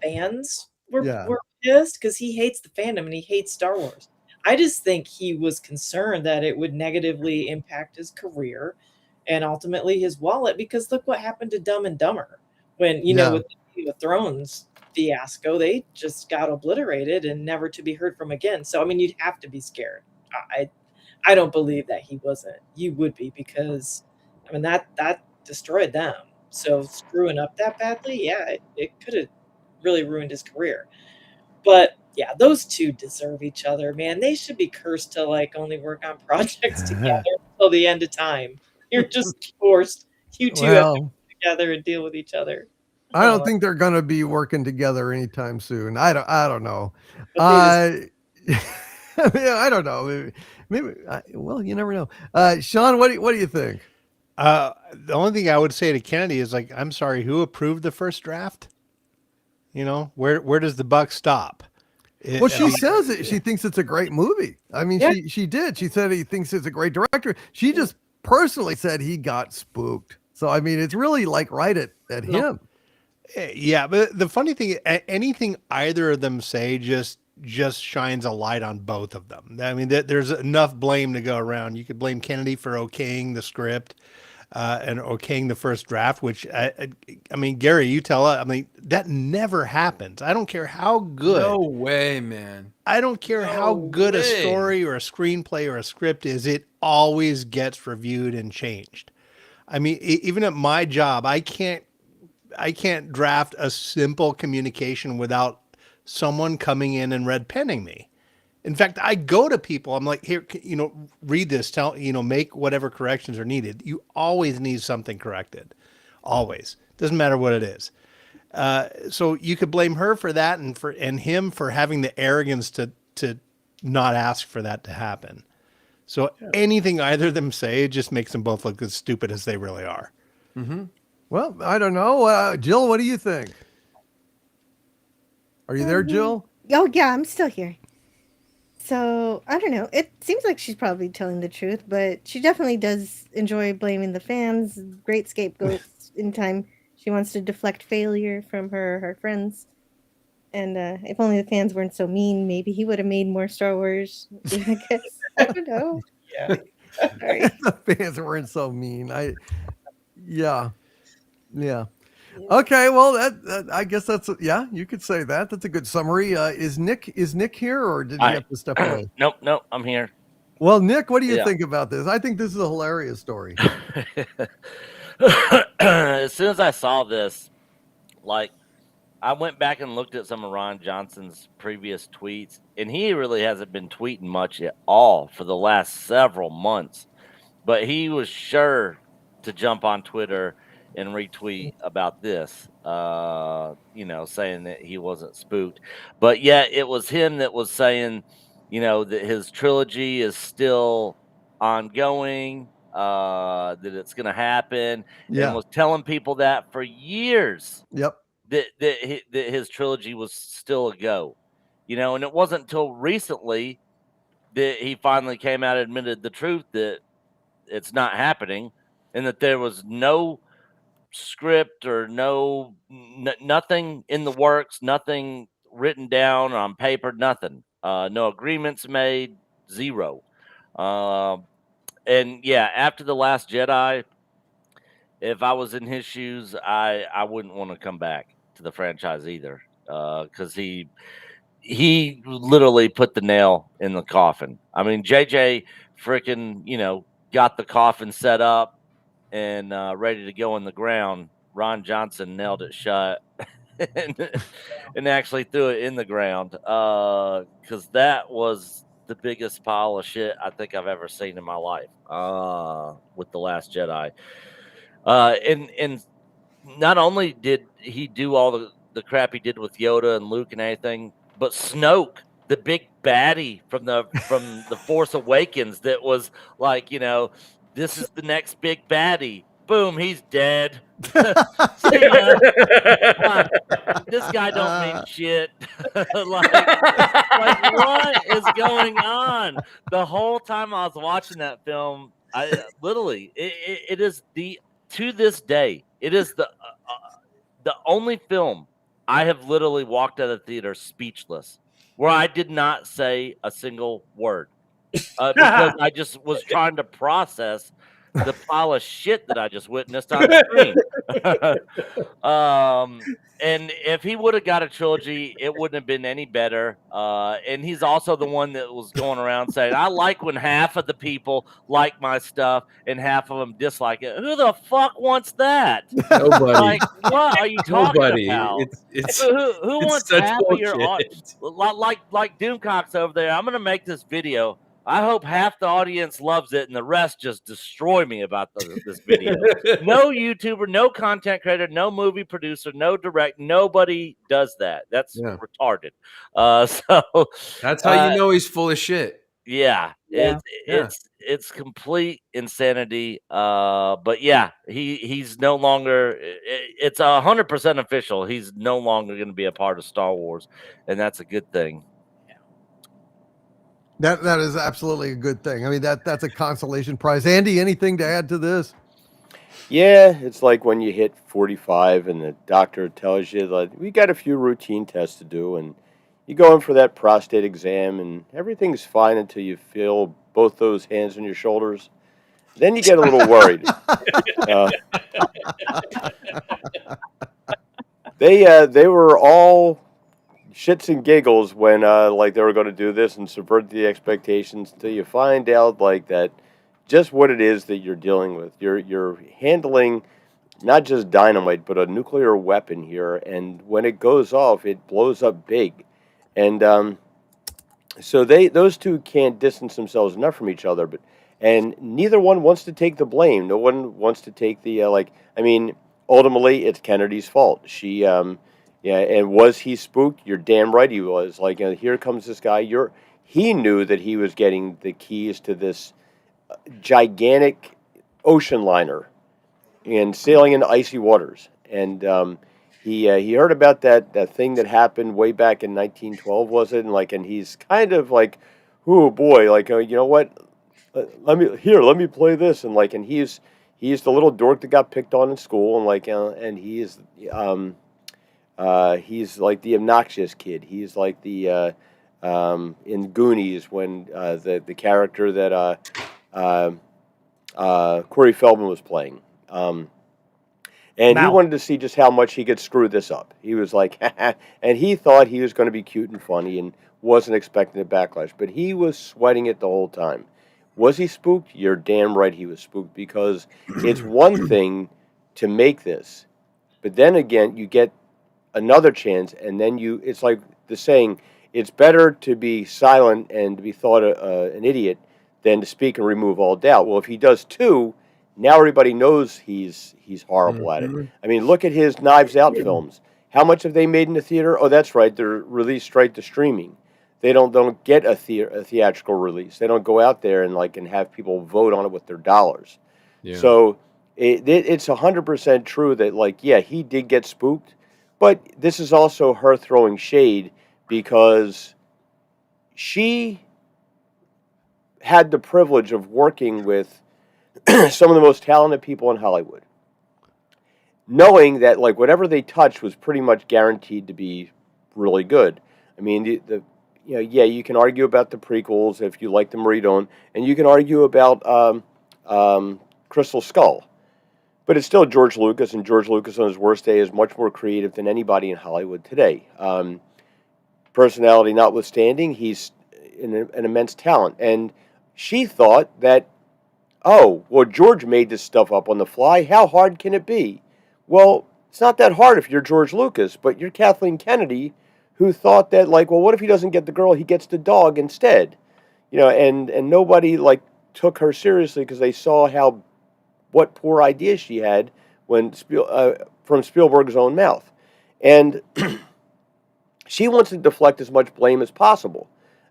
fans were pissed because he hates the fandom and he hates Star Wars. I just think he was concerned that it would negatively impact his career and ultimately his wallet because look what happened to Dumb and Dumber when, with the Game of Thrones fiasco, they just got obliterated and never to be heard from again. So, I mean, you'd have to be scared. I don't believe that he wasn't. You would be because, I mean, that destroyed them. So screwing up that badly, it could have really ruined his career. But yeah, those two deserve each other, man. They should be cursed to only work on projects together until the end of time. You're just forced. You two have to work together and deal with each other. I don't think they're going to be working together anytime soon. I don't know. I don't know. Maybe. Well, you never know. Sean, what do you think? The only thing I would say to Kennedy is I'm sorry, who approved the first draft? Where does the buck stop? Well, she says it. She thinks it's a great movie. I mean, she did. She said he thinks it's a great director. She just personally said he got spooked. So, I mean, it's really right at him. Yeah, but the funny thing, anything either of them say just shines a light on both of them. I mean, there's enough blame to go around. You could blame Kennedy for okaying the script and okaying the first draft, which, I mean, Gary, you tell us, I mean, that never happens. I don't care how good. No way, man. I don't care how good a story or a screenplay or a script is. It always gets reviewed and changed. I mean, even at my job, I can't draft a simple communication without someone coming in and red penning me. In fact, I go to people, I'm like, here, read this, make whatever corrections are needed. You always need something corrected. Always. Doesn't matter what it is. So you could blame her for that and him for having the arrogance to not ask for that to happen. So anything either of them say just makes them both look as stupid as they really are. Mm-hmm. Well, I don't know. Jill, what do you think? Are you there, Jill? Oh, yeah, I'm still here. So, I don't know. It seems like she's probably telling the truth, but she definitely does enjoy blaming the fans. Great scapegoats anytime she wants to deflect failure from her friends. And if only the fans weren't so mean, maybe he would have made more Star Wars. I guess. I don't know. Yeah. Sorry. The fans weren't so mean. Yeah. Okay, well, that I guess that's you could say that. That's a good summary. Is Nick here, or did he have to step away? Nope, I'm here. Well, Nick, what do you Yeah. think about this? I think this is a hilarious story. As soon as I saw this, like, I went back and looked at some of Rian Johnson's previous tweets, and he really hasn't been tweeting much at all for the last several months. But he was sure to jump on Twitter and retweet about this, saying that he wasn't spooked. But yet it was him that was saying, that his trilogy is still ongoing, that it's going to happen, and was telling people that for years. Yep. That his trilogy was still a go, and it wasn't until recently that he finally came out and admitted the truth that it's not happening, and that there was no script or nothing in the works, nothing written down on paper, nothing, no agreements made, zero. And yeah, after The Last Jedi, if I was in his shoes, I wouldn't want to come back to the franchise either, because he literally put the nail in the coffin. I mean, JJ freaking got the coffin set up and ready to go in the ground. Ron Johnson nailed it shut and actually threw it in the ground, because that was the biggest pile of shit I think I've ever seen in my life, with The Last Jedi. And not only did he do all the crap he did with Yoda and Luke and everything, but Snoke, the big baddie from the Force Awakens, that was like, this is the next big baddie. Boom, he's dead. See ya. This guy don't mean shit. like what is going on? The whole time I was watching that film, I literally it is to this day, it is the only film I have literally walked out of the theater speechless, where I did not say a single word, because I just was trying to process the pile of shit that I just witnessed on screen. And if he would have got a trilogy, it wouldn't have been any better. And he's also the one that was going around saying, I like when half of the people like my stuff and half of them dislike it. Who the fuck wants that? Nobody. Like, what are you talking Nobody. about? It's who it's wants such half of your bullshit. like Doomcock's over there? I'm gonna make this video. I hope half the audience loves it and the rest just destroy me about this video. No YouTuber, no content creator, no movie producer, no direct. Nobody does that. That's retarded. So that's how you know he's full of shit. Yeah. It's complete insanity. But yeah, he's no longer. It's 100% official. He's no longer going to be a part of Star Wars, and that's a good thing. That is absolutely a good thing. I mean, that's a consolation prize. Andy, anything to add to this? Yeah, it's like when you hit 45 and the doctor tells you, like, we got a few routine tests to do, and you go in for that prostate exam, and everything's fine until you feel both those hands on your shoulders. Then you get a little worried. They were all shits and giggles when like they were going to do this and subvert the expectations, until you find out like that just what it is that you're dealing with. You're handling not just dynamite but a nuclear weapon here, and when it goes off, it blows up big. And so those two can't distance themselves enough from each other, and neither one wants to take the blame. No one wants to take the ultimately it's Kennedy's fault. She and was he spooked? You're damn right he was. Like, here comes this guy. He knew that he was getting the keys to this gigantic ocean liner, and sailing in icy waters. And he heard about that thing that happened way back in 1912, was it? And he's kind of like, oh boy, you know what? Let me play this. And he's the little dork that got picked on in school, and he's like the obnoxious kid. He's like the in Goonies, when the character that Corey Feldman was playing. And he Mal. wanted to see just how much he could screw this up. He was like, and he thought he was going to be cute and funny and wasn't expecting a backlash. But he was sweating it the whole time. Was he spooked? You're damn right he was spooked, because it's one thing to make this, but then again, you get another chance, and then it's like the saying, it's better to be silent and to be thought an idiot than to speak and remove all doubt. Well, if he does too, now everybody knows he's horrible at it. I mean, look at his Knives Out films. How much have they made in the theater? Oh, that's right, they're released straight to streaming. They don't get a theatrical release. They don't go out there and have people vote on it with their dollars. Yeah. So it's 100% true that he did get spooked, but this is also her throwing shade, because she had the privilege of working with some of the most talented people in Hollywood, knowing that whatever they touched was pretty much guaranteed to be really good. I mean, you can argue about the prequels if you like them or you don't, and you can argue about Crystal Skull, but it's still George Lucas, and George Lucas on his worst day is much more creative than anybody in Hollywood today. Personality notwithstanding, he's an immense talent, and she thought that, oh, well, George made this stuff up on the fly. How hard can it be? Well, it's not that hard if you're George Lucas, but you're Kathleen Kennedy, who thought that, well, what if he doesn't get the girl, he gets the dog instead? And nobody, took her seriously, because they saw what poor ideas she had from Spielberg's own mouth. And she wants to deflect as much blame as possible.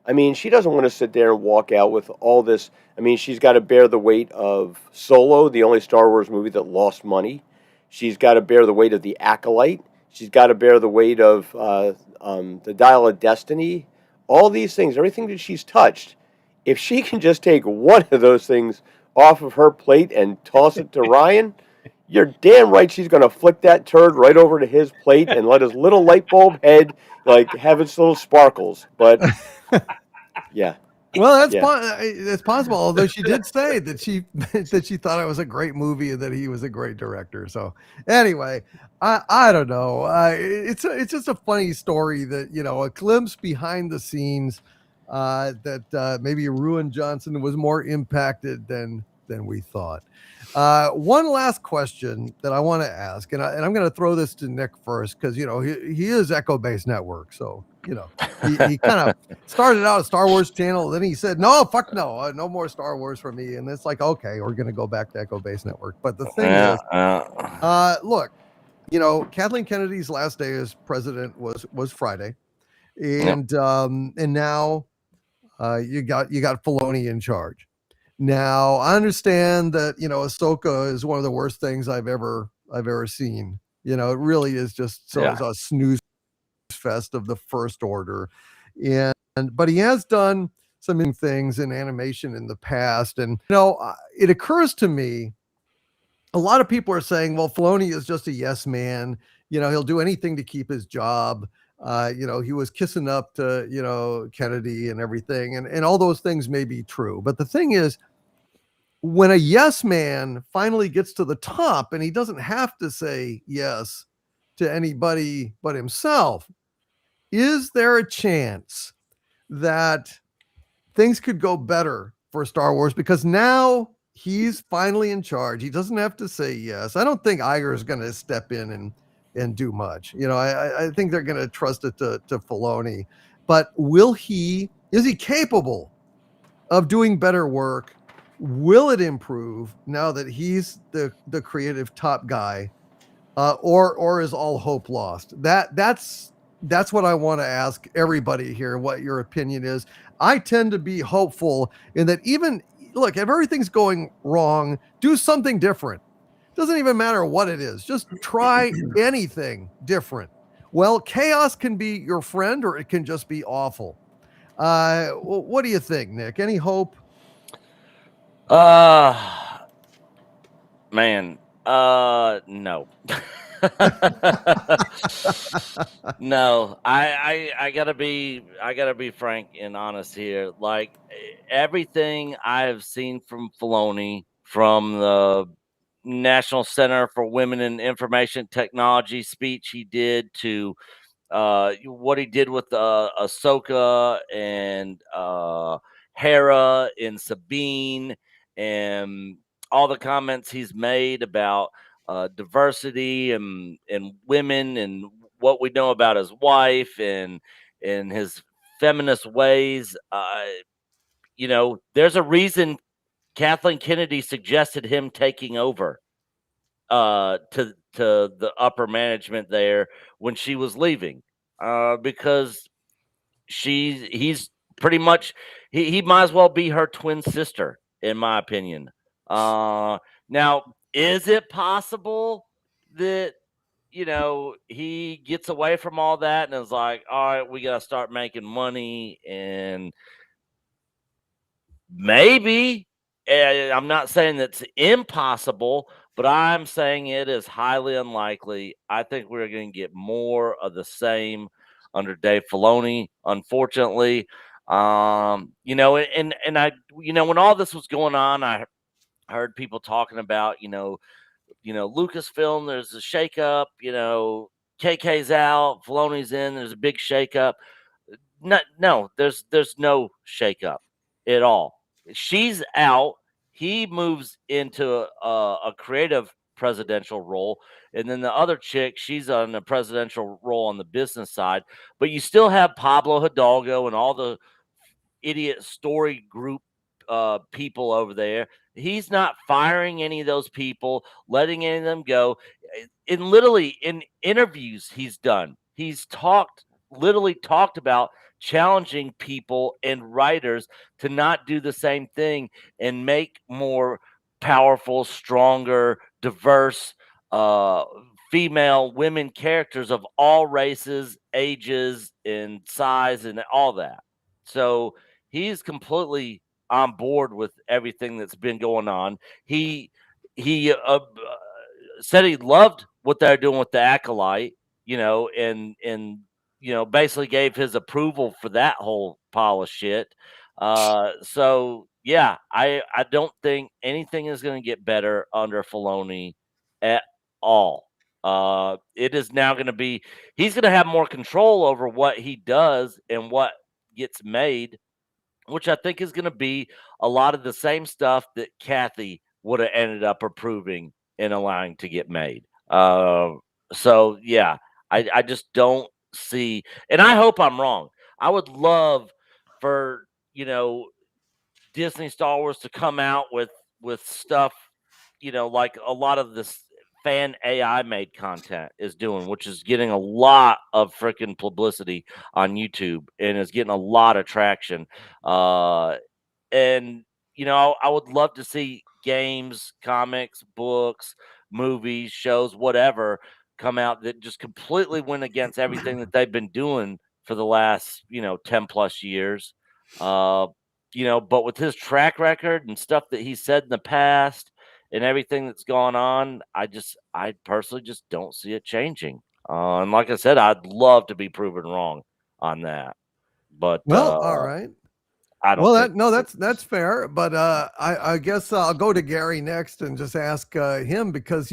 I mean, she doesn't want to sit there and walk out with all this. I mean, she's got to bear the weight of Solo, the only Star Wars movie that lost money. She's got to bear the weight of The Acolyte. She's got to bear the weight of The Dial of Destiny. All these things, everything that she's touched, if she can just take one of those things off of her plate and toss it to Ryan, you're damn right she's going to flick that turd right over to his plate and let his little light bulb head have its little sparkles. But yeah. Well, that's possible. Although she did say that she thought it was a great movie and that he was a great director. So anyway, I don't know. It's just a funny story that, a glimpse behind the scenes, that maybe Rian Johnson was more impacted than we thought. One last question that I want to ask, and I'm going to throw this to Nick first, because he is Echo Base Network, so he kind of started out a Star Wars channel, then he said, no, fuck no, no more Star Wars for me, and it's like, okay, we're going to go back to Echo Base Network. But the thing is, look, Kathleen Kennedy's last day as president was Friday, and now you got Filoni in charge. Now, I understand that, Ahsoka is one of the worst things I've ever seen. It really is just a snooze fest of the First Order. But he has done some things in animation in the past. And, it occurs to me, a lot of people are saying, well, Filoni is just a yes man. He'll do anything to keep his job. He was kissing up to, Kennedy and everything. And all those things may be true. But the thing is, when a yes man finally gets to the top and he doesn't have to say yes to anybody but himself, is there a chance that things could go better for Star Wars? Because now he's finally in charge. He doesn't have to say yes. I don't think Iger is going to step in and do much. I think they're going to trust it to Filoni. But is he capable of doing better work? Will it improve now that he's the creative top guy, or is all hope lost? That's what I want to ask everybody here, what your opinion is. I tend to be hopeful in that, even look, if everything's going wrong, do something different. Doesn't even matter what it is. Just try anything different. Well, chaos can be your friend, or it can just be awful. What do you think, Nick? Any hope? Man, no. No, I gotta be frank and honest here. Like everything I have seen from Filoni, from the National Center for Women in Information Technology speech he did, to what he did with Ahsoka and Hera and Sabine, and all the comments he's made about diversity and women, and what we know about his wife and his feminist ways. There's a reason Kathleen Kennedy suggested him taking over to the upper management there when she was leaving, because he's pretty much, he might as well be her twin sister, in my opinion. Now, is it possible that he gets away from all that and is like, all right, we got to start making money? And maybe, I'm not saying that's impossible, but I'm saying it is highly unlikely. I think we're going to get more of the same under Dave Filoni, unfortunately. And I, when all this was going on, I heard people talking about, Lucasfilm, there's a shakeup, KK's out, Filoni's in, there's a big shakeup. No, there's no shakeup at all. She's out. He moves into a creative presidential role, and then the other chick, she's on a presidential role on the business side. But you still have Pablo Hidalgo and all the idiot story group people over there. He's not firing any of those people, letting any of them go. Literally in interviews he's done, he's literally talked about challenging people and writers to not do the same thing and make more powerful, stronger, diverse female women characters of all races, ages, and size, and all that. So he's completely on board with everything that's been going on. He said he loved what they're doing with the Acolyte, and basically gave his approval for that whole pile of shit. So yeah, I don't think anything is going to get better under Filoni at all. It is now going to be, he's going to have more control over what he does and what gets made, which I think is going to be a lot of the same stuff that Kathy would have ended up approving and allowing to get made. So yeah, I just don't see, and I hope I'm wrong. I would love for Disney Star Wars to come out with stuff, like a lot of this fan AI made content is doing, which is getting a lot of freaking publicity on YouTube and is getting a lot of traction. And I would love to see games, comics, books, movies, shows, whatever come out that just completely went against everything that they've been doing for the last 10 plus years. But with his track record and stuff that he said in the past and everything that's gone on, I personally just don't see it changing. And like I said, I'd love to be proven wrong on that. But all right. I don't. That's fair. But I guess I'll go to Gary next and just ask him, because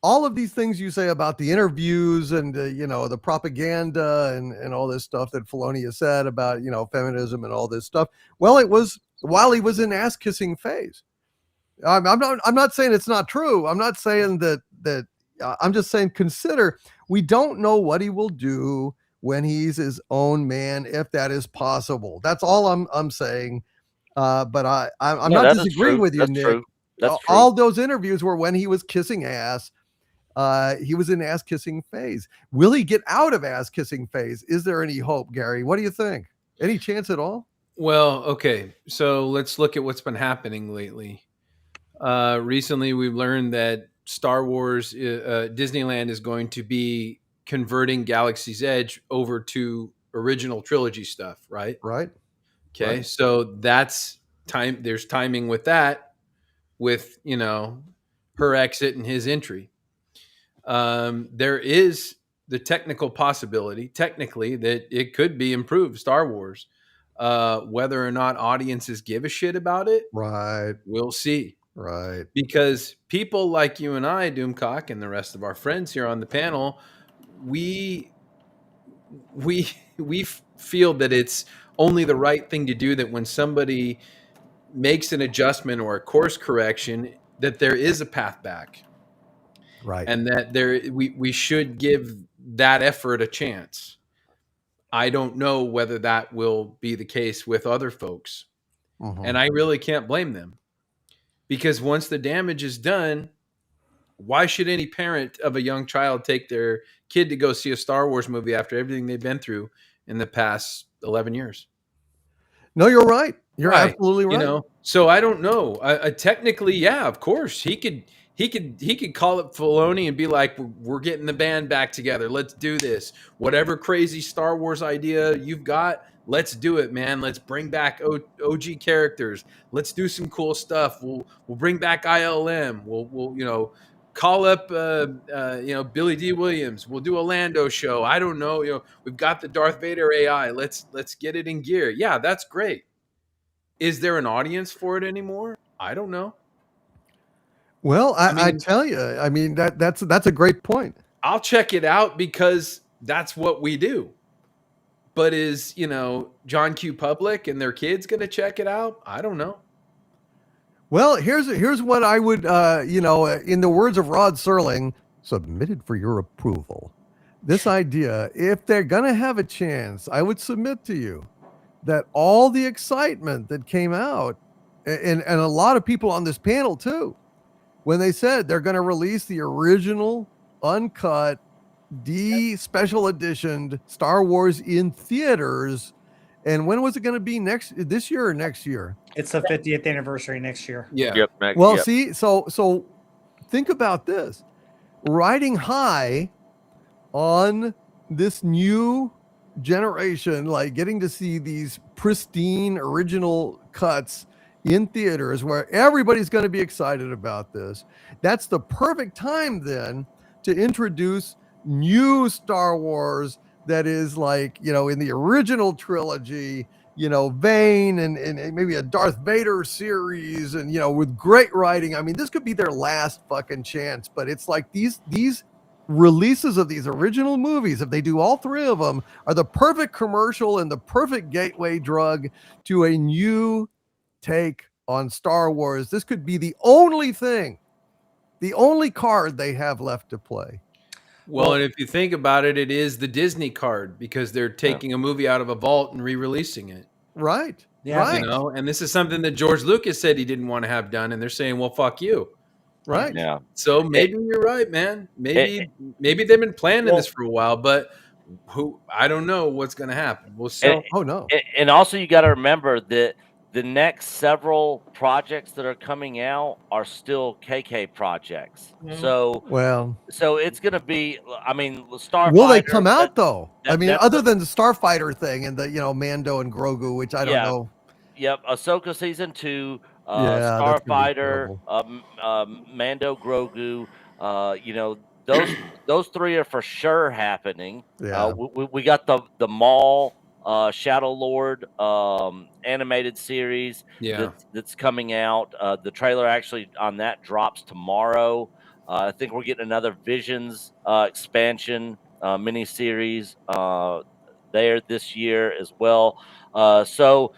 all of these things you say about the interviews and the propaganda and all this stuff that Filoni has said about feminism and all this stuff. Well, it was while he was in ass kissing phase. I'm not saying it's not true. I'm not saying that. I'm just saying, consider, we don't know what he will do when he's his own man, if that is possible. That's all I'm saying. But I'm not disagreeing with you, That's Nick. true. That's true. All those interviews were when he was kissing ass. He was in ass kissing phase. Will he get out of ass kissing phase? Is there any hope, Gary? What do you think? Any chance at all? Well, okay. So let's look at what's been happening lately. Recently, we've learned that Star Wars, Disneyland is going to be converting Galaxy's Edge over to original trilogy stuff, right? Right. Okay, Right. so that's time. There's timing with that, with her exit and his entry. There is the technical possibility, technically, that it could be improved Star Wars. Whether or not audiences give a shit about it, Right. we'll see. Right. Because people like you and I, Doomcock, and the rest of our friends here on the panel, we feel that it's only the right thing to do, that when somebody makes an adjustment or a course correction, that there is a path back. Right. And that we should give that effort a chance. I don't know whether that will be the case with other folks. Mhm. And I really can't blame them. Because once the damage is done, why should any parent of a young child take their kid to go see a Star Wars movie after everything they've been through in the past 11 years? No, you're right. You're Right. absolutely right. So I don't know. Technically, yeah, of course he could call up Filoni and be like, we're getting the band back together. Let's do this. Whatever crazy Star Wars idea you've got, let's do it, man. Let's bring back OG characters. Let's do some cool stuff. We'll bring back ILM. We'll call up Billy D. Williams. We'll do a Lando show. I don't know. We've got the Darth Vader AI. Let's get it in gear. Yeah, that's great. Is there an audience for it anymore? I don't know. Well, I tell you, I mean, that's a great point. I'll check it out because that's what we do. But is, John Q. Public and their kids going to check it out? I don't know. Well, here's what I would, in the words of Rod Serling, submitted for your approval. This idea, if they're going to have a chance, I would submit to you that all the excitement that came out, and a lot of people on this panel too, when they said they're going to release the original, uncut, special editioned Star Wars in theaters. And when was it going to be this year or next year? It's the 50th anniversary next year. Yeah. Yep. Well, yep. see, so think about this. Riding high on this new generation, like getting to see these pristine original cuts in theaters where everybody's going to be excited about this. That's the perfect time then to introduce new Star Wars that is like, in the original trilogy, vein and maybe a Darth Vader series and, with great writing. I mean, this could be their last fucking chance, but it's like these releases of these original movies, if they do all three of them, are the perfect commercial and the perfect gateway drug to a new take on Star Wars. This could be the only card they have left to play. Well, and if you think about it, it is the Disney card because they're taking a movie out of a vault and re-releasing it. Right. Yeah. Right. And this is something that George Lucas said he didn't want to have done, and they're saying, well, fuck you. Right. Yeah. So maybe you're right, man. Maybe they've been planning this for a while, but I don't know what's going to happen. We'll see. Oh no. And also you got to remember that the next several projects that are coming out are still KK projects. So it's going to be, I mean, Starfighter. Will they come out though? Other than the Starfighter thing and the, Mando and Grogu, which I don't know. Yep. Ahsoka season 2, Starfighter, Mando, Grogu, those three are for sure happening. Yeah. We got the Maul, Shadow Lord animated series that's coming out. The trailer actually on that drops tomorrow. I think we're getting another Visions expansion miniseries there this year as well. So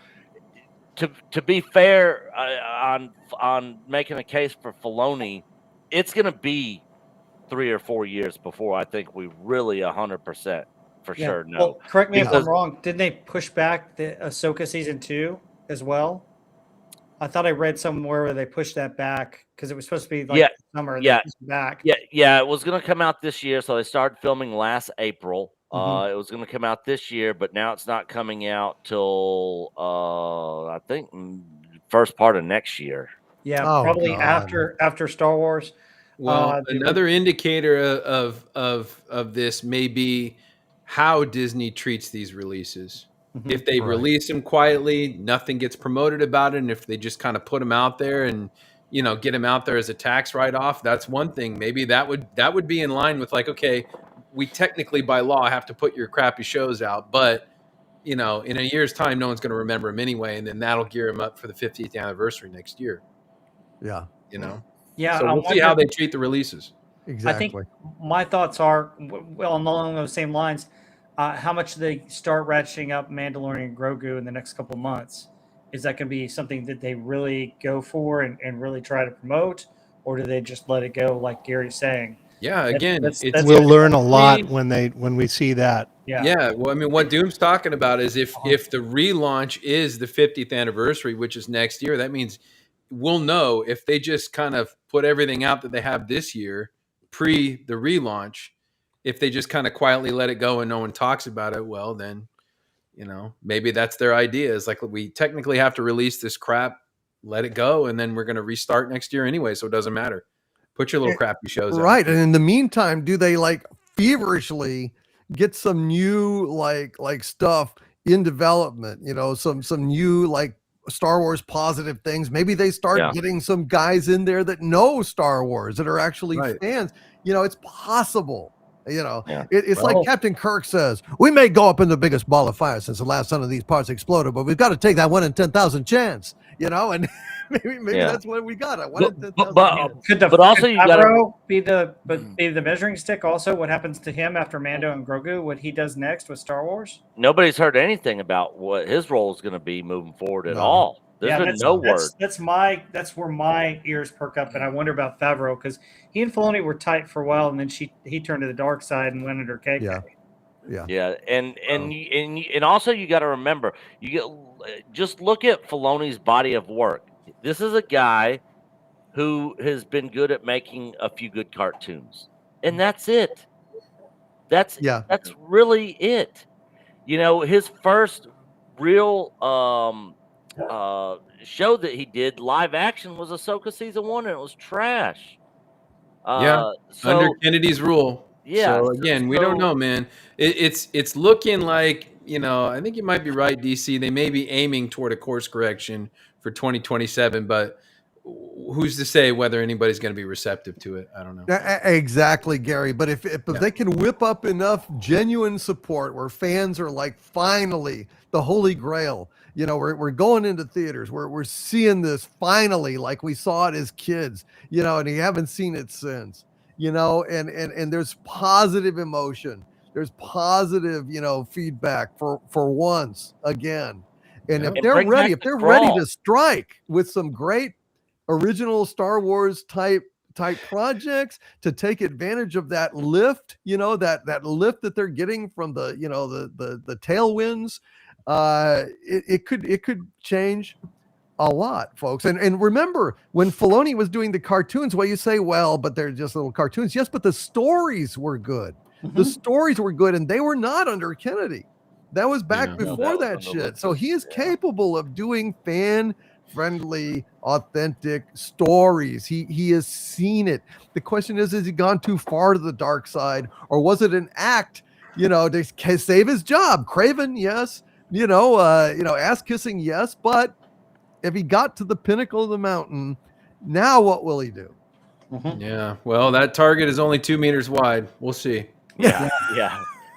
to be fair on making a case for Filoni, it's going to be 3 or 4 years before I think we really 100% for sure know. Well, correct me if I'm wrong. Didn't they push back the Ahsoka season 2 as well? I thought I read somewhere where they pushed that back because it was supposed to be like summer. And back. Yeah. It was going to come out this year, so they started filming last April. It was going to come out this year, but now it's not coming out till I think first part of next year. Yeah, probably after Star Wars. Well, they were- another indicator of this may be how Disney treats these releases. If they Right. release them quietly, nothing gets promoted about it, and if they just kind of put them out there and get them out there as a tax write-off, that's one thing. Maybe that would be in line with like, okay, we technically by law have to put your crappy shows out, but in a year's time, no one's going to remember them anyway, and then that'll gear them up for the 50th anniversary next year. Yeah, yeah, So I we'll see how wonder- they treat the releases. exactly. I think my thoughts are well along those same lines. How much they start ratcheting up Mandalorian and Grogu in the next couple of months? Is that going to be something that they really go for and really try to promote, or do they just let it go, like Gary's saying? Yeah, again, That's- it's that's- We'll learn a lot Really? when we see that. Yeah, well, I mean, what Doom's talking about is if the relaunch is the 50th anniversary, which is next year, that means we'll know if they just kind of put everything out that they have this year pre the relaunch. If they just kind of quietly let it go and no one talks about it, well, then maybe that's their idea. Is like, we technically have to release this crap, let it go, and then we're going to restart next year anyway, so it doesn't matter. Put your little crappy shows out. Right. And in the meantime, do they like feverishly get some new like stuff in development, some new like Star Wars positive things? Maybe they start getting some guys in there that know Star Wars, that are actually fans. It's possible. It's like Captain Kirk says, we may go up in the biggest ball of fire since the last son of these parts exploded, but we've got to take that 1 in 10,000 chance, and maybe that's what we got. But also you got to be the measuring stick. Also, what happens to him after Mando and Grogu? What he does next with Star Wars? Nobody's heard anything about what his role is going to be moving forward at all. There's been no word. That's where my ears perk up, and I wonder about Favreau, because he and Filoni were tight for a while, and then he turned to the dark side and went under KK. Yeah, and also you got to remember, just look at Filoni's body of work. This is a guy who has been good at making a few good cartoons, and that's it. That's really it. His first real show that he did live action was Ahsoka season 1, and it was trash. Under Kennedy's rule. Yeah. So again, we don't know, man. It's looking like, I think you might be right, DC. They may be aiming toward a course correction for 2027, but who's to say whether anybody's going to be receptive to it? I don't know. Exactly, Gary. But if they can whip up enough genuine support where fans are like, finally, the Holy Grail, we're going into theaters, we're seeing this finally, like we saw it as kids, and you haven't seen it since, and there's positive emotion. There's positive, feedback for once again. And if they're ready to strike with some great original Star Wars type projects to take advantage of that lift, that lift that they're getting from the tailwinds, it could change a lot, folks. And remember, when Filoni was doing the cartoons, you say, well, but they're just little cartoons. Yes, but the stories were good. The stories were good, and they were not under Kennedy. That was back before that shit. So he is capable of doing fan-friendly, authentic stories. He has seen it. The question is he gone too far to the dark side, or was it an act, to save his job? Craven, yes. Ass kissing, yes. But if he got to the pinnacle of the mountain, now what will he do? Yeah. Well, that target is only 2 meters wide. We'll see. Yeah.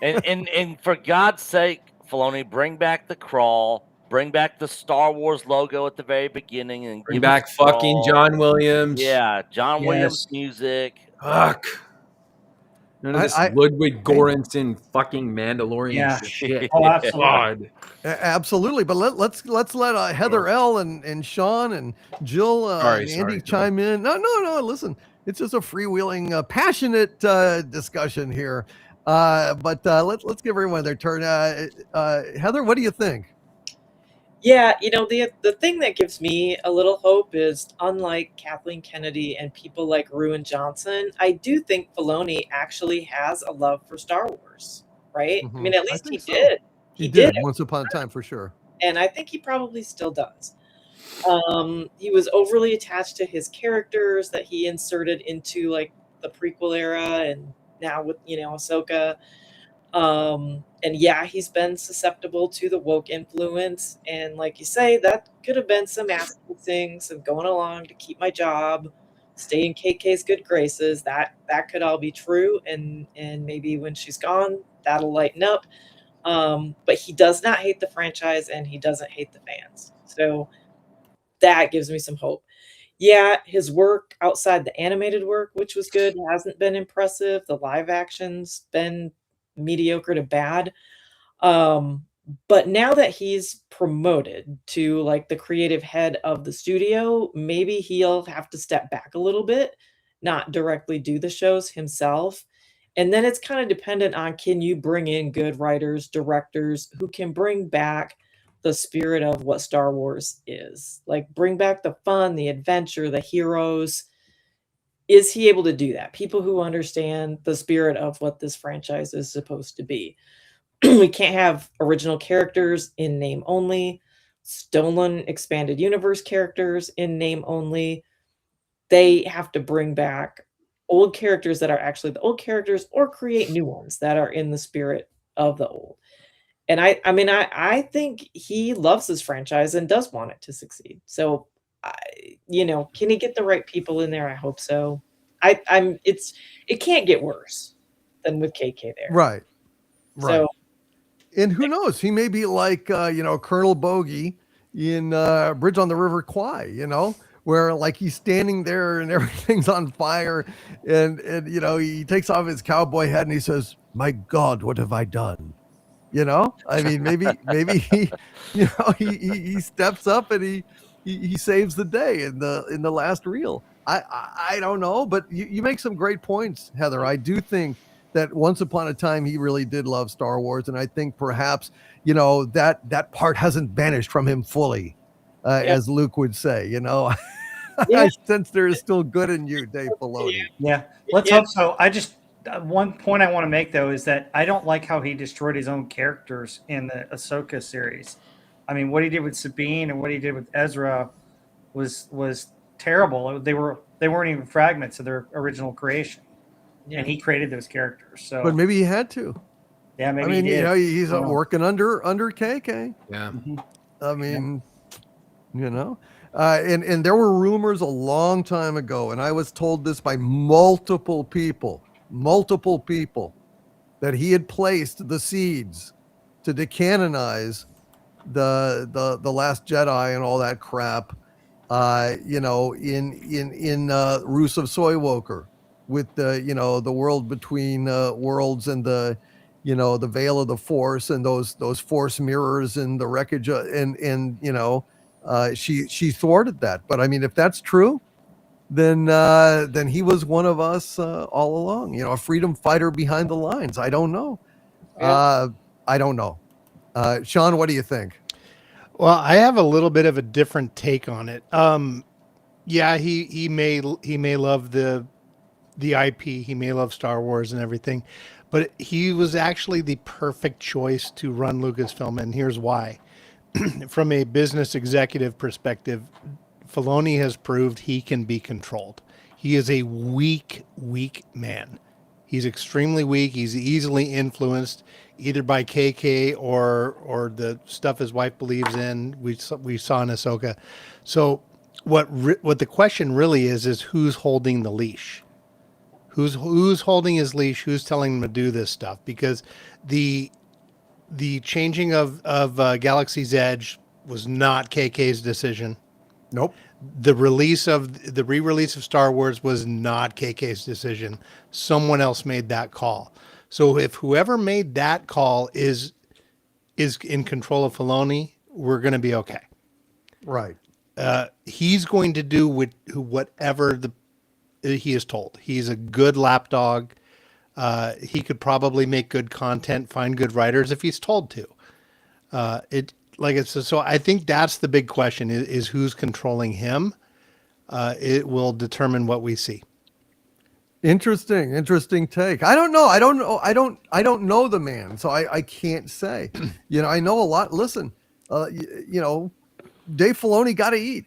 And for God's sake, Filoni, bring back the crawl, bring back the Star Wars logo at the very beginning, and bring back fucking John Williams. Yeah, John Williams music. Fuck. None of this Ludwig Göransson fucking Mandalorian shit. Oh, absolutely. God. Absolutely. But let's let Heather L and Sean and Jill and Andy chime in. No. Listen, it's just a freewheeling, passionate discussion here. But let's give everyone their turn. Heather, what do you think? Yeah, the thing that gives me a little hope is, unlike Kathleen Kennedy and people like Rian Johnson, I do think Filoni actually has a love for Star Wars, right? I mean, at least he did. He did once upon a time, for sure. And I think he probably still does. He was overly attached to his characters that he inserted into like the prequel era, and now with Ahsoka. And yeah, he's been susceptible to the woke influence, and like you say, that could have been some ass kissing, some going along to keep my job, stay in KK's good graces. That could all be true, and maybe when she's gone, that'll lighten up. But he does not hate the franchise, and he doesn't hate the fans, so that gives me some hope. Yeah, his work outside the animated work, which was good, hasn't been impressive. The live action's been mediocre to bad. But now that he's promoted to like the creative head of the studio, maybe he'll have to step back a little bit, not directly do the shows himself. And then it's kind of dependent on, can you bring in good writers, directors who can bring back the spirit of what Star Wars is? Like bring back the fun, the adventure, the heroes. Is he able to do that? People who understand the spirit of what this franchise is supposed to be. We can't have original characters in name only, stolen expanded universe characters in name only. They have to bring back old characters that are actually the old characters, or create new ones that are in the spirit of the old. And I think he loves this franchise and does want it to succeed. So, can he get the right people in there? I hope so. It can't get worse than with KK there. Right. So, and who knows? He may be like, Colonel Bogey in Bridge on the River Kwai, where like he's standing there and everything's on fire. And he takes off his cowboy hat and he says, "My God, what have I done?" Maybe he, he steps up and he saves the day in the last reel. I don't know, but you make some great points, Heather. I do think that once upon a time he really did love Star Wars, and I think perhaps that part hasn't vanished from him fully, as Luke would say. I sense there is still good in you, Dave Filoni. Yeah, let's hope so. I just one point I want to make though is that I don't like how he destroyed his own characters in the Ahsoka series. I mean, what he did with Sabine and what he did with Ezra was terrible. They weren't even fragments of their original creation. Yeah. And he created those characters. So, but maybe he had to. Yeah, maybe he did. He's working under KK. Yeah. Mm-hmm. I mean, and there were rumors a long time ago, and I was told this by multiple people, that he had placed the seeds to decanonize the Last Jedi and all that crap, in Ruse of Soywoker, with the world between worlds and the veil of the Force and those Force mirrors and the wreckage, she thwarted that. But I mean, if that's true, then he was one of us all along. A freedom fighter behind the lines. I don't know. Yeah. I don't know. Sean, what do you think? Well, I have a little bit of a different take on it. Yeah, he may love the IP, he may love Star Wars and everything, but he was actually the perfect choice to run Lucasfilm, and here's why. From a business executive perspective, Filoni has proved he can be controlled. He is a weak man. He's extremely weak. He's easily influenced either by KK or the stuff his wife believes in. We saw in Ahsoka. So what the question really is who's holding the leash? Who's holding his leash? Who's telling him to do this stuff? Because the changing of Galaxy's Edge was not KK's decision. Nope. The re-release of Star Wars was not KK's decision. Someone else made that call. So if whoever made that call is in control of Filoni, we're going to be okay. Right. He's going to do whatever he is told. He's a good lapdog. He could probably make good content, find good writers if he's told to. So I think that's the big question is who's controlling him. It will determine what we see. Interesting take. I don't know. I don't know the man, so I can't say. I know a lot. Listen, Dave Filoni got to eat.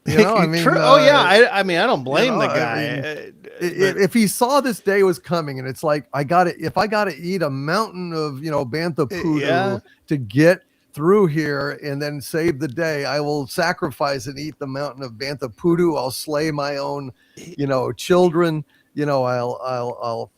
You know, I mean, True. Oh yeah, I mean, I don't blame the I guy. mean, if he saw this day was coming, and it's like, if I got to eat a mountain of bantha poodoo to get through here and then save the day, I will sacrifice and eat the mountain of bantha poodoo. I'll slay my own, children. I'll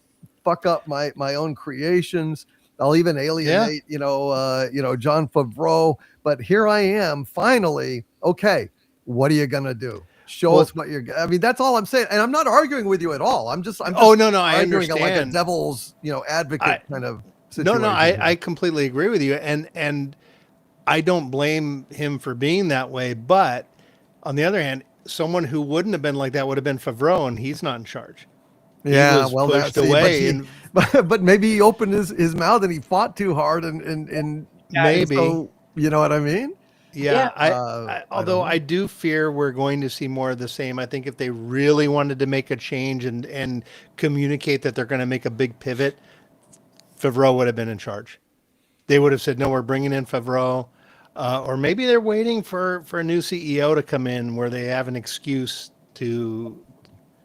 fuck up my own creations. I'll even alienate, John Favreau. But here I am, finally. Okay, what are you gonna do? Show us what you're. I mean, that's all I'm saying, and I'm not arguing with you at all. I'm just oh no, I arguing understand. like a devil's advocate kind of situation. No, I completely agree with you, and I don't blame him for being that way. But on the other hand, someone who wouldn't have been like that would have been Favreau, and he's not in charge. Yeah, he was pushed away, but maybe he opened his mouth and he fought too hard, and maybe you know what I mean. Yeah, although I do fear we're going to see more of the same. I think if they really wanted to make a change and communicate that they're going to make a big pivot, Favreau would have been in charge. They would have said, no, we're bringing in Favreau. Or maybe they're waiting for a new CEO to come in where they have an excuse to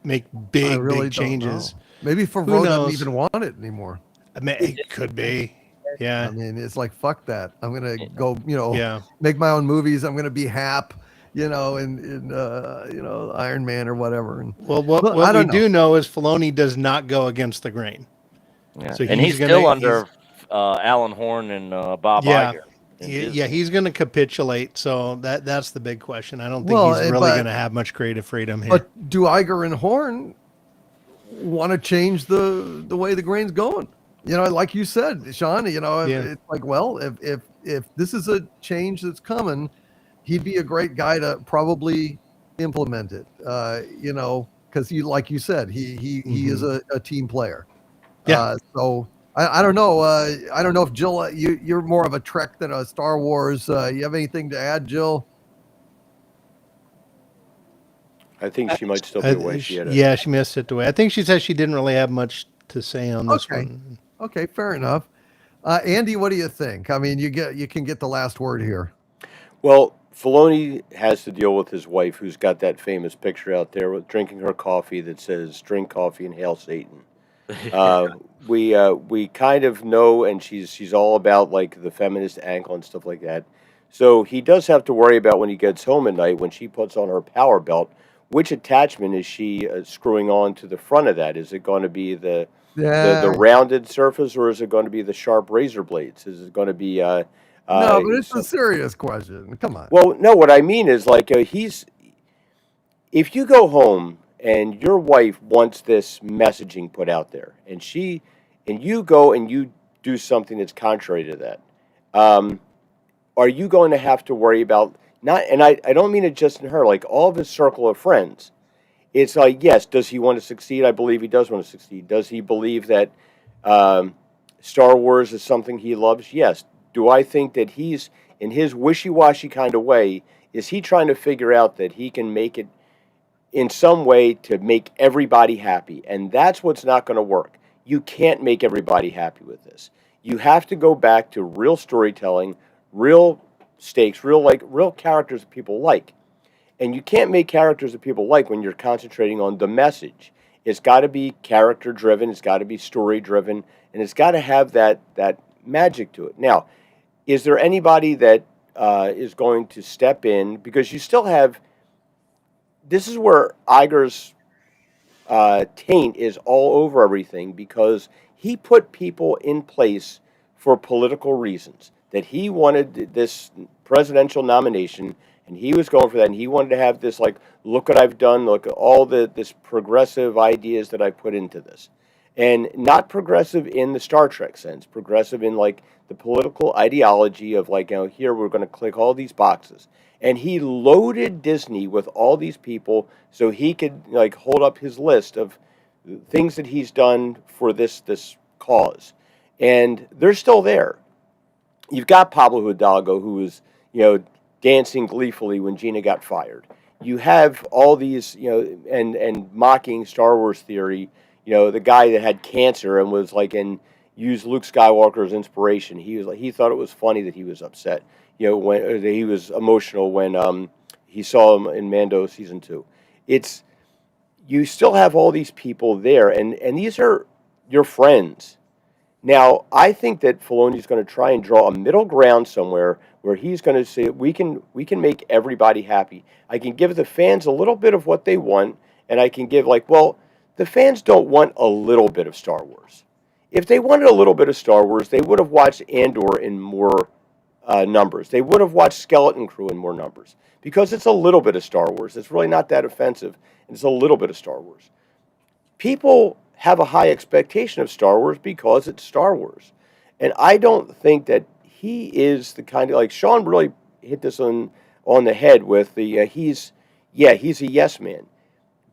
make big changes. Maybe Favreau doesn't even want it anymore. I mean, it could be. Yeah. I mean, it's like, fuck that. I'm going to go, make my own movies. I'm going to be Hap, in Iron Man or whatever. And what we do know is Filoni does not go against the grain. Yeah. So he's still under Alan Horn and Bob Iger. He's going to capitulate. So that's the big question. I don't think he's really going to have much creative freedom here. But do Iger and Horn want to change the way the grain's going? Like you said, Sean, it's like, well, if this is a change that's coming, he'd be a great guy to probably implement it. Because like you said, he is a team player. Yeah. So I don't know. I don't know if Jill, you're more of a Trek than a Star Wars. You have anything to add, Jill? I think she might still be away. She may have stepped away. I think she said she didn't really have much to say on this one. Okay, fair enough. Andy, what do you think? I mean, you can get the last word here. Well, Filoni has to deal with his wife, who's got that famous picture out there with drinking her coffee that says "Drink coffee and hail Satan." We kind of know, and she's all about like the feminist angle and stuff like that. So he does have to worry about when he gets home at night when she puts on her power belt. Which attachment is she screwing on to the front of that? Is it going to be the rounded surface, or is it going to be the sharp razor blades? Is it going to be no, but it's a serious question. Come on. Well, no, what I mean is like if you go home and your wife wants this messaging put out there, and you go and you do something that's contrary to that, are you going to have to worry about I don't mean it just in her, like all of his circle of friends. It's like, yes, does he want to succeed? I believe he does want to succeed. Does he believe that Star Wars is something he loves? Yes. Do I think that he's, in his wishy-washy kind of way, is he trying to figure out that he can make it in some way to make everybody happy? And that's what's not going to work. You can't make everybody happy with this. You have to go back to real storytelling, real stakes, real characters that people like. And you can't make characters that people like when you're concentrating on the message. It's got to be character driven, it's got to be story driven, and it's got to have that magic to it. Now, is there anybody that is going to step in? Because you still have, this is where Iger's taint is all over everything, because he put people in place for political reasons. That he wanted this presidential nomination, and he was going for that, and he wanted to have this, like, look what I've done, look at all this progressive ideas that I put into this. And not progressive in the Star Trek sense, progressive in, like, the political ideology of, like, here we're going to click all these boxes. And he loaded Disney with all these people so he could, like, hold up his list of things that he's done for this cause. And they're still there. You've got Pablo Hidalgo, who was, dancing gleefully when Gina got fired. You have all these, and mocking Star Wars theory, the guy that had cancer and was like, and used Luke Skywalker as inspiration. He thought it was funny that he was upset. when he was emotional when he saw him in Mando season 2. You still have all these people there, and these are your friends. Now, I think that Filoni's going to try and draw a middle ground somewhere where he's going to say we can make everybody happy. I can give the fans a little bit of what they want, and I can give the fans don't want a little bit of Star Wars. If they wanted a little bit of Star Wars, they would have watched Andor in more numbers. They would have watched Skeleton Crew in more numbers because it's a little bit of Star Wars. It's really not that offensive. It's a little bit of Star Wars. People have a high expectation of Star Wars because it's Star Wars. And I don't think that he is the kind of, Sean really hit this on the head with he's a yes man.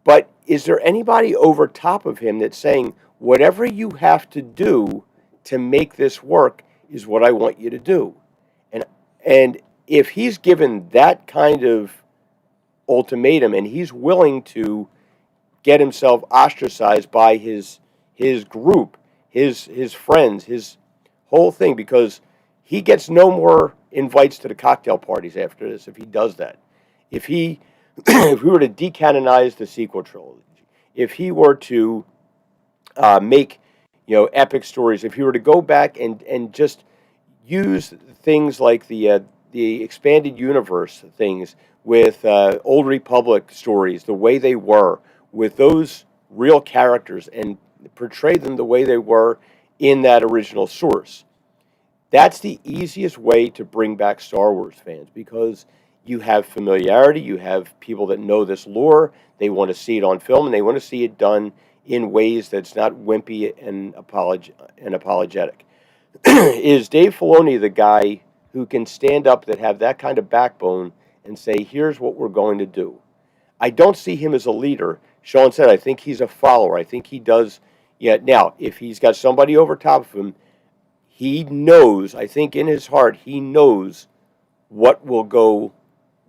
But is there anybody over top of him that's saying, whatever you have to do to make this work is what I want you to do? And if he's given that kind of ultimatum and he's willing to get himself ostracized by his group, his friends, his whole thing, because he gets no more invites to the cocktail parties after this if he does that. If we were to decanonize the sequel trilogy, if he were to make epic stories, if he were to go back and just use things like the expanded universe things with Old Republic stories, the way they were, with those real characters and portray them the way they were in that original source. That's the easiest way to bring back Star Wars fans because you have familiarity, you have people that know this lore, they want to see it on film, and they want to see it done in ways that's not wimpy and apologetic. Is Dave Filoni the guy who can stand up that have that kind of backbone and say, here's what we're going to do? I don't see him as a leader. Sean said, I think he's a follower. I think he does. Yeah. Now, if he's got somebody over top of him, he knows, I think in his heart, he knows what will go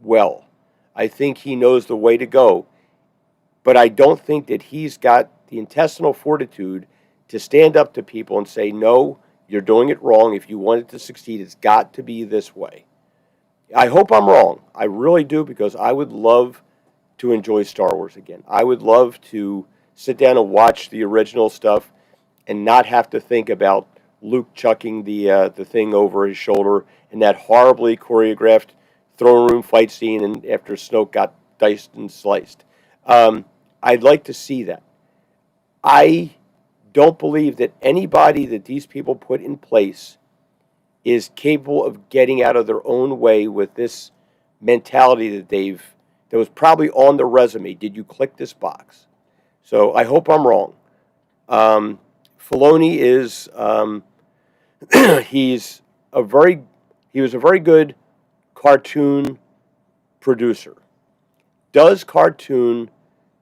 well. I think he knows the way to go. But I don't think that he's got the intestinal fortitude to stand up to people and say, no, you're doing it wrong. If you want it to succeed, it's got to be this way. I hope I'm wrong. I really do, because I would love to enjoy Star Wars again. I would love to sit down and watch the original stuff and not have to think about Luke chucking the thing over his shoulder and that horribly choreographed throne room fight scene and after Snoke got diced and sliced. I'd like to see that. I don't believe that anybody that these people put in place is capable of getting out of their own way with this mentality that was probably on the resume. Did you click this box? So I hope I'm wrong. Filoni is he was a very good cartoon producer. Does cartoon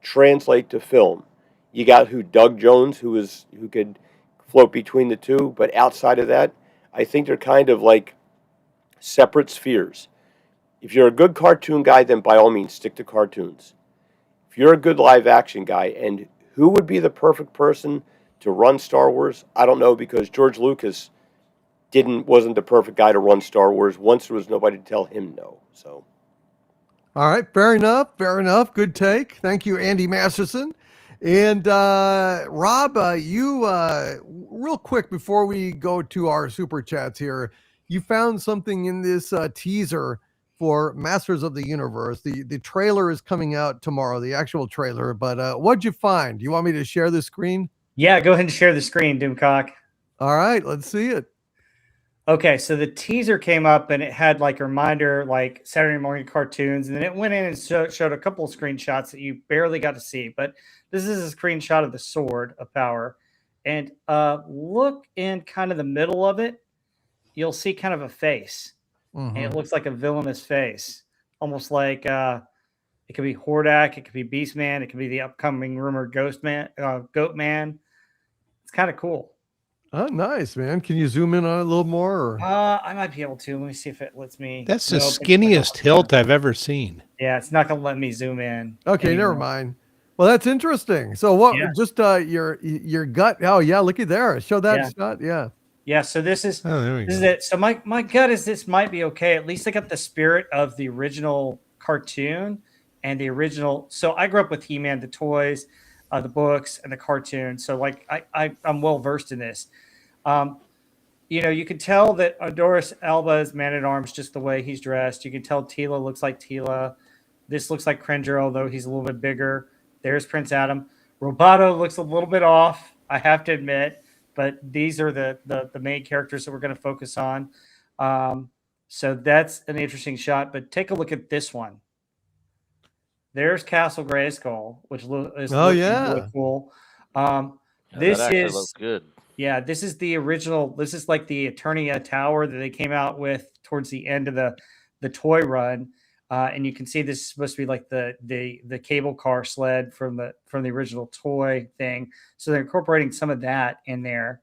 translate to film? You got Doug Jones, who could float between the two, but outside of that, I think they're kind of like separate spheres. If you're a good cartoon guy, then by all means stick to cartoons. If you're a good live action guy, and who would be the perfect person to run Star Wars? I don't know, because George Lucas wasn't the perfect guy to run Star Wars once there was nobody to tell him no. So, all right, fair enough. Good take. Thank you, Andy Masterson. And Rob, you real quick before we go to our super chats here, you found something in this teaser for Masters of the Universe. The trailer is coming out tomorrow, the actual trailer. But what'd you find? Do you want me to share the screen? Yeah, go ahead and share the screen, Doomcock. All right, let's see it. Okay, so the teaser came up and it had like a reminder, like Saturday morning cartoons, and then it went in and showed a couple of screenshots that you barely got to see. But this is a screenshot of the Sword of Power, and look in kind of the middle of it, you'll see kind of a face, and it looks like a villainous face, almost like it could be Hordak, it could be Beastman, it could be the upcoming rumored Goat Man. It's kind of cool. Oh, nice, man. Can you zoom in on it a little more? Or? I might be able to. Let me see if it lets me. That's the skinniest hilt I've ever seen. Yeah, it's not going to let me zoom in. Okay, anymore. Never mind. Well, that's interesting. So what, just your gut. Oh yeah, looky there. Show that shot. Yeah. Yeah, so this is Oh, there we this is go. it. So my gut is this might be okay. At least they got the spirit of the original cartoon and the original. So I grew up with He-Man, the toys, the books, and the cartoon. So like I'm well versed in this. Um, you can tell that Idris Elba is Man at Arms just the way he's dressed. You can tell Tila looks like Tila. This looks like Cringer, although he's a little bit bigger. There's Prince Adam. Roboto looks a little bit off, I have to admit, but these are the main characters that we're going to focus on. So that's an interesting shot. But take a look at this one. There's Castle Grayskull, which is looking really cool. This that actually is looks good. yeah, this is the original. This is like the Eternia Tower that they came out with towards the end of the toy run, and you can see this is supposed to be like the cable car sled from the original toy thing. So they're incorporating some of that in there,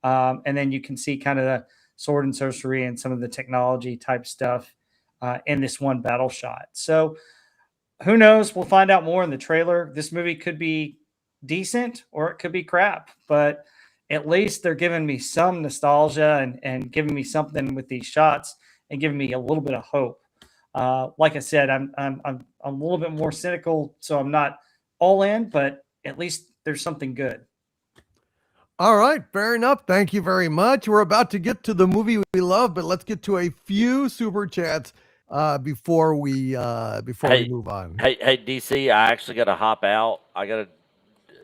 and then you can see kind of the sword and sorcery and some of the technology type stuff in this one battle shot. So who knows? We'll find out more in the trailer. This movie could be decent or it could be crap, but at least they're giving me some nostalgia and giving me something with these shots and giving me a little bit of hope. Like I said, I'm a little bit more cynical, so I'm not all in, but at least there's something good. All right, fair enough. Thank you very much. We're about to get to the movie we love, but let's get to a few super chats before we move on. Hey, DC, I actually got to hop out. I got to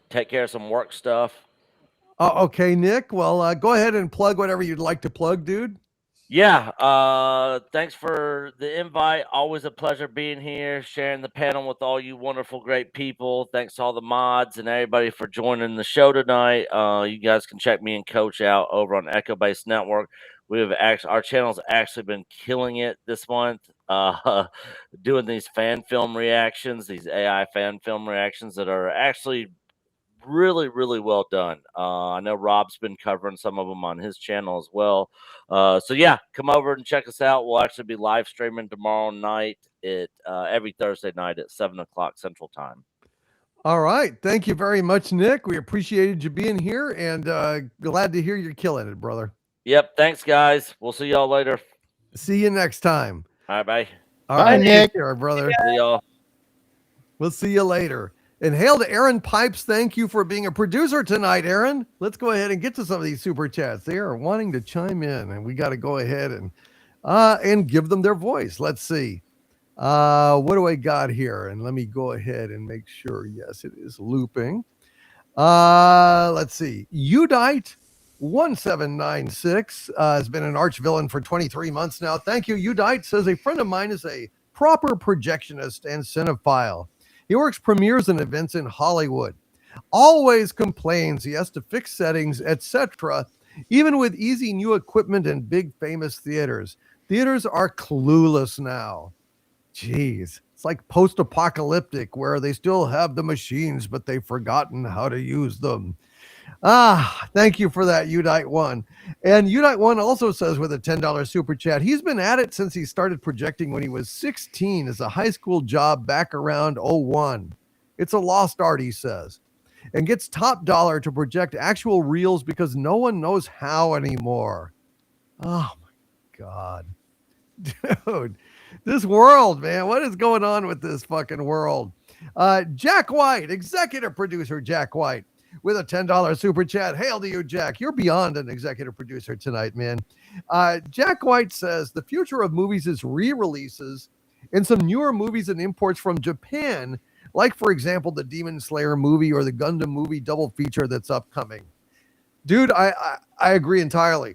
take care of some work stuff. Okay, Nick. Well, go ahead and plug whatever you'd like to plug, dude. Yeah, thanks for the invite. Always a pleasure being here, sharing the panel with all you wonderful, great people. Thanks to all the mods and everybody for joining the show tonight. You guys can check me and Coach out over on Echo Base Network. Our channel's actually been killing it this month, doing these fan film reactions, these AI fan film reactions that are actually really, really well done. I know Rob's been covering some of them on his channel as well. So yeah, come over and check us out. We'll actually be live streaming tomorrow night every Thursday night at 7:00 Central Time. All right. Thank you very much, Nick. We appreciated you being here and glad to hear you're killing it, brother. Yep. Thanks, guys. We'll see y'all later. See you next time. All right, bye. All Bye, right, Nick. take care, brother. See y'all. We'll see you later. And hail to Aaron Pipes. Thank you for being a producer tonight, Aaron. Let's go ahead and get to some of these super chats. They are wanting to chime in, and we got to go ahead and give them their voice. Let's see. What do I got here? And let me go ahead and make sure. Yes, it is looping. Let's see. Udite 1796 has been an arch villain for 23 months now. Thank you, Udite. Says a friend of mine is a proper projectionist and cinephile. He works premieres and events in Hollywood. Always complains he has to fix settings, etc., even with easy new equipment and big famous theaters. Theaters are clueless now. Jeez, it's like post-apocalyptic where they still have the machines, but they've forgotten how to use them. Thank you for that, Udite One. And Udite One also says with a $10 super chat, he's been at it since he started projecting when he was 16 as a high school job back around 01. It's a lost art, he says, and gets top dollar to project actual reels because no one knows how anymore. Oh my God. Dude, this world, man, what is going on with this fucking world? Jack White, executive producer Jack White, with a $10 super chat. Hail to you, Jack. You're beyond an executive producer tonight, man. Jack White says the future of movies is re-releases and some newer movies and imports from Japan, like, for example, the Demon Slayer movie or the Gundam movie double feature that's upcoming. Dude, I agree entirely.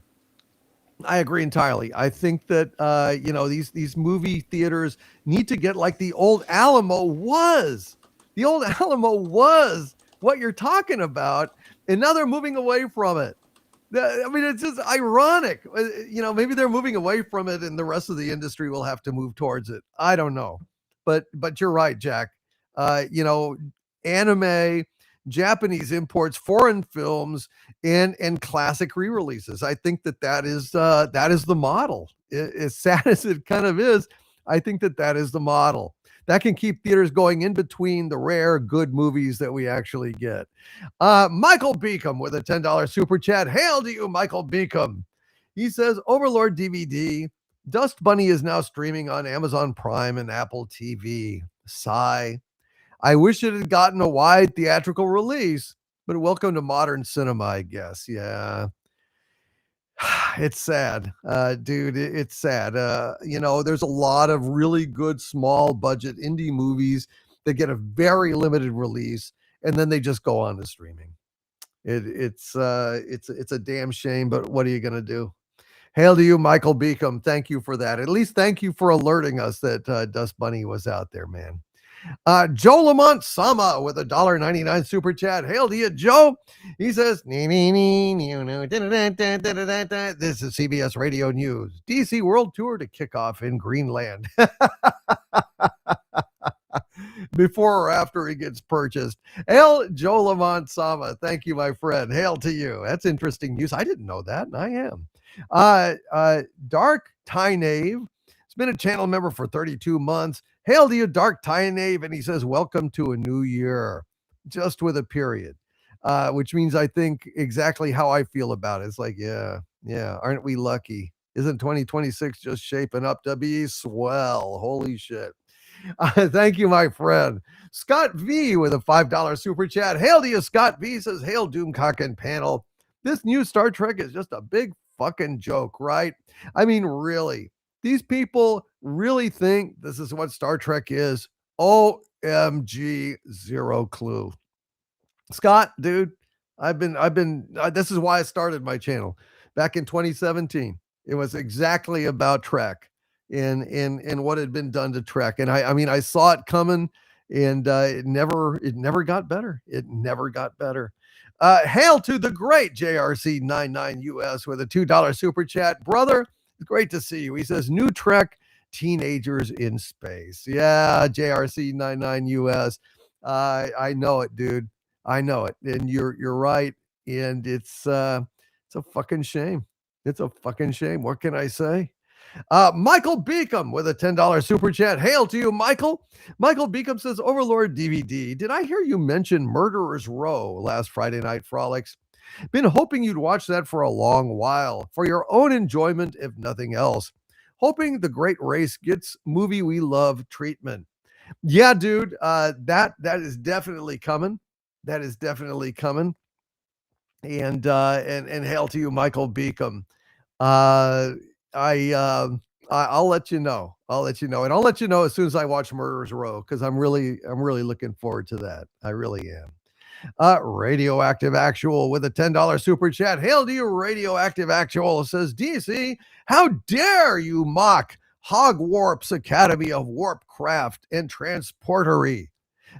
I think that, these movie theaters need to get like the old Alamo was. The old Alamo was what you're talking about, and now they're moving away from it. I mean, it's just ironic. Maybe they're moving away from it and the rest of the industry will have to move towards it. I don't know. But you're right, Jack. Anime, Japanese imports, foreign films, and classic re-releases. I think that is the model. As sad as it kind of is, I think that is the model. That can keep theaters going in between the rare good movies that we actually get. Michael Beacom with a $10 super chat. Hail to you, Michael Beacom. He says, Overlord DVD, Dust Bunny is now streaming on Amazon Prime and Apple TV. Sigh. I wish it had gotten a wide theatrical release, but welcome to modern cinema, I guess. Yeah. It's sad, dude. It's sad. There's a lot of really good small budget indie movies that get a very limited release, and then they just go on to streaming. It's a damn shame, but what are you gonna do? Hail to you, Michael Beacom. Thank you for that. At least thank you for alerting us that Dust Bunny was out there, man. Joe Lamont Sama with a $1.99 super chat. Hail to you, Joe. He says, this is CBS Radio News. DC World Tour to kick off in Greenland. Before or after he gets purchased. Hail, Joe Lamont Sama. Thank you, my friend. Hail to you. That's interesting news. I didn't know that, and I am. Dark Tynave. He's been a channel member for 32 months. Hail to you, Dark Tynave. And he says, welcome to a new year, just with a period, which means I think exactly how I feel about it. It's like, yeah, aren't we lucky? Isn't 2026 just shaping up to be swell? Holy shit. Thank you, my friend. Scott V with a $5 super chat. Hail to you, Scott V. Says, hail, Doomcock and panel. This new Star Trek is just a big fucking joke, right? I mean, really. These people really think this is what Star Trek is. OMG, zero clue. Scott, dude, this is why I started my channel back in 2017. It was exactly about Trek and what had been done to Trek. And I mean, I saw it coming, and it never got better. It never got better. Hail to the great JRC99US with a $2 super chat. Brother, it's great to see you. He says, new Trek, teenagers in space. Yeah, JRC99US. I know it, dude. I know it. And you're right. And it's a fucking shame. It's a fucking shame. What can I say? Michael Beacom with a $10 super chat. Hail to you, Michael. Michael Beacom says, Overlord DVD, did I hear you mention Murderer's Row last Friday Night Frolics? Been hoping you'd watch that for a long while, for your own enjoyment, if nothing else. Hoping the great race gets movie we love treatment. Yeah, dude, that is definitely coming. That is definitely coming. And hail to you, Michael Beacom. I'll let you know. I'll let you know. And I'll let you know as soon as I watch Murderer's Row, because I'm really looking forward to that. I really am. Radioactive Actual with a $10 super chat. Hail to you, Radioactive Actual. Says, DC, how dare you mock Hogwarts Academy of Warpcraft and Transportery?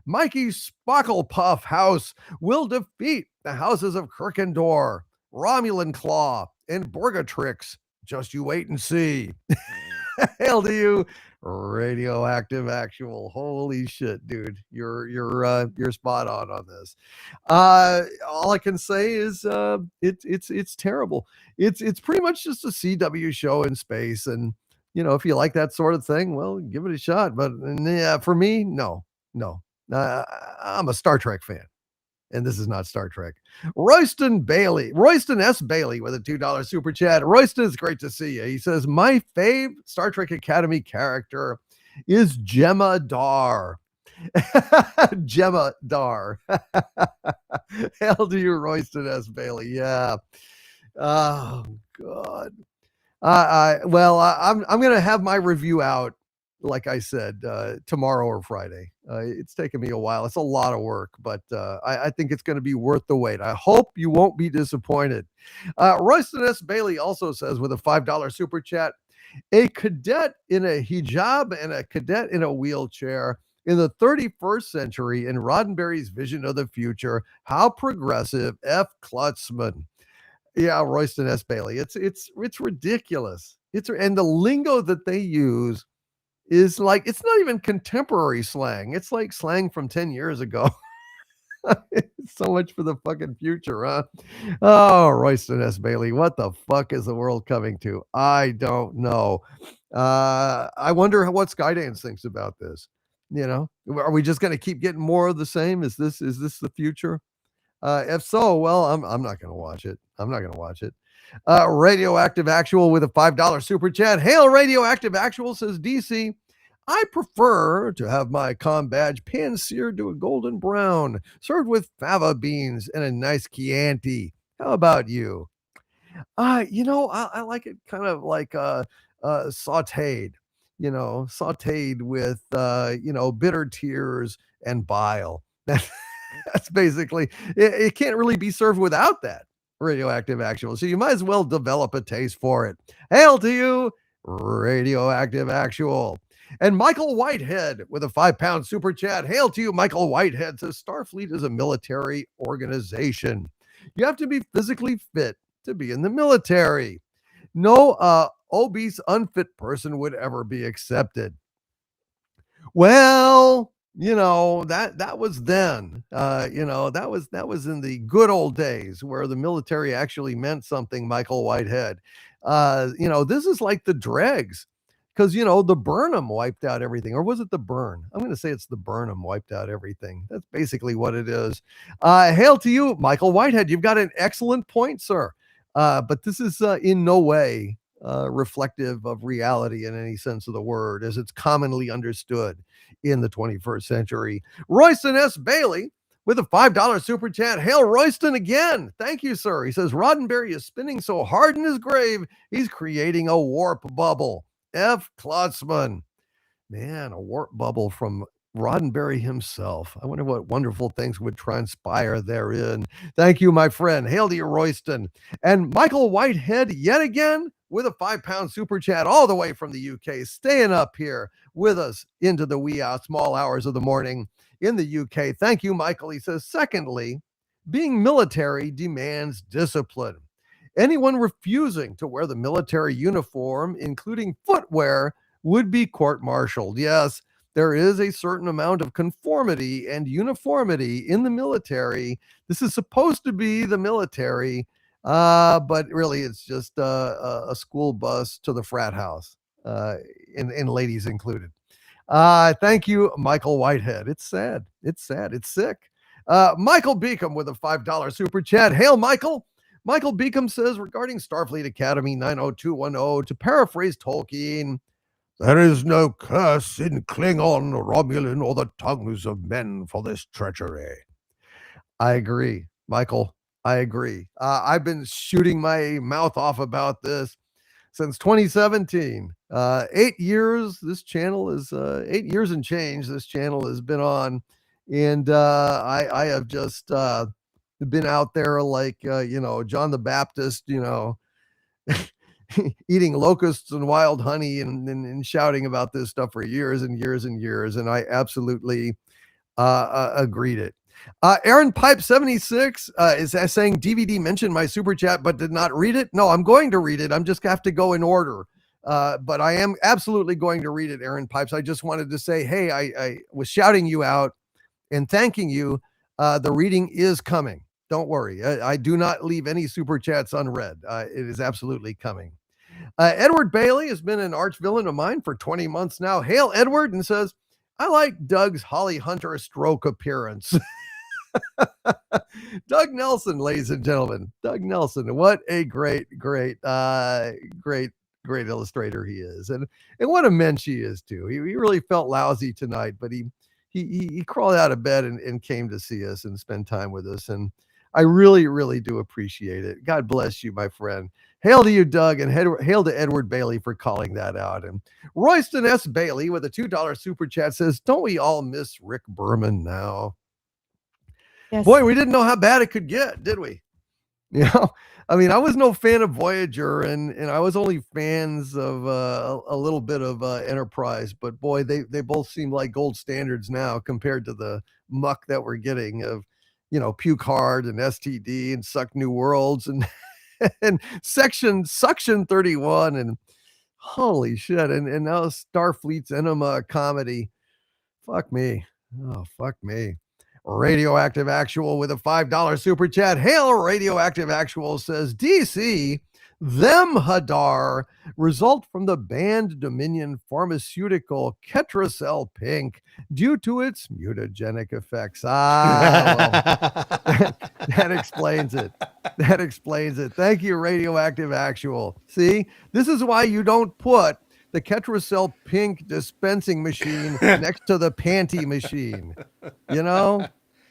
Mikey Spocklepuff House will defeat the houses of Kirkendor, Romulan Claw, and Borgatrix. Just you wait and see. Hail to you, Radioactive Actual. Holy shit, dude. You're spot on this. All I can say is it's terrible. It's pretty much just a CW show in space, and if you like that sort of thing, well, give it a shot. But yeah, for me, no. I'm a Star Trek fan, and this is not Star Trek. Royston S. Bailey with a $2 super chat. Royston, it's great to see you. He says, my fave Star Trek Academy character is Gemma Dar. Gemma Dar. Hail to you, Royston S. Bailey. Yeah. Oh, God. I'm going to have my review out, like I said, tomorrow or Friday. It's taken me a while. It's a lot of work, but I think it's going to be worth the wait. I hope you won't be disappointed. Royston S. Bailey also says with a $5 super chat, a cadet in a hijab and a cadet in a wheelchair in the 31st century in Roddenberry's vision of the future. How progressive, F. Klutzman. Yeah, Royston S. Bailey. It's ridiculous. And the lingo that they use is like, it's not even contemporary slang. It's like slang from 10 years ago. So much for the fucking future, huh? Oh, Royston S. Bailey, what the fuck is the world coming to? I don't know. I wonder what Skydance thinks about this. Are we just going to keep getting more of the same? Is this the future? If so, well, I'm not going to watch it. I'm not going to watch it. Radioactive Actual with a $5 super chat. Hail, Radioactive Actual, says DC. I prefer to have my comm badge pan-seared to a golden brown, served with fava beans and a nice Chianti. How about you? I like it kind of like sauteed, sauteed with bitter tears and bile. That's basically it. Can't really be served without that, Radioactive Actual. So you might as well develop a taste for it. Hail to you, Radioactive Actual. And Michael Whitehead with a £5 super chat. Hail to you, Michael Whitehead, says Starfleet is a military organization. You have to be physically fit to be in the military. No obese, unfit person would ever be accepted. Well, that was then. That was in the good old days where the military actually meant something, Michael Whitehead. This is like the dregs. Because, the Burnham wiped out everything. Or was it the Burn? I'm going to say it's the Burnham wiped out everything. That's basically what it is. Hail to you, Michael Whitehead. You've got an excellent point, sir. But this is in no way reflective of reality in any sense of the word, as it's commonly understood in the 21st century. Royston S. Bailey with a $5 super chat. Hail, Royston, again. Thank you, sir. He says, Roddenberry is spinning so hard in his grave, he's creating a warp bubble. F. Klotzman. Man, a warp bubble from Roddenberry himself. I wonder what wonderful things would transpire therein. Thank you, my friend. Hail to you, Royston. And Michael Whitehead, yet again, with a £5 super chat all the way from the UK, staying up here with us into the wee small hours of the morning in the UK. Thank you, Michael. He says, secondly, being military demands discipline. Anyone refusing to wear the military uniform, including footwear, would be court-martialed. Yes, there is a certain amount of conformity and uniformity in the military. This is supposed to be the military, but really it's just a school bus to the frat house, and ladies included. Thank you, Michael Whitehead. It's sad. It's sad. It's sick. Michael Beacom with a $5 super chat. Hail, Michael. Michael Beacom says, regarding Starfleet Academy 90210, to paraphrase Tolkien, there is no curse in Klingon, Romulan, or the tongues of men for this treachery. I agree, Michael. I agree. I've been shooting my mouth off about this since 2017. 8 years, this channel is 8 years and change. This channel has been on, and I have just been out there like, John the Baptist, eating locusts and wild honey and shouting about this stuff for years and years and years. And I absolutely agreed it. Aaron Pipe 76 is saying DVD mentioned my super chat, but did not read it. No, I'm going to read it. I'm just have to go in order. But I am absolutely going to read it, Aaron Pipes. I just wanted to say, hey, I was shouting you out and thanking you. The reading is coming. Don't worry. I do not leave any super chats unread. It is absolutely coming. Edward Bailey has been an arch villain of mine for 20 months now. Hail, Edward, and says, I like Doug's Holly Hunter stroke appearance. Doug Nelson, ladies and gentlemen. Doug Nelson. What a great illustrator he is. And what a mensch he is, too. He really felt lousy tonight, but he crawled out of bed and came to see us and spend time with us. And I really, really do appreciate it. God bless you, my friend. Hail to you, Doug, and hail to Edward Bailey for calling that out. And Royston S. Bailey with a $2 super chat says, don't we all miss Rick Berman now? Yes. Boy, we didn't know how bad it could get, did we? I mean, I was no fan of Voyager, and I was only fans of a little bit of Enterprise. But boy, they both seem like gold standards now compared to the muck that we're getting of, Puke Hard and STD and Suck New Worlds and and Suction 31 and holy shit, and now Starfleet's Enema Acomedy. Fuck me. Oh, fuck me. Radioactive Actual with a $5 super chat. Hail, Radioactive Actual says, DC, Them Hadar result from the banned Dominion pharmaceutical Ketracel Pink due to its mutagenic effects. That explains it. That explains it. Thank you, Radioactive Actual. See, this is why you don't put the Ketracel Pink dispensing machine next to the panty machine. You know,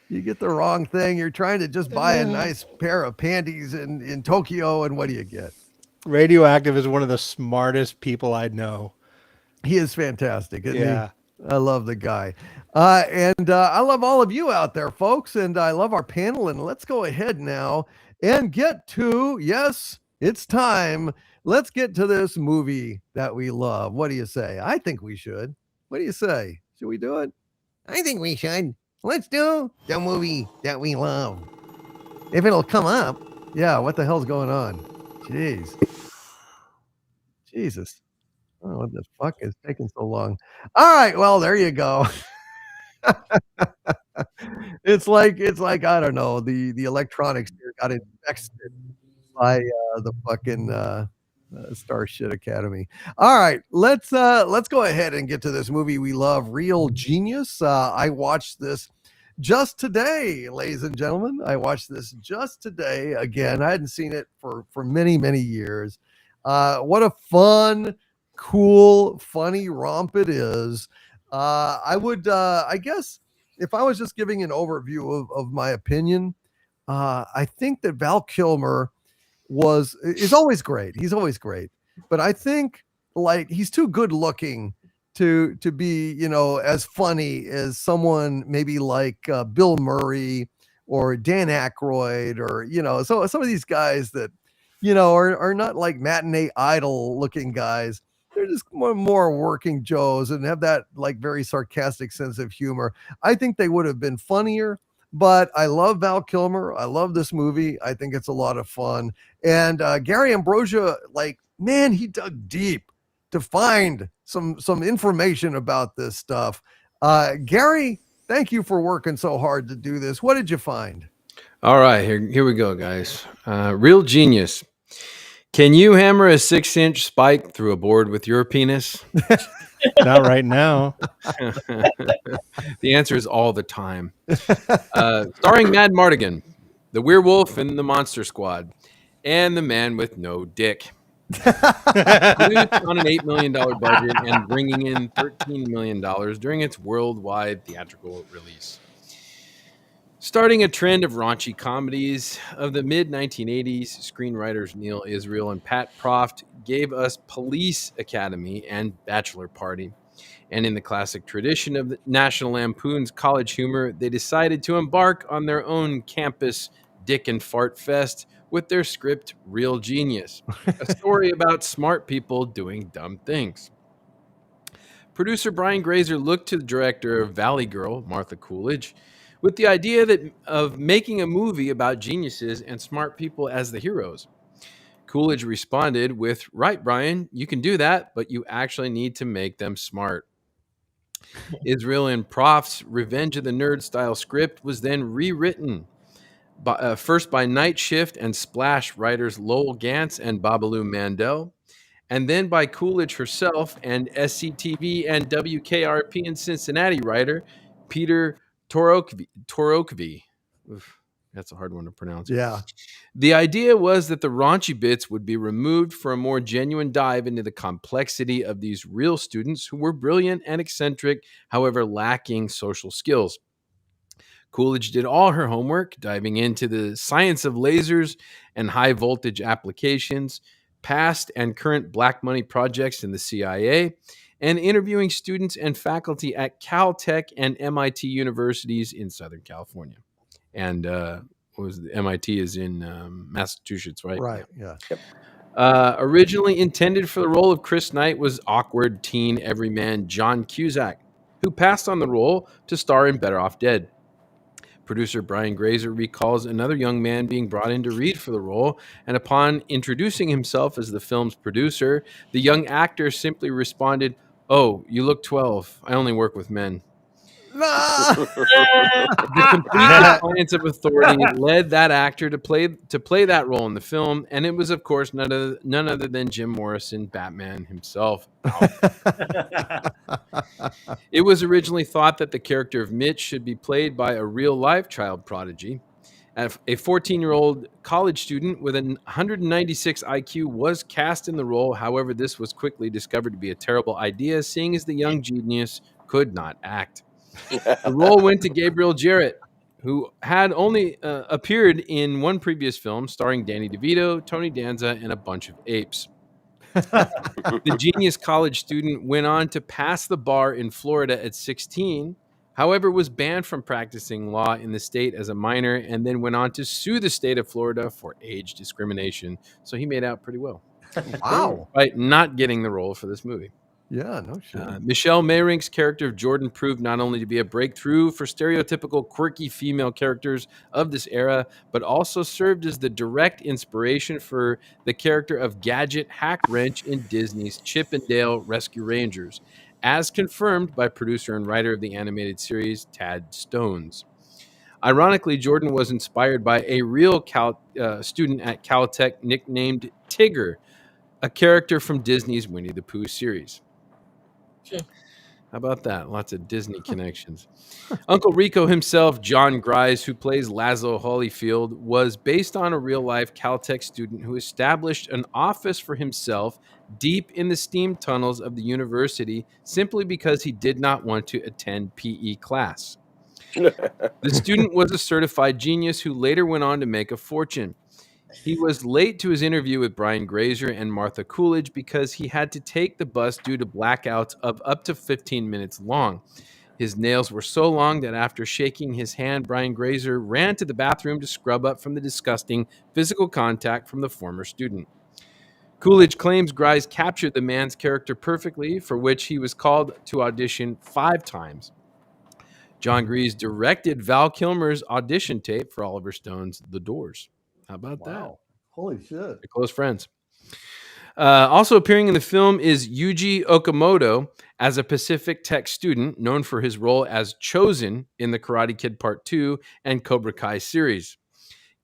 you get the wrong thing. You're trying to just buy a nice pair of panties in Tokyo, and what do you get? Radioactive is one of the smartest people I know. He is fantastic, isn't Yeah. he? I love the guy. And I love all of you out there, folks, and I love our panel. And let's go ahead now and get to, yes, it's time. Let's get to this movie that we love. What do you say? I think we should. What do you say? Should we do it? I think we should. Let's do the movie that we love. If it'll come up. Yeah, what the hell's going on? Jeez. Jesus. Oh, what the fuck is taking so long? All right, well, there you go. It's like I don't know, the electronics here got infected by the fucking Starship Academy. All right, let's go ahead and get to this movie we love, Real Genius. I watched this just today, ladies and gentlemen. I watched this just today again. I hadn't seen it for many years. What a fun, cool, funny romp it is. I guess if I was just giving an overview of my opinion, I think that Val Kilmer is always great. He's always great, but I think like he's too good looking to be, you know, as funny as someone maybe like Bill Murray or Dan Aykroyd, or, you know, so some of these guys that, you know, are not like matinee idol looking guys. They're just more working Joes and have that like very sarcastic sense of humor. I think they would have been funnier, but I love Val Kilmer. I love this movie. I think it's a lot of fun. And Gary Ambrosia, like, man, he dug deep to find some information about this stuff. Gary, thank you for working so hard to do this. What did you find? All right, here we go, guys. Real Genius. Can you hammer a 6-inch spike through a board with your penis? Not right now. The answer is all the time. Starring Mad Mardigan, the werewolf in the Monster Squad, and the man with no dick. Produced on an $8 million budget and bringing in $13 million during its worldwide theatrical release. Starting a trend of raunchy comedies of the mid-1980s, screenwriters Neil Israel and Pat Proft gave us Police Academy and Bachelor Party. And in the classic tradition of the National Lampoon's college humor, they decided to embark on their own campus dick and fart fest with their script Real Genius, a story about smart people doing dumb things. Producer Brian Grazer looked to the director of Valley Girl, Martha Coolidge, with the idea of making a movie about geniuses and smart people as the heroes. Coolidge responded with, "Right, Brian, you can do that, but you actually need to make them smart." Israel and Proft's Revenge of the Nerd style script was then rewritten, first by Night Shift and Splash writers Lowell Gantz and Babalu Mandel, and then by Coolidge herself and SCTV and WKRP in Cincinnati writer Peter Torokvi. Oof, that's a hard one to pronounce. Yeah. The idea was that the raunchy bits would be removed for a more genuine dive into the complexity of these real students who were brilliant and eccentric, however lacking social skills. Coolidge did all her homework, diving into the science of lasers and high voltage applications, past and current black money projects in the CIA, and interviewing students and faculty at Caltech and MIT universities in Southern California. And MIT is in Massachusetts, right? Right. Yeah. Originally intended for the role of Chris Knight was awkward teen everyman John Cusack, who passed on the role to star in Better Off Dead. Producer Brian Grazer recalls another young man being brought in to read for the role, and upon introducing himself as the film's producer, the young actor simply responded, "Oh, you look 12. I only work with men." Nah. The complete defiance of authority led that actor to play that role in the film, and it was, of course, none other than Jim Morrison, Batman himself. It was originally thought that the character of Mitch should be played by a real-life child prodigy. A 14-year-old college student with a 196 IQ was cast in the role. However, this was quickly discovered to be a terrible idea, seeing as the young genius could not act. The role went to Gabriel Jarrett, who had only appeared in one previous film starring Danny DeVito, Tony Danza, and a bunch of apes. The genius college student went on to pass the bar in Florida at 16, however, was banned from practicing law in the state as a minor, and then went on to sue the state of Florida for age discrimination. So he made out pretty well. Wow. By not getting the role for this movie. Yeah, no shit. Michelle Mayrink's character of Jordan proved not only to be a breakthrough for stereotypical quirky female characters of this era, but also served as the direct inspiration for the character of Gadget Hack Wrench in Disney's Chip and Dale Rescue Rangers, as confirmed by producer and writer of the animated series, Tad Stones. Ironically, Jordan was inspired by a real student at Caltech nicknamed Tigger, a character from Disney's Winnie the Pooh series. How about that? Lots of Disney connections. Uncle Rico himself, John Grise, who plays Laszlo Holyfield, was based on a real-life Caltech student who established an office for himself deep in the steam tunnels of the university simply because he did not want to attend PE class. The student was a certified genius who later went on to make a fortune. He was late to his interview with Brian Grazer and Martha Coolidge because he had to take the bus due to blackouts of up to 15 minutes long. His nails were so long that after shaking his hand, Brian Grazer ran to the bathroom to scrub up from the disgusting physical contact from the former student. Coolidge claims Grise captured the man's character perfectly, for which he was called to audition 5 times. John Grise directed Val Kilmer's audition tape for Oliver Stone's The Doors. How about that? Holy shit. They're close friends. Also appearing in the film is Yuji Okamoto as a Pacific Tech student known for his role as Chosen in the Karate Kid Part 2 and Cobra Kai series.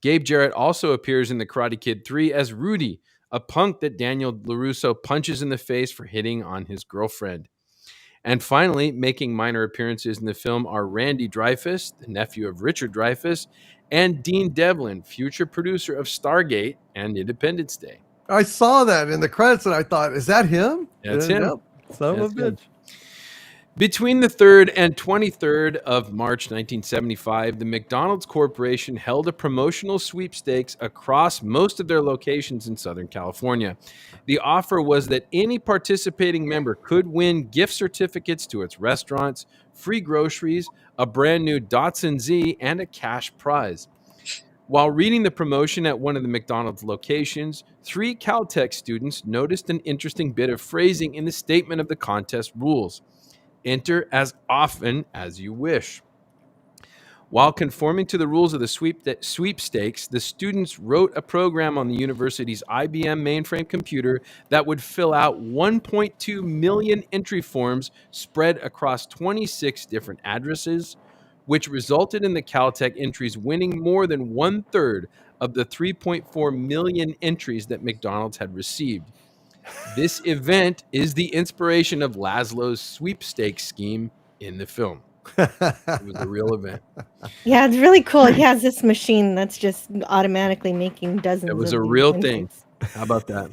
Gabe Jarrett also appears in the Karate Kid 3 as Rudy, a punk that Daniel LaRusso punches in the face for hitting on his girlfriend. And finally, making minor appearances in the film are Randy Dreyfuss, the nephew of Richard Dreyfuss, and Dean Devlin, future producer of Stargate and Independence Day. I saw that in the credits and I thought, is that him? That's him. Yep. Son of a bitch. Between the 3rd and 23rd of March 1975, the McDonald's Corporation held a promotional sweepstakes across most of their locations in Southern California. The offer was that any participating member could win gift certificates to its restaurants, free groceries, a brand new Datsun Z, and a cash prize. While reading the promotion at one of the McDonald's locations, 3 Caltech students noticed an interesting bit of phrasing in the statement of the contest rules. Enter as often as you wish. While conforming to the rules of the sweepstakes, the students wrote a program on the university's IBM mainframe computer that would fill out 1.2 million entry forms spread across 26 different addresses, which resulted in the Caltech entries winning more than 1/3 of the 3.4 million entries that McDonald's had received. This event is the inspiration of Laszlo's sweepstakes scheme in the film. It was a real event. Yeah, it's really cool. He has this machine that's just automatically making dozens. It was of a these real entries. thing. How about that?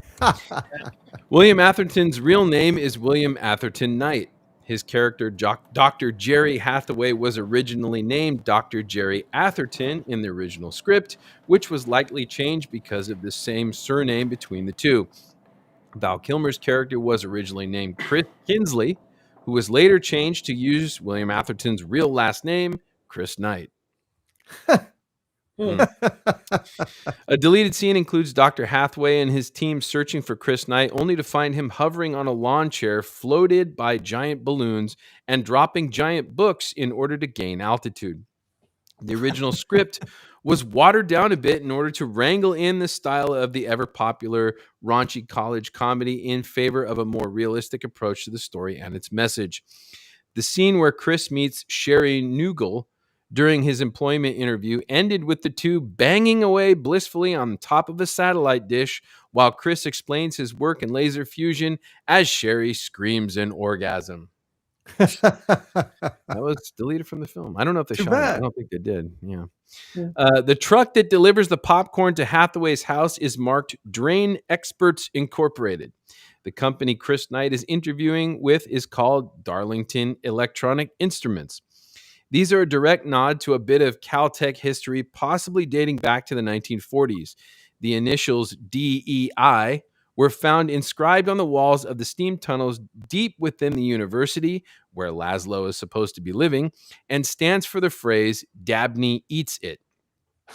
William Atherton's real name is William Atherton Knight. His character, Dr. Jerry Hathaway, was originally named Dr. Jerry Atherton in the original script, which was likely changed because of the same surname between the two. Val Kilmer's character was originally named Chris Kinsley, who was later changed to use William Atherton's real last name, Chris Knight. A deleted scene includes Dr. Hathaway and his team searching for Chris Knight, only to find him hovering on a lawn chair floated by giant balloons and dropping giant books in order to gain altitude. The original script was watered down a bit in order to wrangle in the style of the ever-popular raunchy college comedy in favor of a more realistic approach to the story and its message. The scene where Chris meets Sherry Nugel during his employment interview ended with the two banging away blissfully on top of a satellite dish while Chris explains his work in laser fusion as Sherry screams in orgasm. That was deleted from the film. I don't know if they Too shot it. I bad. don't think they did. Yeah. Yeah. The truck that delivers the popcorn to Hathaway's house is marked Drain Experts Incorporated. The company Chris Knight is interviewing with is called Darlington Electronic Instruments. These are a direct nod to a bit of Caltech history, possibly dating back to the 1940s. The initials DEI were found inscribed on the walls of the steam tunnels deep within the university, where Laszlo is supposed to be living, and stands for the phrase, Dabney eats it.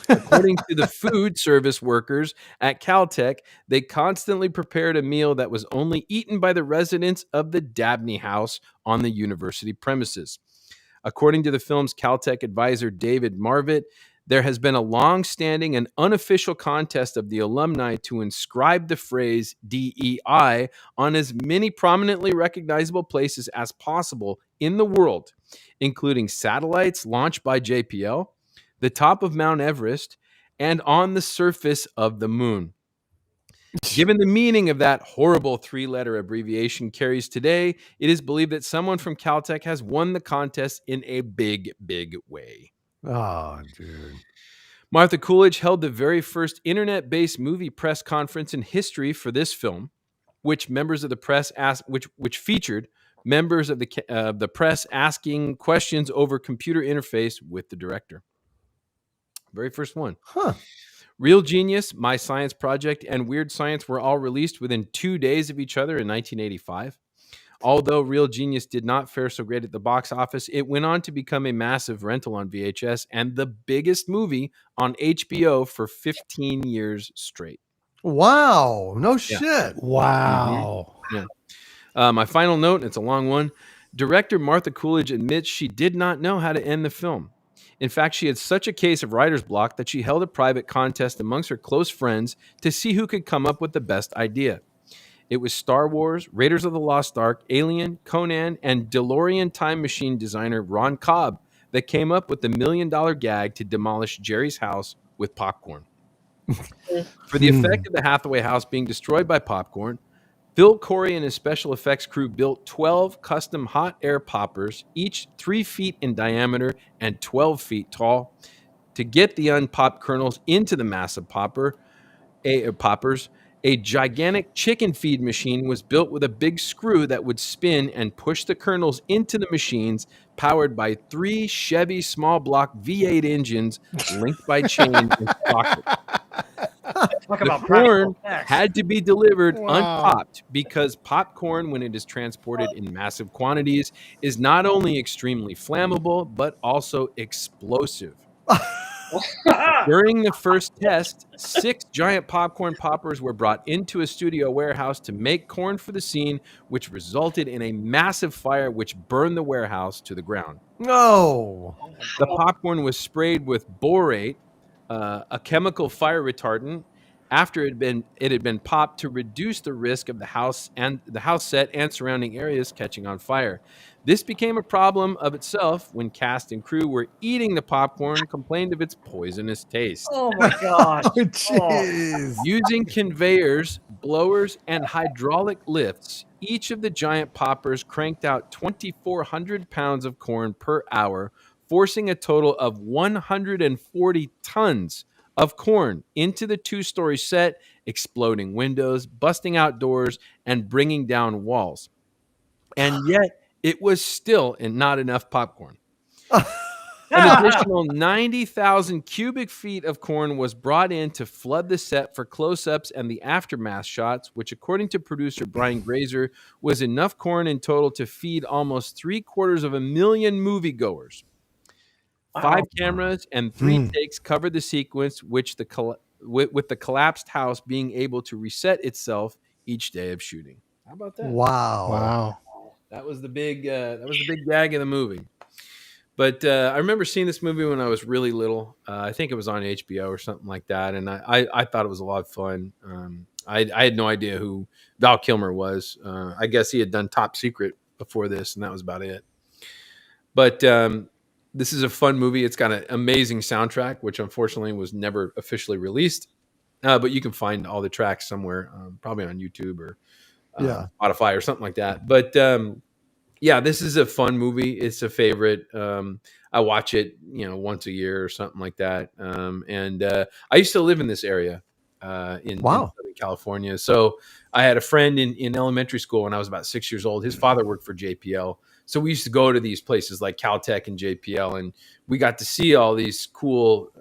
According to the food service workers at Caltech, they constantly prepared a meal that was only eaten by the residents of the Dabney house on the university premises. According to the film's Caltech advisor, David Marvitt, there has been a long-standing and unofficial contest of the alumni to inscribe the phrase DEI on as many prominently recognizable places as possible in the world, including satellites launched by JPL, the top of Mount Everest, and on the surface of the moon. Given the meaning of that horrible three-letter abbreviation carries today, it is believed that someone from Caltech has won the contest in a big, big way. Oh, dude. Martha Coolidge held the very first internet-based movie press conference in history for this film, which members of the press asked, which featured members of the press asking questions over computer interface with the director. Very first one. Huh. Real Genius, My Science Project, and Weird Science were all released within 2 days of each other in 1985. Although Real Genius did not fare so great at the box office, it went on to become a massive rental on VHS and the biggest movie on HBO for 15 years straight. Wow. No shit. Wow. Yeah. My final note, it's a long one. Director Martha Coolidge admits she did not know how to end the film. In fact, she had such a case of writer's block that she held a private contest amongst her close friends to see who could come up with the best idea. It was Star Wars, Raiders of the Lost Ark, Alien, Conan, and DeLorean time machine designer Ron Cobb that came up with the $1 million gag to demolish Jerry's house with popcorn. For the effect of the Hathaway house being destroyed by popcorn, Phil Corey and his special effects crew built 12 custom hot air poppers, each 3 feet in diameter and 12 feet tall. To get the unpopped kernels into the massive poppers, a gigantic chicken feed machine was built with a big screw that would spin and push the kernels into the machines, powered by 3 Chevy small block V8 engines linked by chains and sprockets. Talk The about corn practical effects. had to be delivered Wow. unpopped because popcorn, when it is transported in massive quantities, is not only extremely flammable, but also explosive. During the first test, 6 giant popcorn poppers were brought into a studio warehouse to make corn for the scene, which resulted in a massive fire which burned the warehouse to the ground. No. The popcorn was sprayed with borate, a chemical fire retardant, after it had been popped to reduce the risk of the house set and surrounding areas catching on fire. This became a problem of itself when cast and crew were eating the popcorn, complained of its poisonous taste. Oh my gosh. Oh, jeez. Using conveyors, blowers, and hydraulic lifts, each of the giant poppers cranked out 2,400 pounds of corn per hour, forcing a total of 140 tons of corn into the 2-story set, exploding windows, busting out doors, and bringing down walls. And yet, it was still not enough popcorn. An additional 90,000 cubic feet of corn was brought in to flood the set for close-ups and the aftermath shots, which, according to producer Brian Grazer, was enough corn in total to feed almost 750,000 moviegoers. 5 cameras and 3 takes covered the sequence, with the collapsed house being able to reset itself each day of shooting. How about that? Wow. Wow. That was the big gag of the movie. But I remember seeing this movie when I was really little. I think it was on HBO or something like that, and I thought it was a lot of fun. I had no idea who Val Kilmer was. I guess he had done Top Secret before this, and that was about it. But this is a fun movie. It's got an amazing soundtrack, which unfortunately was never officially released. But you can find all the tracks somewhere, probably on YouTube or Spotify or something like that. But yeah, this is a fun movie. It's a favorite. I watch it, once a year or something like that. And I used to live in this area in Southern California. So I had a friend in elementary school when I was about 6 years old. His father worked for JPL. So we used to go to these places like Caltech and JPL, and we got to see all these cool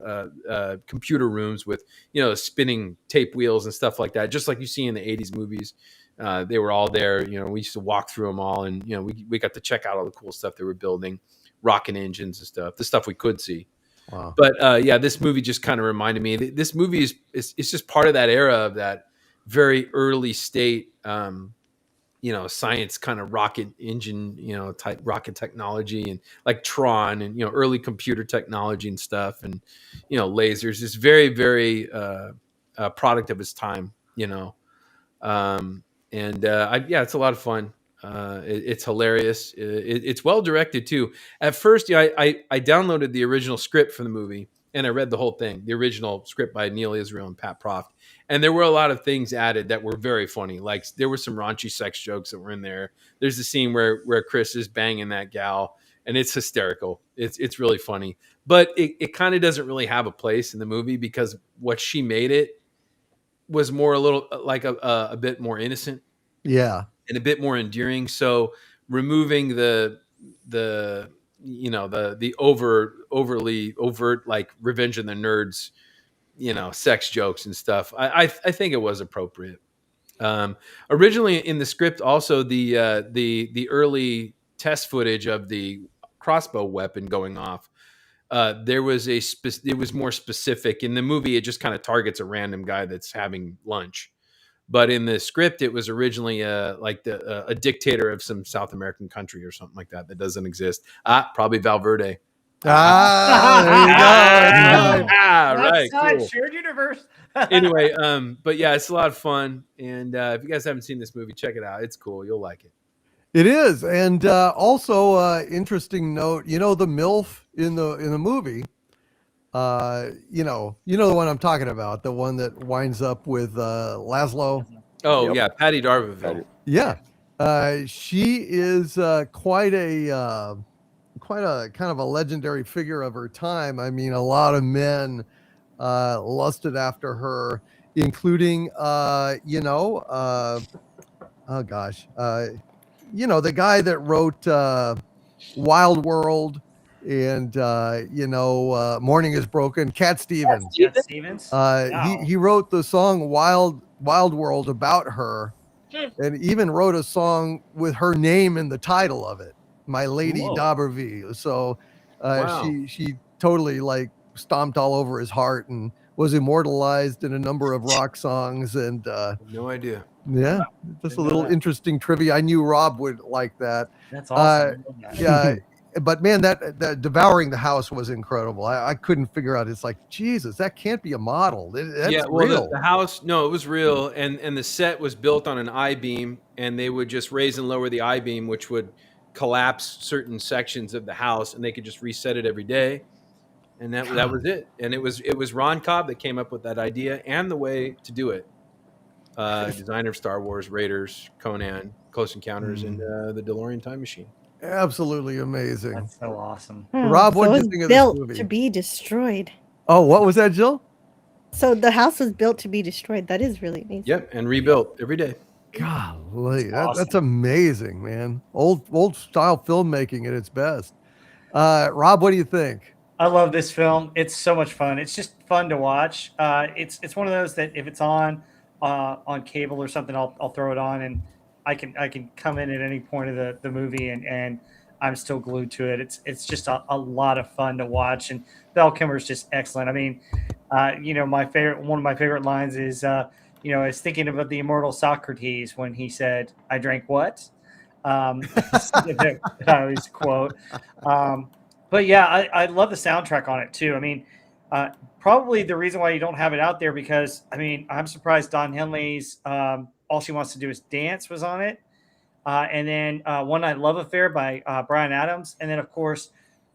computer rooms with, spinning tape wheels and stuff like that, just like you see in the 80s movies. They were all there. We used to walk through them all, and we got to check out all the cool stuff they were building, rocket engines and stuff, the stuff we could see. Wow. But yeah, this movie just kind of reminded me. This movie is it's just part of that era of that very early state, science kind of rocket engine, type rocket technology, and like Tron, and early computer technology and stuff, and lasers. It's very, very a product of its time. It's a lot of fun. It's hilarious. It's well directed too. At first, I downloaded the original script for the movie and I read the whole thing, the original script by Neil Israel and Pat Proft. And there were a lot of things added that were very funny. Like there were some raunchy sex jokes that were in there. There's a scene where Chris is banging that gal, and it's hysterical. It's really funny, but it kind of doesn't really have a place in the movie because what she made it was more a little like a bit more innocent, and a bit more endearing. So removing the overly overt like Revenge of the Nerds, sex jokes and stuff, I think it was appropriate. Originally in the script, also the early test footage of the crossbow weapon going off. It was more specific. In the movie, it just kind of targets a random guy that's having lunch. But in the script, it was originally a dictator of some South American country or something like that doesn't exist. Probably Valverde. There you go. Right. Cool. Shared universe. Anyway, but yeah, it's a lot of fun. And if you guys haven't seen this movie, check it out. It's cool. You'll like it. It is, and also interesting note. The MILF in the movie. You know the one I'm talking about, the one that winds up with Laszlo. Oh yeah, Patty Darville. Yeah, she is quite a kind of a legendary figure of her time. I mean, a lot of men lusted after her, including the guy that wrote Wild World and Morning is Broken, Cat Stevens. Cat Stevens. Wow. He wrote the song Wild World about her, and even wrote a song with her name in the title of it, My Lady d'Aubervilliers. So Wow. she totally like stomped all over his heart and was immortalized in a number of rock songs. And no idea. Yeah, just a little interesting trivia. I knew Rob would like that. That's awesome. Yeah, but man, that Devouring the House was incredible. I couldn't figure out. It's like, Jesus, that can't be a model. That's real. The house, no, it was real, and the set was built on an I-beam, and they would just raise and lower the I-beam, which would collapse certain sections of the house, and they could just reset it every day, and that was it. And it was Ron Cobb that came up with that idea and the way to do it. Designer of Star Wars, Raiders, Conan, Close Encounters, and the DeLorean Time Machine. Absolutely amazing. That's so awesome. Rob, what did you think of this built movie? to be destroyed. Oh, what was that, Jill? So the house was built to be destroyed. That is really amazing. Yep, and rebuilt every day. Golly, That's that's amazing, man. Old style filmmaking at its best. Rob, what do you think? I love this film. It's so much fun. It's just fun to watch. It's one of those that if it's on cable or something, I'll throw it on, and I can come in at any point of the movie, and I'm still glued to it. It's just a lot of fun to watch, and Val Kilmer is just excellent. I mean, one of my favorite lines is, I was thinking about the immortal Socrates when he said, "I drank what?" I always quote. But yeah, I love the soundtrack on it too. I mean, probably the reason why you don't have it out there because, I mean, I'm surprised Don Henley's All She Wants to Do Is Dance was on it. and then One Night Love Affair by Bryan Adams, and then of course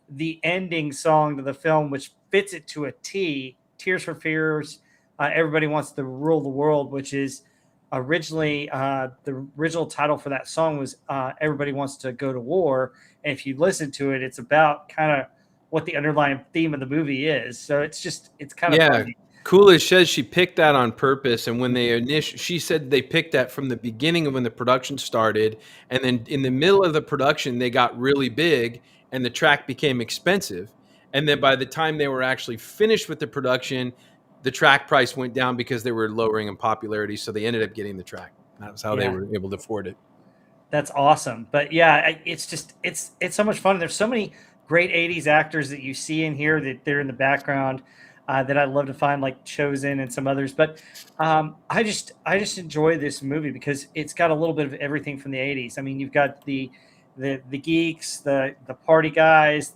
the ending song to the film, which fits it to a T, Tears for Fears, Everybody Wants to Rule the World, which is originally the original title for that song was Everybody Wants to Go to War. And if you listen to it, it's about kind of what the underlying theme of the movie is. So it's kind of funny. Coolidge says she picked that on purpose, and when she said they picked that from the beginning of when the production started, and then in the middle of the production they got really big and the track became expensive, and then by the time they were actually finished with the production, the track price went down because they were lowering in popularity, so they ended up getting the track. That was how they were able to afford it. That's awesome. But yeah, it's so much fun. There's so many great 80s actors that you see in here that they're in the background that I love to find, like Chosen and some others. But I just enjoy this movie because it's got a little bit of everything from the 80s. I mean, you've got the geeks, the party guys,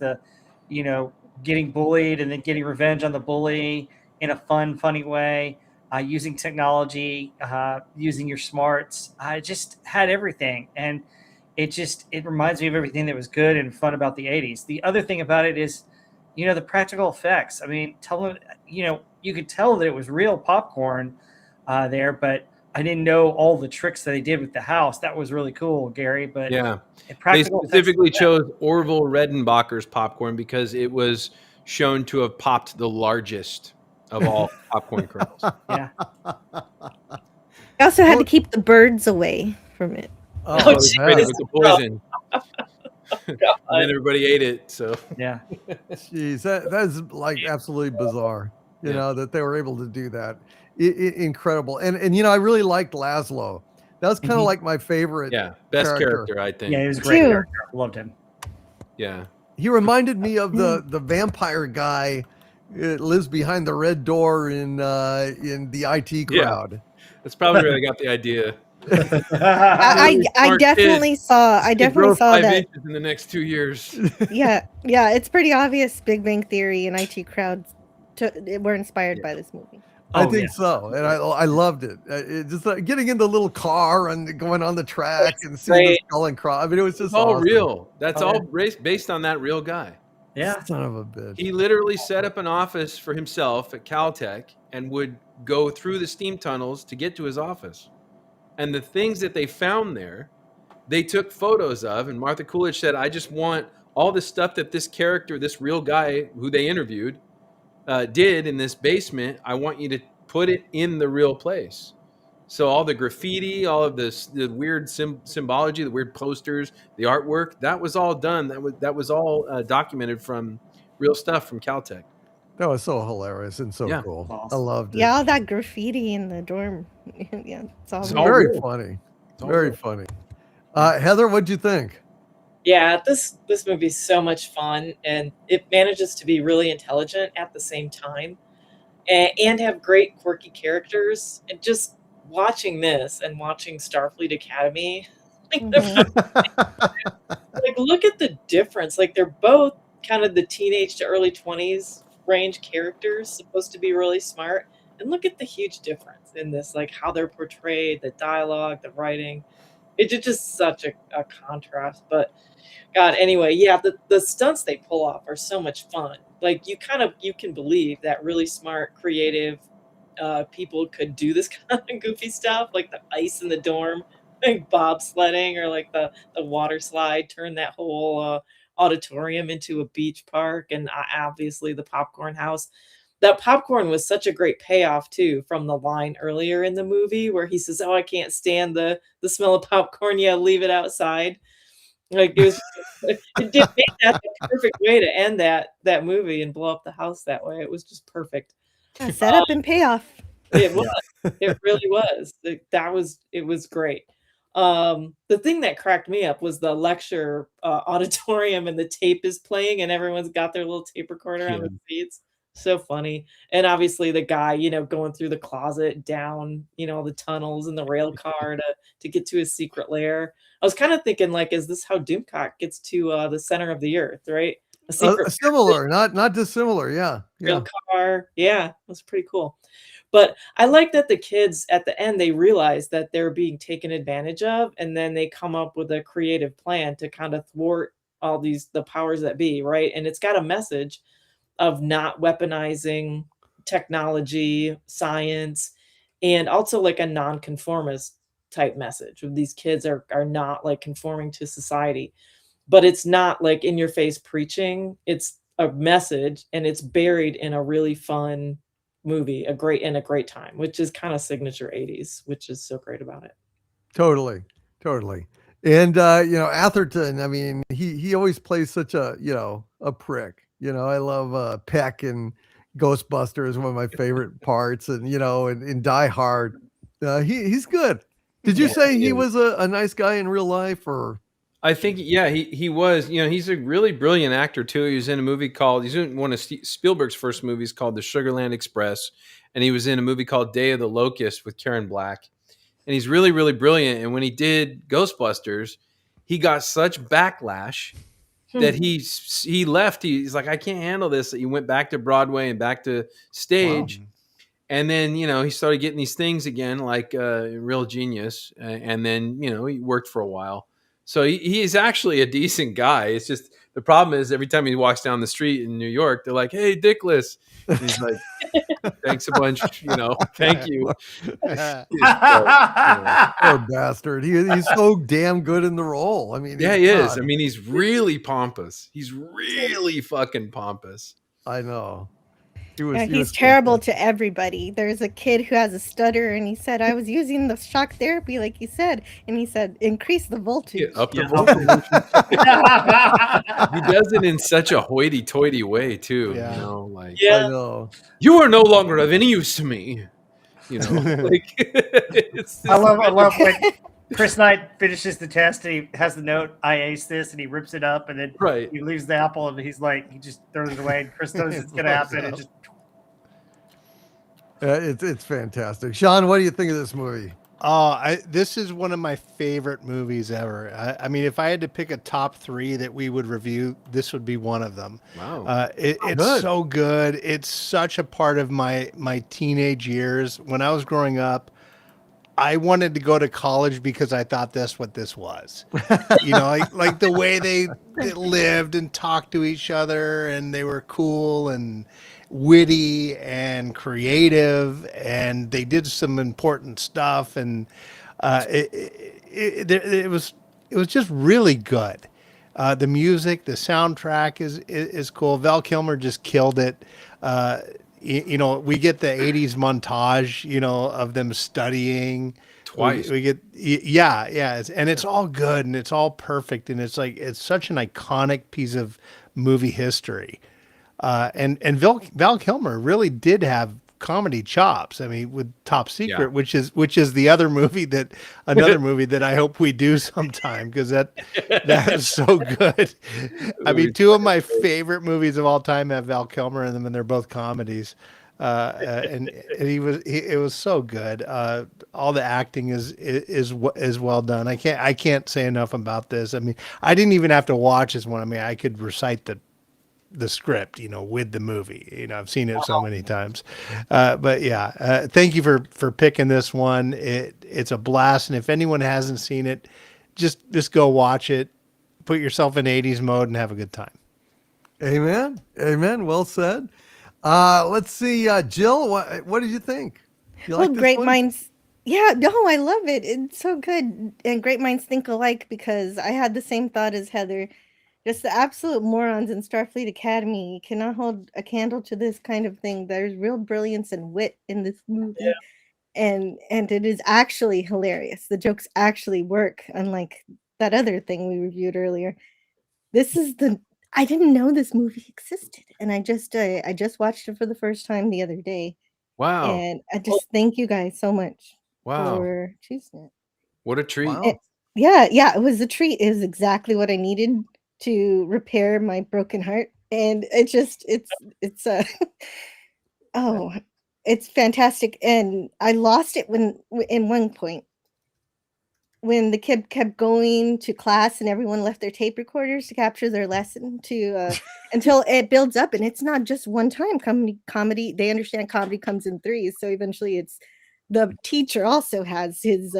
getting bullied and then getting revenge on the bully in a funny way, using technology, using your smarts. I just had everything. And it reminds me of everything that was good and fun about the 80s. The other thing about it is, the practical effects. I mean, you could tell that it was real popcorn there, but I didn't know all the tricks that they did with the house. That was really cool, Gary. But yeah, they specifically chose Orville Redenbacher's popcorn because it was shown to have popped the largest of all popcorn kernels. Yeah. I also had to keep the birds away from it. Oh, with the poison. And then everybody ate it. So yeah, jeez, that's like absolutely bizarre. You know that they were able to do that. Incredible. And I really liked Laszlo. That was kind of like my favorite. Yeah, best character I think. Yeah, he was a great character. Loved him. Yeah, he reminded me of the vampire guy. It lives behind the red door in the IT crowd. Yeah. That's probably where they got the idea. I definitely saw that 5 inches in the next 2 years. yeah, it's pretty obvious Big Bang Theory and IT crowds were inspired by this movie. I think so, and I loved it. It just getting in the little car and going on the track and seeing the skull and cross. I mean, it was just all awesome. real. That's all based on that real guy. Yeah, son of a bitch. He literally set up an office for himself at Caltech and would go through the steam tunnels to get to his office. And the things that they found there, they took photos of. And Martha Coolidge said, I just want all the stuff that this character, this real guy who they interviewed, did in this basement. I want you to put it in the real place. So all the graffiti, all of the weird symbology, the weird posters, the artwork, that was all done. That was all documented from real stuff from Caltech. That was so hilarious and so cool. Awesome. I loved it. Yeah, all that graffiti in the dorm. Yeah, it's very funny. Very funny. Heather, what'd you think? Yeah, this movie's so much fun, and it manages to be really intelligent at the same time, and have great quirky characters. And just watching this and watching Starfleet Academy, like look at the difference. Like they're both kind of the teenage to early 20s range characters, supposed to be really smart, and look at the huge difference in this, like how they're portrayed, the dialogue, the writing. It's just such a contrast. But God, anyway, yeah, the stunts they pull off are so much fun. Like you can believe that really smart, creative people could do this kind of goofy stuff, like the ice in the dorm, like bobsledding, or like the water slide, turn that whole auditorium into a beach park, and obviously the popcorn house. That popcorn was such a great payoff too, from the line earlier in the movie where he says, "Oh, I can't stand the smell of popcorn. Yeah, leave it outside." Like it did make that the perfect way to end that movie and blow up the house that way. It was just perfect. Set up and payoff. It was. It really was. It was great. The thing that cracked me up was the lecture auditorium, and the tape is playing and everyone's got their little tape recorder on the seats. So funny. And obviously the guy, going through the closet down, the tunnels and the rail car to get to his secret lair. I was kind of thinking, like, is this how Doomcock gets to the center of the earth, right? A secret similar, not dissimilar. Yeah. Rail car. Yeah, that's pretty cool. But I like that the kids at the end, they realize that they're being taken advantage of, and then they come up with a creative plan to kind of thwart all the powers that be, right? And it's got a message of not weaponizing technology, science, and also like a nonconformist type message. These kids are not like conforming to society, but it's not like in your face preaching. It's a message, and it's buried in a really fun movie, a great time, which is kind of signature 80s, which is so great about it. Totally. And Atherton, I mean, he always plays such a, a prick. I love Peck and Ghostbusters, one of my favorite parts, and in Die Hard. He's good. Did you say he was a nice guy in real life, or? I think, yeah, he was. He's a really brilliant actor too. He was in a movie he's in one of Spielberg's first movies called The Sugarland Express, and he was in a movie called Day of the Locust with Karen Black. And he's really, really brilliant. And when he did Ghostbusters, he got such backlash that he left. He's like, I can't handle this. He went back to Broadway and back to stage. Wow. And then, he started getting these things again, like Real Genius. And then, he worked for a while. So he is actually a decent guy. It's just the problem is every time he walks down the street in New York, they're like, "Hey, Dickless." And he's like, "Thanks a bunch, thank you." Poor bastard. He's so damn good in the role. I mean, yeah, he is. I mean, he's really pompous. He's really fucking pompous. I know. He's terrible to everybody. There's a kid who has a stutter, and he said, I was using the shock therapy, like you said, and he said, increase the voltage. Up the voltage. He does it in such a hoity-toity way, too. I know. You are no longer of any use to me. I love when Chris Knight finishes the test and he has the note, I aced this, and he rips it up, and then he leaves the apple, and he's like, he just throws it away, and Chris knows it's going to happen. And just it's fantastic. Sean, what do you think of this movie? This is one of my favorite movies ever. I mean, if I had to pick a top 3 that we would review, this would be one of them. Wow. It's so good. It's such a part of my teenage years. When I was growing up, I wanted to go to college because I thought that's what this was. Like the way they lived and talked to each other, and they were cool and witty and creative, and they did some important stuff, and it was just really good. The music, the soundtrack is cool. Val Kilmer just killed it. We get the 80s montage, of them studying twice. We get, and it's all good and it's all perfect. And it's like, it's such an iconic piece of movie history. And Val Kilmer really did have comedy chops. I mean, with Top Secret, which is the other movie another movie that I hope we do sometime, because that is so good. I mean, 2 of my favorite movies of all time have Val Kilmer in them, and they're both comedies. And it was so good. All the acting is well done. I can't say enough about this. I mean, I didn't even have to watch this one. I mean, I could recite the script, with the movie. I've seen it so many times. But thank you for picking this one. It's a blast, and if anyone hasn't seen it, just go watch it. Put yourself in 80s mode and have a good time. Amen. Well said. Let's see, Jill, what did you think? You like Great minds. Yeah, no, I love it. It's so good. And great minds think alike, because I had the same thought as Heather. Just the absolute morons in Starfleet Academy cannot hold a candle to this kind of thing. There's real brilliance and wit in this movie. And it is actually hilarious. The jokes actually work, unlike that other thing we reviewed earlier. I didn't know this movie existed, and I just watched it for the first time the other day. Wow. And I just thank you guys so much for choosing it. What a treat. Wow. It was a treat. It was exactly what I needed to repair my broken heart, and it's fantastic. And I lost it in one point when the kid kept going to class and everyone left their tape recorders to capture their lesson until it builds up, and it's not just one time comedy. They understand comedy comes in threes, so eventually it's the teacher also has his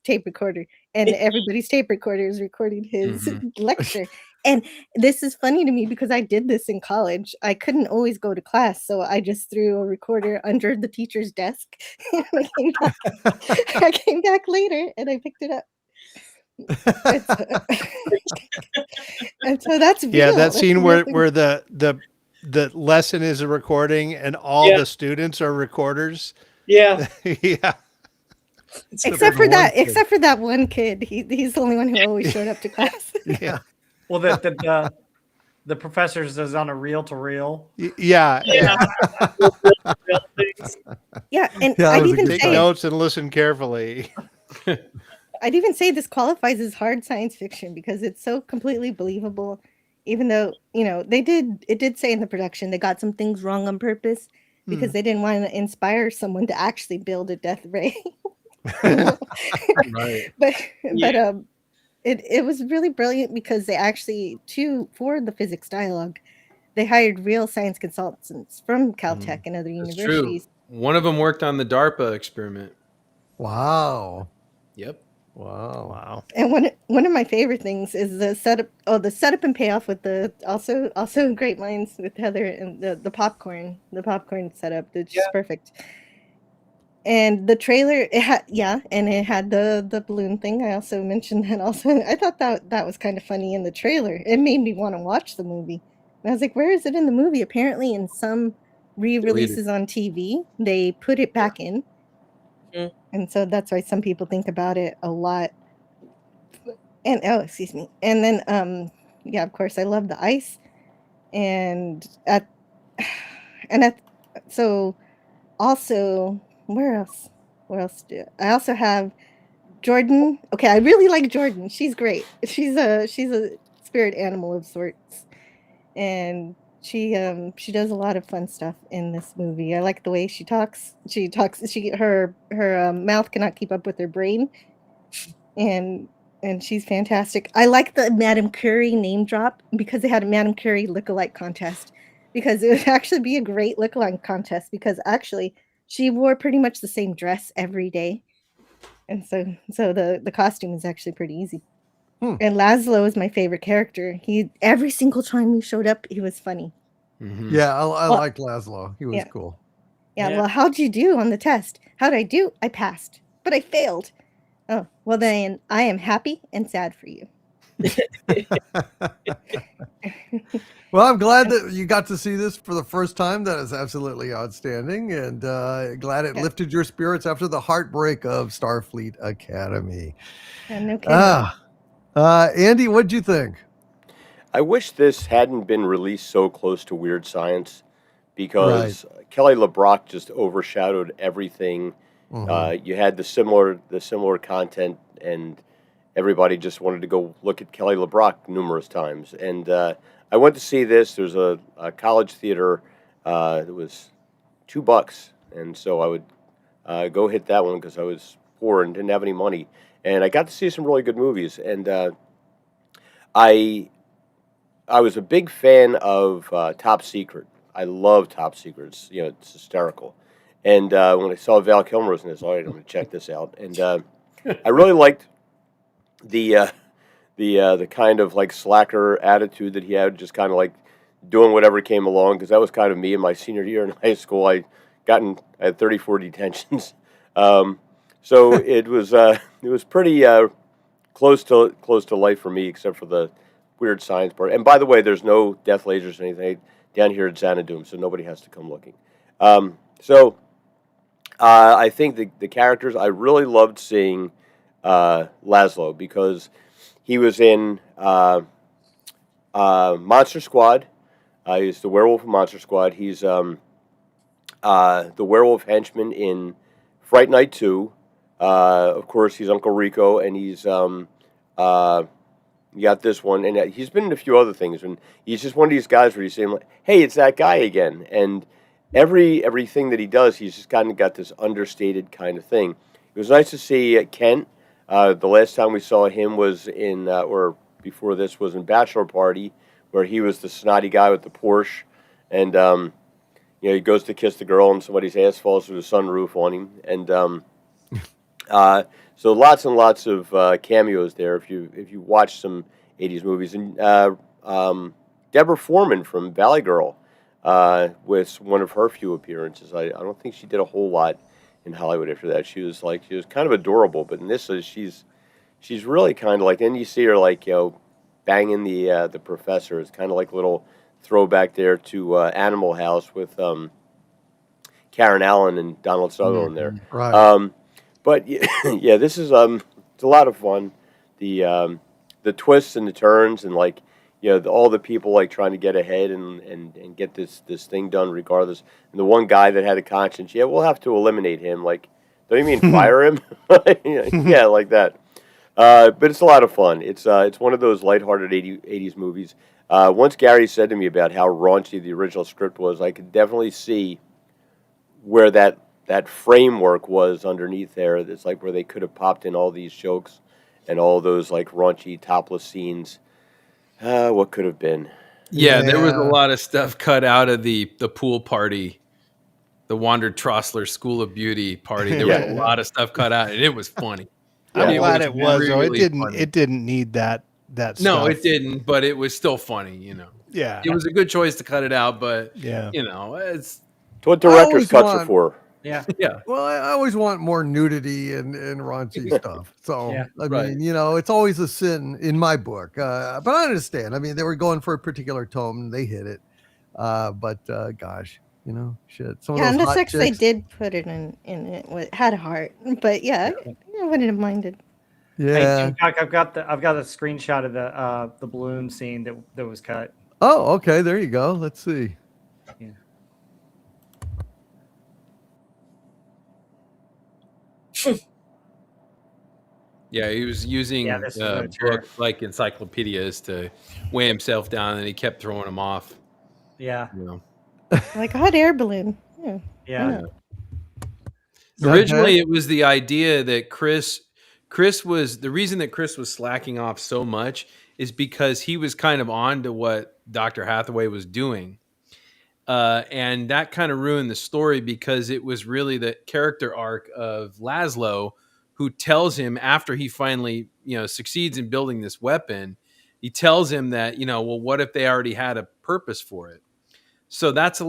tape recorder, and everybody's tape recorder is recording his lecture. And this is funny to me because I did this in college. I couldn't always go to class, so I just threw a recorder under the teacher's desk. And I came back later and I picked it up. And so that's real. Yeah, that That's scene a where real thing. where the lesson is a recording and all the students are recorders. Yeah. Yeah. Except for that one kid. He's the only one who always showed up to class. Yeah. Well, the professor's is on a reel to reel. Yeah. Yeah, and Yeah, I'd that was a even good Take say notes and listen carefully. this qualifies as hard science fiction because it's so completely believable, even though, it did say in the production they got some things wrong on purpose because they didn't want to inspire someone to actually build a death ray. Right. But it was really brilliant because they actually, for the physics dialogue, they hired real science consultants from Caltech and other That's true. universities. One of them worked on the DARPA experiment. Wow. Yep. Wow. And one of my favorite things is the setup. Oh, the setup and payoff with the also great minds with Heather and the popcorn setup. It's just perfect. And the trailer, it had the balloon thing. I also mentioned that. Also, I thought that was kind of funny in the trailer. It made me want to watch the movie. And I was like, where is it in the movie? Apparently, in some re-releases on TV, they put it back in. And so that's why some people think about it a lot. And excuse me. And then of course I love the ice. So also where else do I also have Jordan. Okay, I really like Jordan. She's great. She's a spirit animal of sorts. And she does a lot of fun stuff in this movie. I like the way she talks. Her mouth cannot keep up with her brain, and she's fantastic. I like the Madame Curie name drop because they had a Madame Curie lookalike contest, because it would actually be a great lookalike contest because actually she wore pretty much the same dress every day, and so the costume is actually pretty easy. And Laszlo is my favorite character. Every single time he showed up, he was funny. Yeah, I liked Laszlo. He was cool. Yeah, well, how'd you do on the test? How'd I do? I passed, but I failed. Oh, well then I am happy and sad for you. Well, I'm glad that you got to see this for the first time. That is absolutely outstanding, and glad it lifted your spirits after the heartbreak of Starfleet Academy. Yeah, no kidding. Andy, what'd you think? I wish this hadn't been released so close to Weird Science, because Kelly LeBrock just overshadowed everything. You had the similar content, and everybody just wanted to go look at Kelly LeBrock numerous times. And I went to see this. There's a college theater that was $2, and so I would go hit that one because I was poor and didn't have any money. And I got to see some really good movies. And I was a big fan of Top Secret. I love Top Secret. It's hysterical. And when I saw Val Kilmer was in this, all right, I'm going to check this out. And I really liked the kind of like slacker attitude that he had, just kind of like doing whatever came along, because that was kind of me in my senior year in high school. I had 34 detentions. So it was pretty close to life for me, except for the weird science part. And by the way, there's no death lasers or anything down here at Xanadu, so nobody has to come looking. I think the characters, I really loved seeing Laszlo, because he was in Monster Squad. He's the werewolf in Monster Squad. He's the werewolf henchman in Fright Night 2. Of course, he's Uncle Rico, and he's you got this one, and he's been in a few other things, and he's just one of these guys where you say, hey, it's that guy again. And everything that he does, he's just kind of got this understated kind of thing. It was nice to see Kent. The last time we saw him was in, or before this was in Bachelor Party, where he was the snotty guy with the Porsche, and he goes to kiss the girl, and somebody's ass falls through the sunroof on him, and so lots and lots of cameos there. If you watch some '80s movies, and Deborah Foreman from Valley Girl was one of her few appearances. I don't think she did a whole lot in Hollywood after that. She was kind of adorable, but in this she's really kind of like. Then you see her banging the professor. It's kind of like a little throwback there to Animal House with Karen Allen and Donald Sutherland there. Right. But yeah, this is it's a lot of fun. The twists and the turns, and all the people trying to get ahead and get this thing done regardless. And the one guy that had a conscience, we'll have to eliminate him. Don't you mean fire him? Yeah, like that. But it's a lot of fun. It's one of those lighthearted 80s movies. Once Gary said to me about how raunchy the original script was, I could definitely see where that framework was underneath there. It's where they could have popped in all these jokes and all those raunchy topless scenes. What could have been? Yeah, there was a lot of stuff cut out of the pool party, the Wander Trossler School of Beauty party. There was a lot of stuff cut out, and it was funny. I'm glad it was, though. Really It didn't need that stuff. No, it didn't, but it was still funny, Yeah. It was a good choice to cut it out, but It's what director's cuts are for. Yeah. Yeah. Well, I always want more nudity and raunchy stuff. So, Yeah, I mean, it's always a sin in my book. But I understand. I mean, they were going for a particular tone and they hit it. But gosh, shit. Some of Yeah, those and the hot sex they chicks- did put it in it had heart. But yeah, I wouldn't have minded. Yeah. Hey, I've got a screenshot of the balloon scene that was cut. Oh, okay. There you go. Let's see. Yeah. Yeah, he was using this is a chair. books like encyclopedias to weigh himself down, and he kept throwing them off. Yeah. Like a hot air balloon. Yeah. Yeah. Originally, it was the idea that Chris was the reason that Chris was slacking off so much is because he was kind of on to what Dr. Hathaway was doing. And that kind of ruined the story because it was really the character arc of Laszlo, who tells him after he finally, succeeds in building this weapon, he tells him that, well, what if they already had a purpose for it? So that's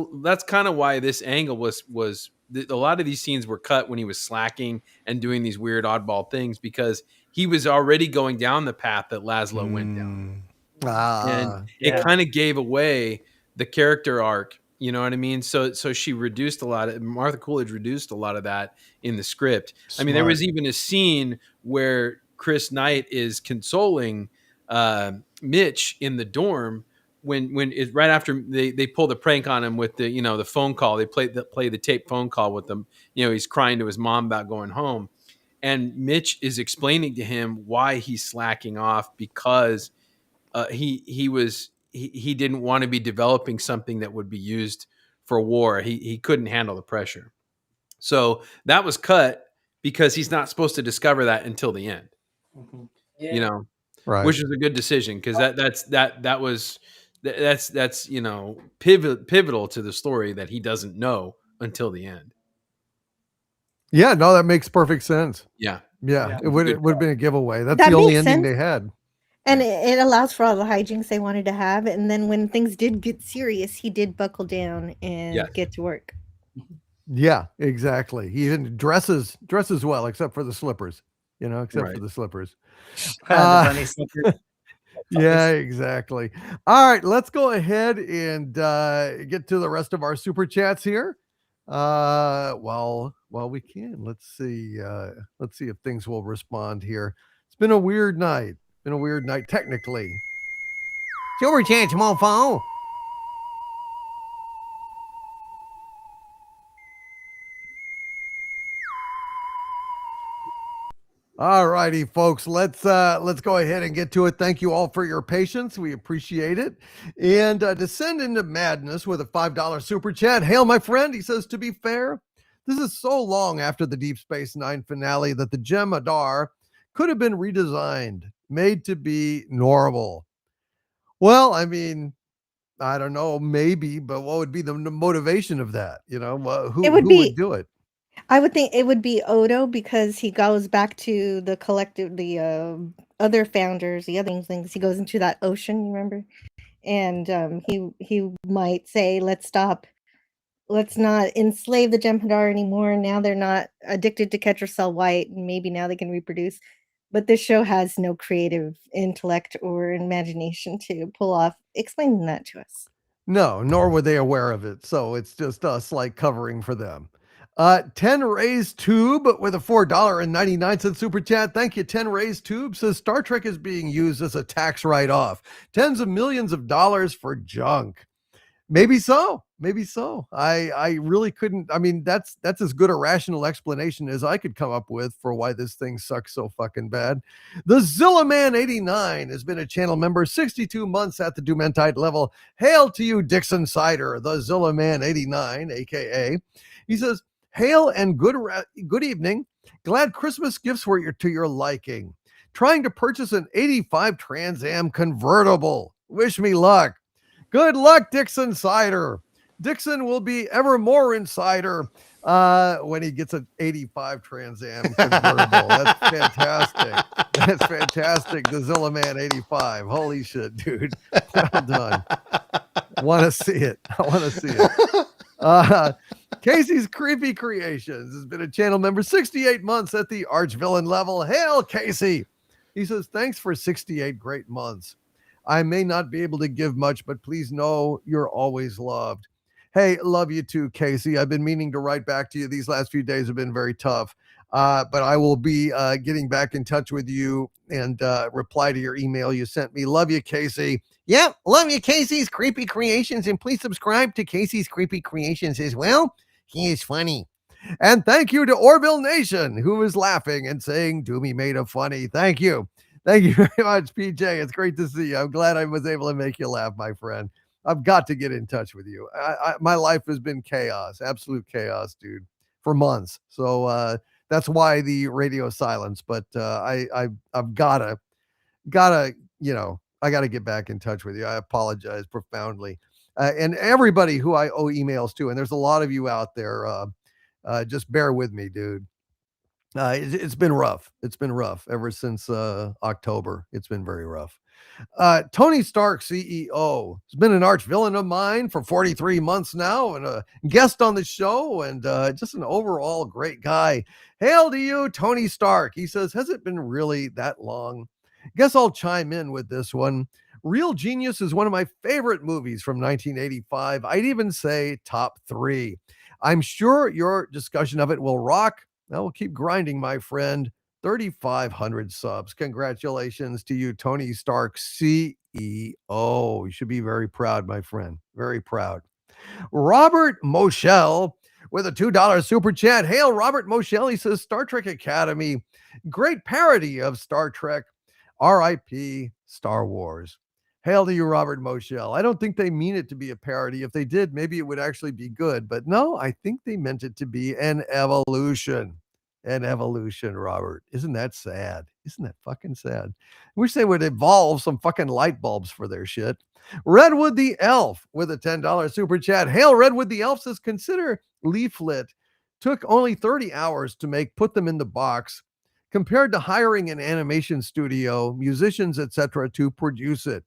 kind of why this angle was a lot of these scenes were cut when he was slacking and doing these weird oddball things because he was already going down the path that Laszlo went down. And it kind of gave away the character arc. You know what I mean? So she reduced Martha Coolidge reduced a lot of that in the script. I mean, there was even a scene where Chris Knight is consoling Mitch in the dorm when it's right after they pull the prank on him with the the phone call. They play the tape phone call with him. He's crying to his mom about going home, and Mitch is explaining to him why he's slacking off because he didn't want to be developing something that would be used for war. He couldn't handle the pressure. So that was cut because he's not supposed to discover that until the end. Yeah. Right. Which is a good decision because that's pivotal to the story that he doesn't know until the end. Yeah, no, that makes perfect sense. Yeah. It would have been a giveaway. That's That the only makes ending sense. they had. And it allows for all the hijinks they wanted to have. And then when things did get serious, he did buckle down and get to work. Yeah, exactly. He even dresses well, except for the slippers. For the slippers. The bunny slippers. Yeah, exactly. All right, let's go ahead and get to the rest of our super chats here. Well, we can. Let's see if things will respond here. It's been a weird night. Technically. Super chance, mofo. All righty, folks. Let's go ahead and get to it. Thank you all for your patience. We appreciate it. And descend into madness with a $5 super chat. Hail, my friend. He says, to be fair, this is so long after the Deep Space Nine finale that the Gem Adar could have been redesigned, made to be normal. Well, I mean, I don't know, maybe, but what would be the motivation of that? You know, It would who would be, do it? I would think it would be Odo because he goes back to the collective, the other founders, the other things. He goes into that ocean, you remember? And he might say, "Let's stop. Let's not enslave the Jem'Hadar anymore. Now they're not addicted to Ketracel White, and maybe now they can reproduce." But this show has no creative intellect or imagination to pull off explaining that to us. No, nor were they aware of it. So it's just us like covering for them. 10 Rays Tube with a $4.99 super chat. Thank you, 10 Rays Tube. Says Star Trek is being used as a tax write-off. Tens of millions of dollars for junk. Maybe so. Maybe so. I really couldn't. I mean, that's as good a rational explanation as I could come up with for why this thing sucks so fucking bad. The Zillaman 89 has been a channel member 62 months at the Dumentite level. Hail to you, Dixon Cider, the Zillaman 89, aka. He says, hail and good evening. Glad Christmas gifts were to your liking. Trying to purchase an 85 Trans Am convertible. Wish me luck. Good luck, Dixon Cider. Dixon will be ever more insider when he gets an 85 Trans Am convertible. That's fantastic. That's fantastic. The Zillaman 85. Holy shit, dude. Well done. Want to see it. I want to see it. Casey's Creepy Creations has been a channel member 68 months at the Archvillain level. Hail, Casey. He says, thanks for 68 great months. I may not be able to give much, but please know you're always loved. Hey, love you too, Casey. I've been meaning to write back to you. These last few days have been very tough, but I will be getting back in touch with you and reply to your email you sent me. Love you, Casey. Yep, love you, Casey's Creepy Creations, and please subscribe to Casey's Creepy Creations as well. He is funny. And thank you to Orville Nation, who is laughing and saying, Doomy made a funny. Thank you. Thank you very much, PJ. It's great to see you. I'm glad I was able to make you laugh, my friend. I've got to get in touch with you. My life has been chaos, absolute chaos, dude, for months. So that's why the radio silence. But I've gotta, you know, I gotta get back in touch with you. I apologize profoundly, and everybody who I owe emails to, and there's a lot of you out there. Just bear with me, dude. It's been rough. It's been rough ever since October. It's been very rough. Tony Stark, CEO, has been an arch villain of mine for 43 months now and a guest on the show and just an overall great guy. Hail to you, Tony Stark. He says, has it been really that long? Guess I'll chime in with this one. Real Genius is one of my favorite movies from 1985. I'd even say top 3. I'm sure your discussion of it will rock. I will keep grinding, my friend. 3,500 subs. Congratulations to you, Tony Stark, CEO. You should be very proud, my friend. Very proud. Robert Moschel with a $2 super chat. Hail, Robert Moschel. He says, Star Trek Academy. Great parody of Star Trek. R.I.P. Star Wars. Hail to you, Robert Moschel. I don't think they mean it to be a parody. If they did, maybe it would actually be good. But no, I think they meant it to be an evolution. An evolution, Robert. Isn't that sad? Isn't that fucking sad? I wish they would evolve some fucking light bulbs for their shit. Redwood the Elf with a $10 super chat. Hail, Redwood the Elf says, consider Leaflet took only 30 hours to make, put them in the box, compared to hiring an animation studio, musicians, etc., to produce it.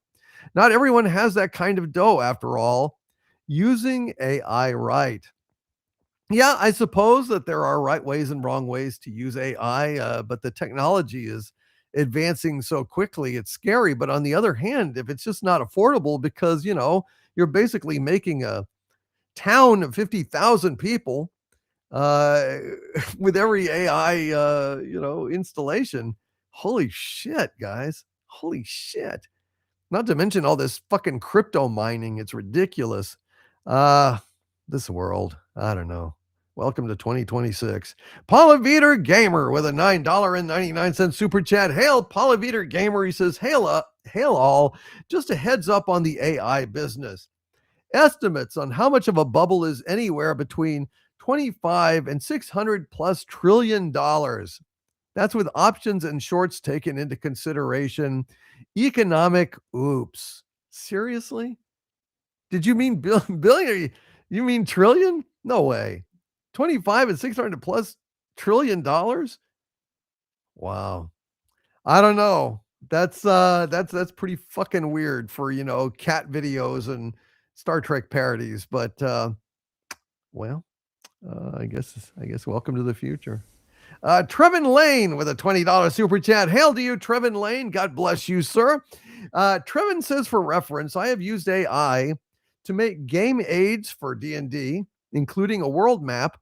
Not everyone has that kind of dough, after all. Using AI right. Yeah, I suppose that there are right ways and wrong ways to use AI, but the technology is advancing so quickly, it's scary. But on the other hand, if it's just not affordable because, you know, you're basically making a town of 50,000 people with every AI, installation. Holy shit, guys. Holy shit. Not to mention all this fucking crypto mining. It's ridiculous. This world, I don't know. Welcome to 2026. Paula Veter Gamer with a $9.99 super chat. Hail, Paula Veter Gamer. He says, hail all. Just a heads up on the AI business. Estimates on how much of a bubble is anywhere between 25 and 600 plus $1 trillion. That's with options and shorts taken into consideration. Economic oops. Seriously? Did you mean billion? You mean trillion? No way. 25 and 600 plus trillion dollars? Wow. I don't know. That's pretty fucking weird for, cat videos and Star Trek parodies, but well, I guess welcome to the future. Trevin Lane with a $20 super chat. Hail to you, Trevin Lane. God bless you, sir. Trevin says, for reference, I have used AI to make game aids for D&D, including a world map,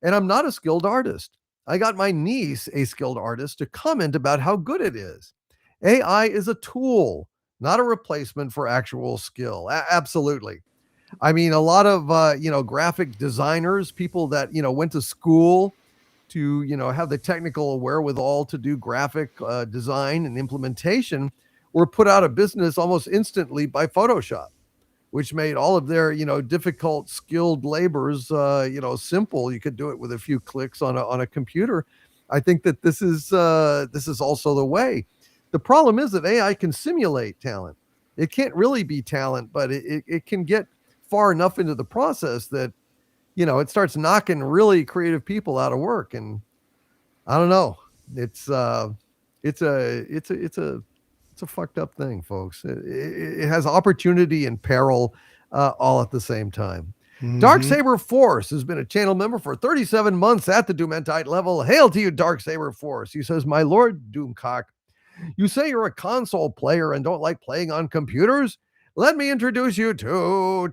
and I'm not a skilled artist. I got my niece, a skilled artist, to comment about how good it is. AI is a tool, not a replacement for actual skill. Absolutely. I mean, a lot of, graphic designers, people that, went to school to, have the technical wherewithal to do graphic design and implementation were put out of business almost instantly by Photoshop, which made all of their, difficult, skilled labors, simple. You could do it with a few clicks on a computer. I think that this is also the way. The problem is that AI can simulate talent. It can't really be talent, but it can get far enough into the process that, it starts knocking really creative people out of work. And I don't know. It's a fucked up thing, folks. It has opportunity and peril all at the same time. Darksaber Force has been a channel member for 37 months at the Doomentite level. Hail to you, Darksaber Force. He says, my Lord Doomcock, you say you're a console player and don't like playing on computers? Let me introduce you to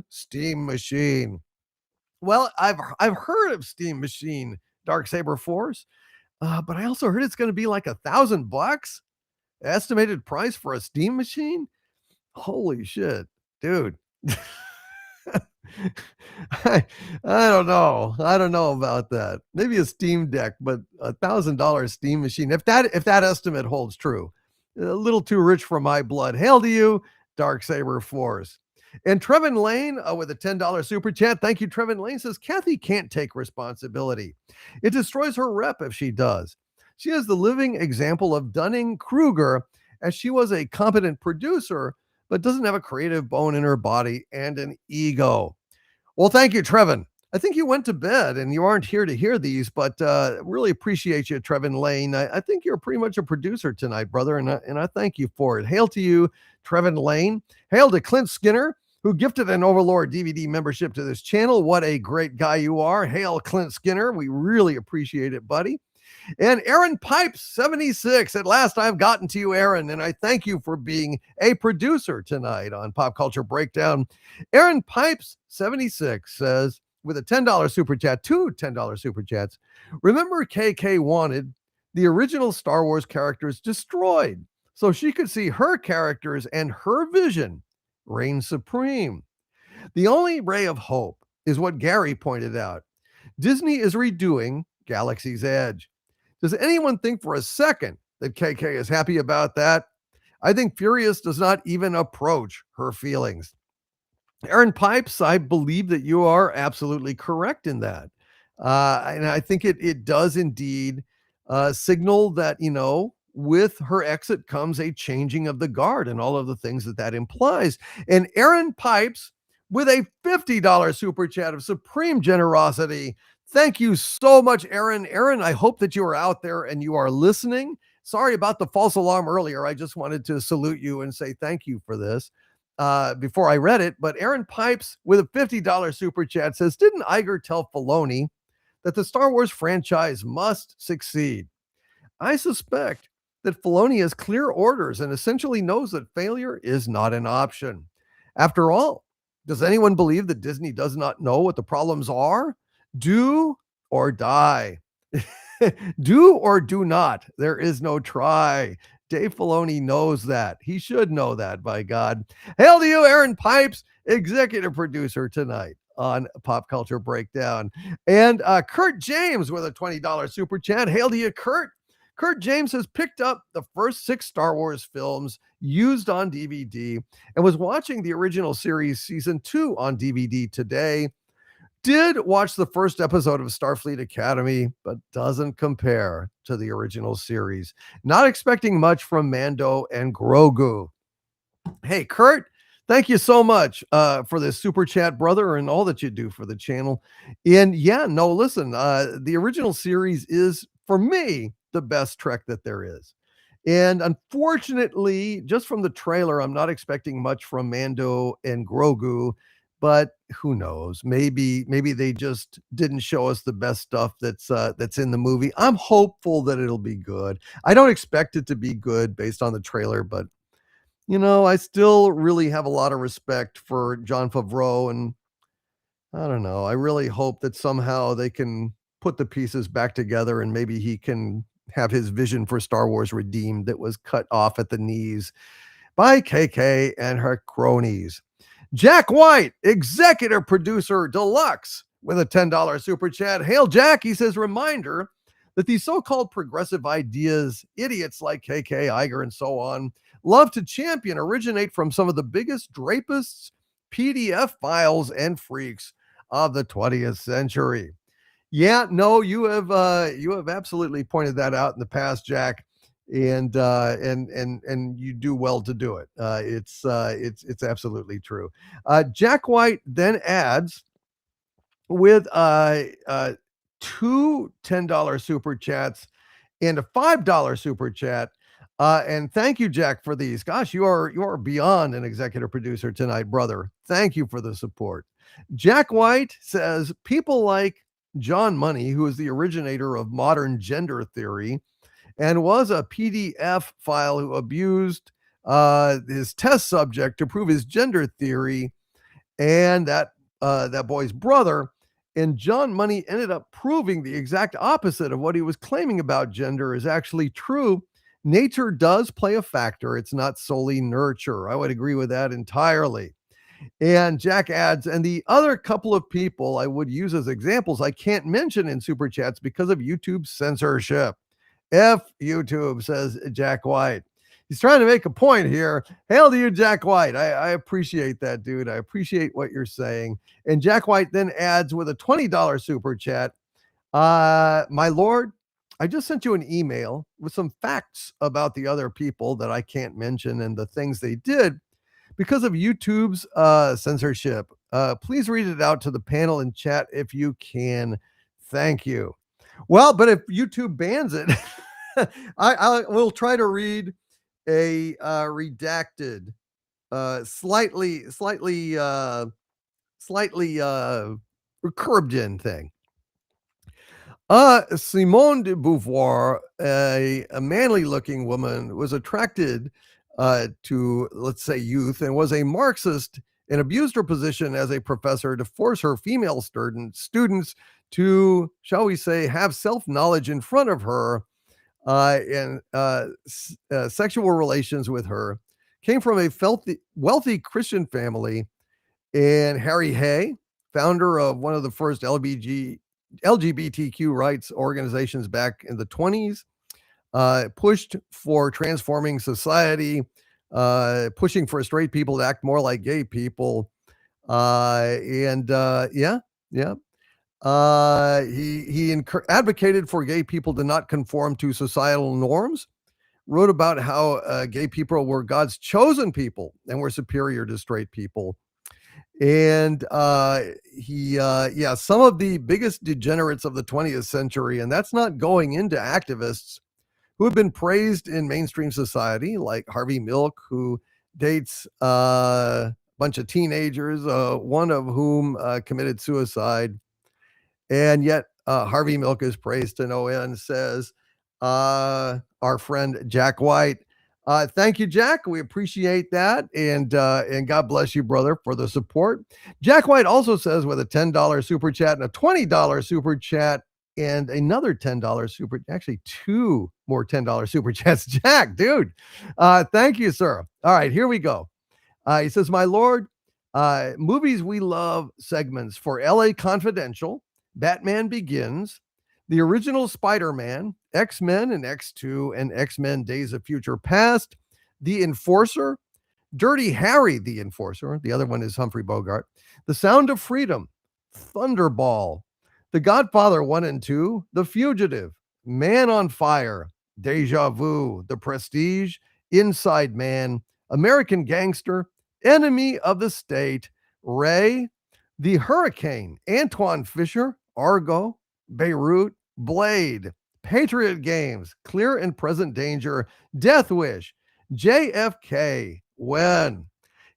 Steam Machine. Well, I've heard of Steam Machine, Darksaber Force, but I also heard it's going to be like $1,000. Estimated price for a Steam Machine? Holy shit, dude. I don't know. I don't know about that. Maybe a Steam Deck, but $1,000 Steam Machine. If that estimate holds true, a little too rich for my blood. Hail to you, Darksaber Force. And Trevin Lane with a $10 super chat. Thank you, Trevin Lane. Says, Kathy can't take responsibility. It destroys her rep if she does. She is the living example of Dunning-Kruger, as she was a competent producer, but doesn't have a creative bone in her body and an ego. Well, thank you, Trevin. I think you went to bed and you aren't here to hear these, but really appreciate you, Trevin Lane. I think you're pretty much a producer tonight, brother, and I thank you for it. Hail to you, Trevin Lane. Hail to Clint Skinner, who gifted an Overlord DVD membership to this channel. What a great guy you are. Hail, Clint Skinner. We really appreciate it, buddy. And Aaron Pipes, 76. At last I've gotten to you, Aaron, and I thank you for being a producer tonight on Pop Culture Breakdown. Aaron Pipes, 76, says, with a $10 super chat, two $10 super chats, remember KK wanted the original Star Wars characters destroyed so she could see her characters and her vision reign supreme. The only ray of hope is what Gary pointed out. Disney is redoing Galaxy's Edge. Does anyone think for a second that KK is happy about that? I think Furious does not even approach her feelings. Aaron Pipes, I believe that you are absolutely correct in that. And I think it does indeed signal that, with her exit comes a changing of the guard and all of the things that implies. And Aaron Pipes with a $50 super chat of supreme generosity. Thank you so much, Aaron. Aaron, I hope that you are out there and you are listening. Sorry about the false alarm earlier. I just wanted to salute you and say thank you for this before I read it. But Aaron Pipes with a $50 super chat says, didn't Iger tell Filoni that the Star Wars franchise must succeed? I suspect that Filoni has clear orders and essentially knows that failure is not an option. After all, does anyone believe that Disney does not know what the problems are? Do or die. Do or do not. There is no try. Dave Filoni knows that. He should know that, by God. Hail to you, Aaron Pipes, executive producer tonight on Pop Culture Breakdown. And Kurt James with a $20 super chat. Hail to you, Kurt. Kurt James has picked up the first 6 Star Wars films used on DVD and was watching the original series season 2 on DVD today. did watch the first episode of Starfleet Academy, but doesn't compare to the original series. Not expecting much from Mando and Grogu. Hey, Kurt, thank you so much for this super chat, brother, and all that you do for the channel. And yeah, no, listen, the original series is, for me, the best Trek that there is. And unfortunately, just from the trailer, I'm not expecting much from Mando and Grogu, but who knows? Maybe they just didn't show us the best stuff that's in the movie. I'm hopeful that it'll be good. I don't expect it to be good based on the trailer, but I still really have a lot of respect for Jon Favreau, and I don't know. I really hope that somehow they can put the pieces back together and maybe he can have his vision for Star Wars redeemed that was cut off at the knees by KK and her cronies. Jack White, executive producer deluxe, with a $10 super chat. Hail Jack, he says, reminder that these so-called progressive ideas, idiots like KK, Iger, and so on, love to champion originate from some of the biggest drapists, PDF files, and freaks of the 20th century. Yeah, no, you have absolutely pointed that out in the past, Jack, and you do well to do it. It's absolutely true. Jack White then adds with two $10 super chats and a $5 super chat. And thank you, Jack, for these. Gosh, you are beyond an executive producer tonight, brother. Thank you for the support. Jack White says people like John Money, who is the originator of modern gender theory and was a PDF file who abused his test subject to prove his gender theory, and that boy's brother. And John Money ended up proving the exact opposite of what he was claiming about gender is actually true. Nature does play a factor. It's not solely nurture. I would agree with that entirely. And Jack adds, and the other couple of people I would use as examples, I can't mention in super chats because of YouTube censorship. F YouTube, says Jack White. He's trying to make a point here. Hail to you, Jack White. I appreciate that, dude. I appreciate what you're saying. And Jack White then adds with a $20 super chat, my lord, I just sent you an email with some facts about the other people that I can't mention and the things they did because of YouTube's censorship. Please read it out to the panel and chat if you can. Thank you. Well, but if YouTube bans it, I will try to read a redacted, slightly curbed in thing. Simone de Beauvoir, a manly looking woman, was attracted to, let's say, youth and was a Marxist and abused her position as a professor to force her female students to, shall we say, have self-knowledge in front of her and sexual relations with her. Came from a wealthy Christian family, and Harry Hay, founder of one of the first LGBTQ rights organizations back in the 20s, pushed for transforming society, pushing for straight people to act more like gay people. He advocated for gay people to not conform to societal norms, wrote about how gay people were God's chosen people and were superior to straight people. And some of the biggest degenerates of the 20th century, and that's not going into activists who have been praised in mainstream society, like Harvey Milk, who dates a bunch of teenagers, one of whom committed suicide. And yet Harvey Milk is praised to no end, says our friend Jack White. Thank you, Jack. We appreciate that. And God bless you, brother, for the support. Jack White also says with a $10 super chat and a $20 super chat and another $10 actually two more $10 super chats. Jack, dude, thank you, sir. All right, here we go. He says, my lord, movies we love segments for LA Confidential, Batman Begins, the original Spider-Man, X-Men and X2 and X-Men Days of Future Past, The Enforcer, Dirty Harry the Enforcer, the other one is Humphrey Bogart, The Sound of Freedom, Thunderball, The Godfather 1 and 2, The Fugitive, Man on Fire, Deja Vu, The Prestige, Inside Man, American Gangster, Enemy of the State, Ray, The Hurricane, Antoine Fisher, Argo, Beirut, Blade, Patriot Games, Clear and Present Danger, Death Wish, JFK, When.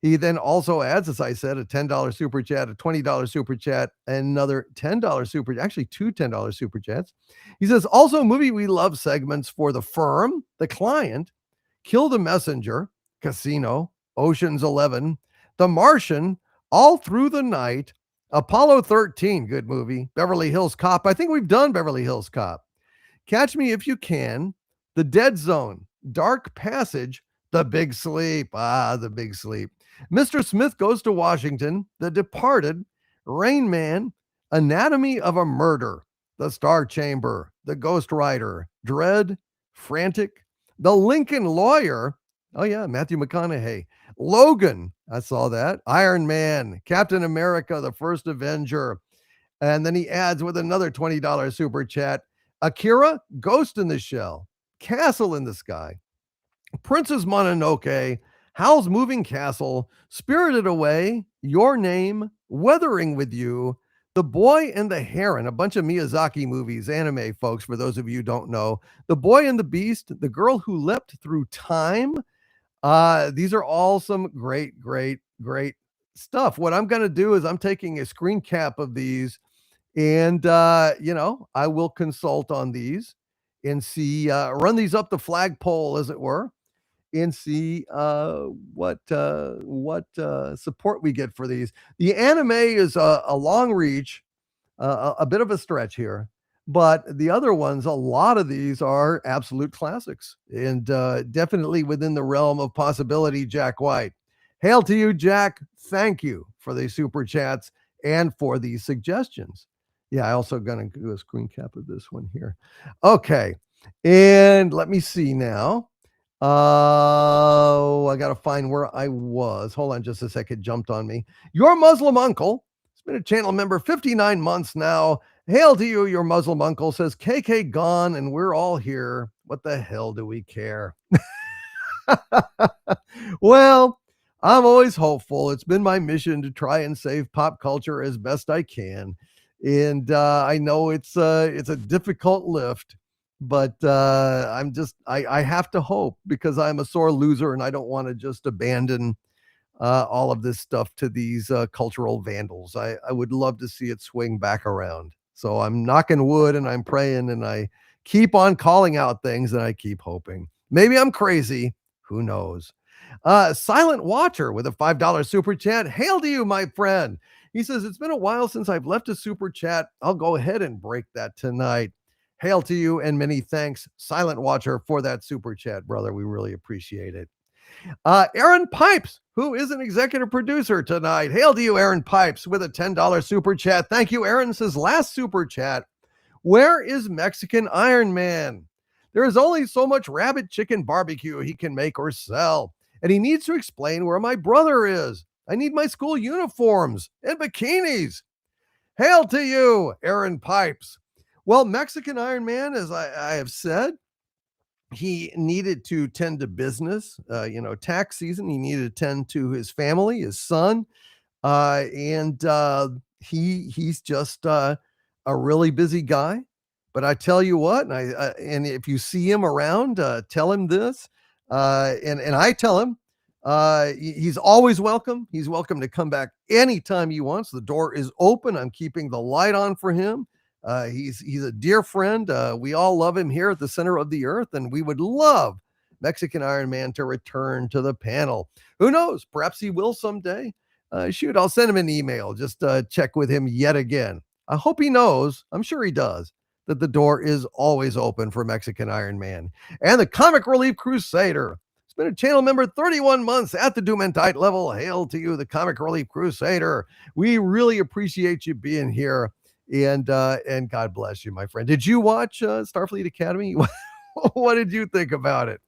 He then also adds, as I said, a $10 super chat, a $20 super chat, another $10 super, actually two $10 super chats. He says, also movie we love segments for The Firm, The Client, Kill the Messenger, Casino, Ocean's 11, The Martian, All Through the Night, Apollo 13, good movie, Beverly Hills Cop. I think we've done Beverly Hills Cop. Catch Me If You Can, The Dead Zone, Dark Passage, The Big Sleep. The Big Sleep. Mr. Smith Goes to Washington, The Departed, Rain Man, Anatomy of a Murder, The Star Chamber, The Ghost Rider, Dread, Frantic, The Lincoln Lawyer. Oh, yeah, Matthew McConaughey. Logan, I saw that. Iron Man, Captain America, The First Avenger. And then he adds with another $20 super chat, Akira, Ghost in the Shell, Castle in the Sky, Princess Mononoke, Howl's Moving Castle, Spirited Away, Your Name, Weathering with You, The Boy and the Heron, a bunch of Miyazaki movies, anime, folks, for those of you who don't know. The Boy and the Beast, The Girl Who Leapt Through Time. These are all some great, great, great stuff. What I'm going to do is I'm taking a screen cap of these and, I will consult on these and see, run these up the flagpole, as it were, and see what support we get for these. The anime is a long reach, a bit of a stretch here, but the other ones, a lot of these are absolute classics and definitely within the realm of possibility. Jack White, hail to you, Jack. Thank you for the super chats and for the suggestions. Yeah, I also going to do a screen cap of this one here. Okay, and let me see now. I got to find where I was. Hold on just a second. Jumped on me. Your Muslim uncle. It's been a channel member 59 months now. Hail to you, your Muslim uncle. Says KK gone and we're all here. What the hell do we care? Well, I'm always hopeful. It's been my mission to try and save pop culture as best I can. And I know it's a difficult lift. But I have to hope, because I'm a sore loser and I don't want to just abandon all of this stuff to these cultural vandals. I would love to see it swing back around. So I'm knocking wood and I'm praying and I keep on calling out things and I keep hoping. Maybe I'm crazy. Who knows? Silent Watcher with a $5 super chat. Hail to you, my friend. He says, it's been a while since I've left a super chat. I'll go ahead and break that tonight. Hail to you and many thanks, Silent Watcher, for that super chat, brother. We really appreciate it. Aaron Pipes, who is an executive producer tonight. Hail to you, Aaron Pipes, with a $10 super chat. Thank you, Aaron. Says, last super chat, where is Mexican Iron Man? There is only so much rabbit chicken barbecue he can make or sell, and he needs to explain where my brother is. I need my school uniforms and bikinis. Hail to you, Aaron Pipes. Well, Mexican Iron Man, as I have said, he needed to tend to business, tax season. He needed to tend to his family, his son, and he's just a really busy guy. But I tell you what, and if you see him around, tell him this, and I tell him he's always welcome. He's welcome to come back anytime he wants. The door is open. I'm keeping the light on for him. He's a dear friend. We all love him here at the center of the earth, and we would love Mexican Iron Man to return to the panel. Who knows? Perhaps he will someday. Shoot, I'll send him an email. Just check with him yet again. I hope he knows, I'm sure he does, that the door is always open for Mexican Iron Man. And the Comic Relief Crusader. It's been a channel member 31 months at the Doom and Tide level. Hail to you, the Comic Relief Crusader. We really appreciate you being here. And God bless you, my friend. Did you watch Starfleet Academy? What did you think about it?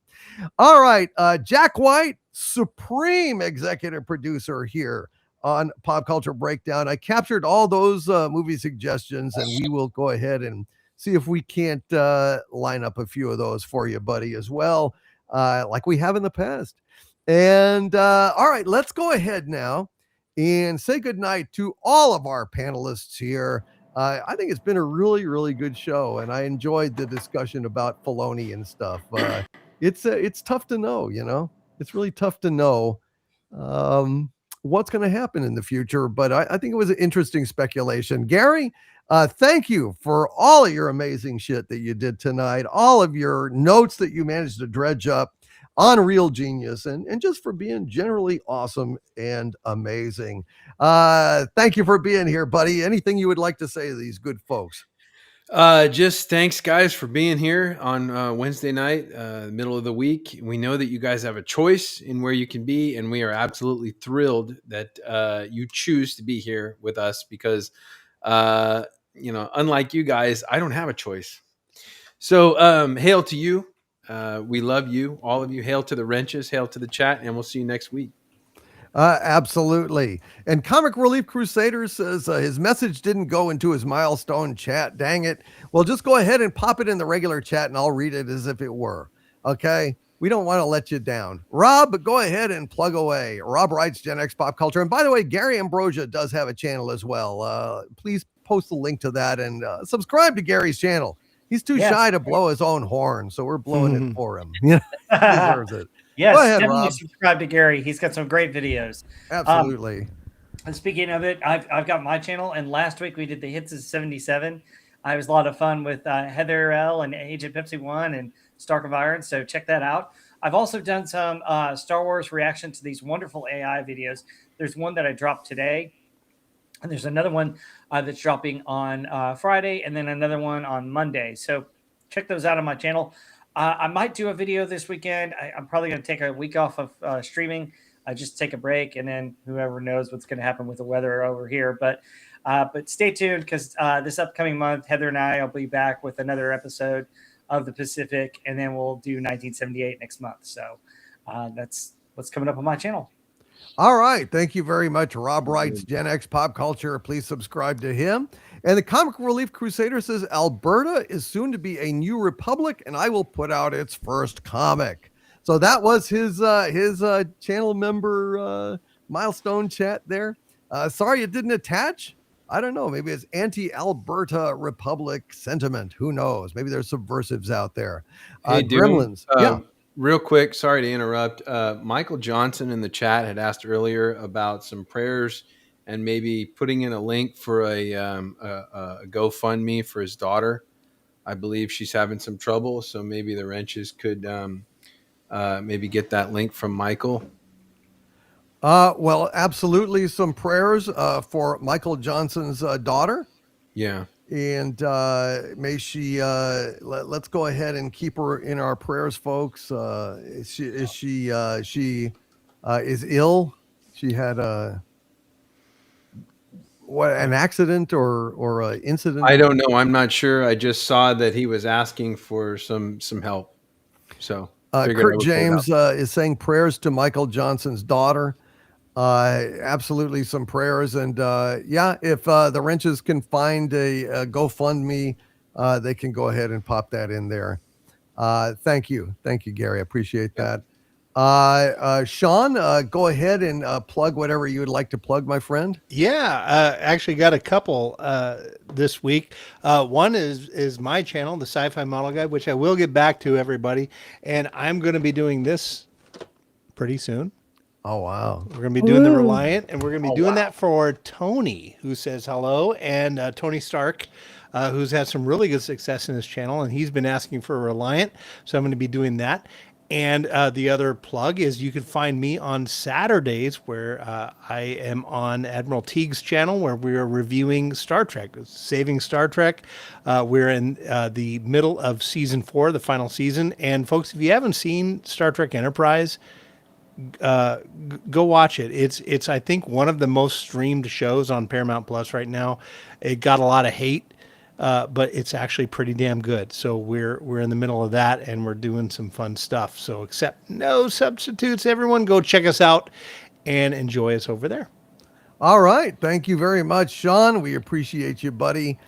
All right. Jack White, supreme executive producer here on Pop Culture Breakdown. I captured all those movie suggestions, and we will go ahead and see if we can't line up a few of those for you, buddy, as well, like we have in the past. And all right, let's go ahead now and say goodnight to all of our panelists here. I think it's been a really, really good show, and I enjoyed the discussion about Filoni and stuff. It's tough to know, you know. It's really tough to know what's going to happen in the future, but I think it was an interesting speculation. Gary, thank you for all of your amazing shit that you did tonight, all of your notes that you managed to dredge up on Real Genius, and just for being generally awesome and amazing. Thank you for being here, buddy. Anything you would like to say to these good folks? Just thanks, guys, for being here on Wednesday night, middle of the week. We know that you guys have a choice in where you can be, and we are absolutely thrilled that you choose to be here with us because, unlike you guys, I don't have a choice. So hail to you. We love you, all of you. Hail to the wrenches, hail to the chat, and we'll see you next week. Absolutely. And Comic Relief Crusader says his message didn't go into his milestone chat. Dang it. Well, just go ahead and pop it in the regular chat and I'll read it as if it were. Okay. We don't want to let you down. Rob, go ahead and plug away. Rob writes Gen X Pop Culture. And by the way, Gary Ambrosia does have a channel as well. Please post the link to that and subscribe to Gary's channel. He's too shy to blow his own horn, so we're blowing it for him. He deserves it. Yes, go ahead, definitely Rob. subscribe to Gary. He's got some great videos. Absolutely. And speaking of it, I've got my channel, and last week we did the Hits of 77. It was a lot of fun with Heather L. and Agent Pepsi 1 and Stark of Iron, so check that out. I've also done some Star Wars reaction to these wonderful AI videos. There's one that I dropped today, and there's another one that's dropping on Friday, and then another one on Monday. So check those out on my channel. I might do a video this weekend. I'm probably going to take a week off of streaming, just take a break, and then whoever knows what's going to happen with the weather over here. But stay tuned because this upcoming month, Heather and I will be back with another episode of The Pacific, and then we'll do 1978 next month. So that's what's coming up on my channel. All right. Thank you very much. Rob writes Gen X Pop Culture. Please subscribe to him. And the Comic Relief Crusader says Alberta is soon to be a new republic, and I will put out its first comic. So that was his channel member milestone chat there. Sorry it didn't attach. I don't know. Maybe it's anti-Alberta Republic sentiment. Who knows? Maybe there's subversives out there. Hey, Gremlins. Yeah. Real quick, sorry to interrupt. Michael Johnson in the chat had asked earlier about some prayers and maybe putting in a link for a GoFundMe for his daughter. I believe she's having some trouble, so maybe the wrenches could maybe get that link from Michael. Well, absolutely. Some prayers for Michael Johnson's daughter. Yeah. And may she let's go ahead and keep her in our prayers, folks. She is ill. She had an accident or an incident? I don't know. I'm not sure. I just saw that he was asking for some help. So Kurt James is saying prayers to Michael Johnson's daughter. Absolutely some prayers. And if the wrenches can find a GoFundMe, they can go ahead and pop that in there. Thank you, Gary. I appreciate that. Sean, go ahead and plug whatever you would like to plug, my friend. Yeah, actually got a couple this week. One is my channel, the Sci-Fi Model Guide, which I will get back to, everybody. And I'm going to be doing this pretty soon. Oh, wow. We're going to be doing the Reliant, and we're going to be doing that for Tony, who says hello, and Tony Stark, who's had some really good success in his channel, and he's been asking for a Reliant, so I'm going to be doing that. And the other plug is you can find me on Saturdays where I am on Admiral Teague's channel where we are reviewing Star Trek, Saving Star Trek. We're in the middle of season 4, the final season. And folks, if you haven't seen Star Trek Enterprise, go watch it. It's I think one of the most streamed shows on Paramount Plus right now. It got a lot of hate, but it's actually pretty damn good. So we're in the middle of that, and we're doing some fun stuff. So accept no substitutes. Everyone, go check us out and enjoy us over there. All right. Thank you very much, Sean. We appreciate you, buddy.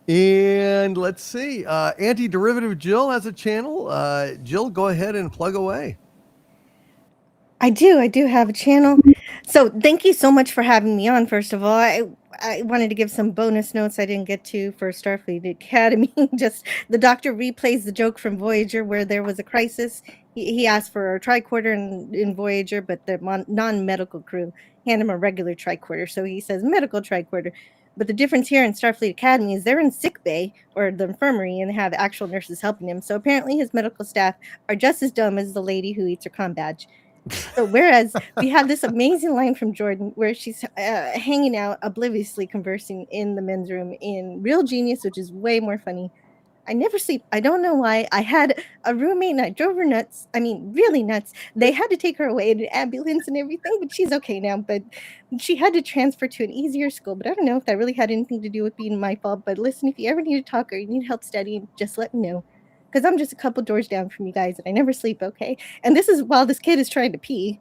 And let's see. Anti-Derivative Jill has a channel. Jill, go ahead and plug away. I do have a channel. So thank you so much for having me on. First of all, I wanted to give some bonus notes I didn't get to for Starfleet Academy. Just the Doctor replays the joke from Voyager where there was a crisis. He asked for a tricorder in Voyager, but the non-medical crew hand him a regular tricorder. So he says medical tricorder. But the difference here in Starfleet Academy is they're in sick bay or the infirmary and they have actual nurses helping him. So apparently his medical staff are just as dumb as the lady who eats her comm badge. So whereas we have this amazing line from Jordan where she's hanging out, obliviously conversing in the men's room in Real Genius, which is way more funny. I never sleep. I don't know why. I had a roommate and I drove her nuts. I mean, really nuts. They had to take her away in an ambulance and everything, but she's okay now. But she had to transfer to an easier school. But I don't know if that really had anything to do with being my fault. But listen, if you ever need to talk or you need help studying, just let me know. Because I'm just a couple doors down from you guys and I never sleep, okay? And this is while this kid is trying to pee.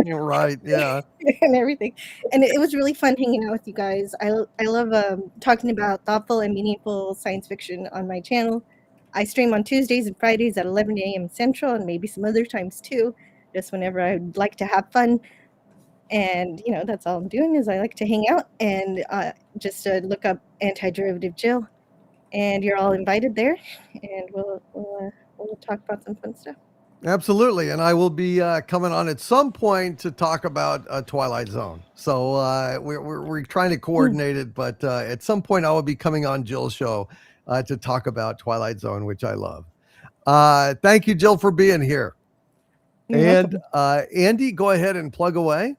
You're right. Yeah. And everything. And it was really fun hanging out with you guys. I love talking about thoughtful and meaningful science fiction on my channel. I stream on Tuesdays and Fridays at 11 a.m. Central and maybe some other times too, just whenever I'd like to have fun. And, you know, that's all I'm doing is I like to hang out and just look up Anti-Derivative Jill. And you're all invited there, and we'll talk about some fun stuff. Absolutely, and I will be coming on at some point to talk about Twilight Zone. So we're trying to coordinate it, but at some point I will be coming on Jill's show to talk about Twilight Zone, which I love. Thank you, Jill, for being here. You're And welcome. Andy, go ahead and plug away.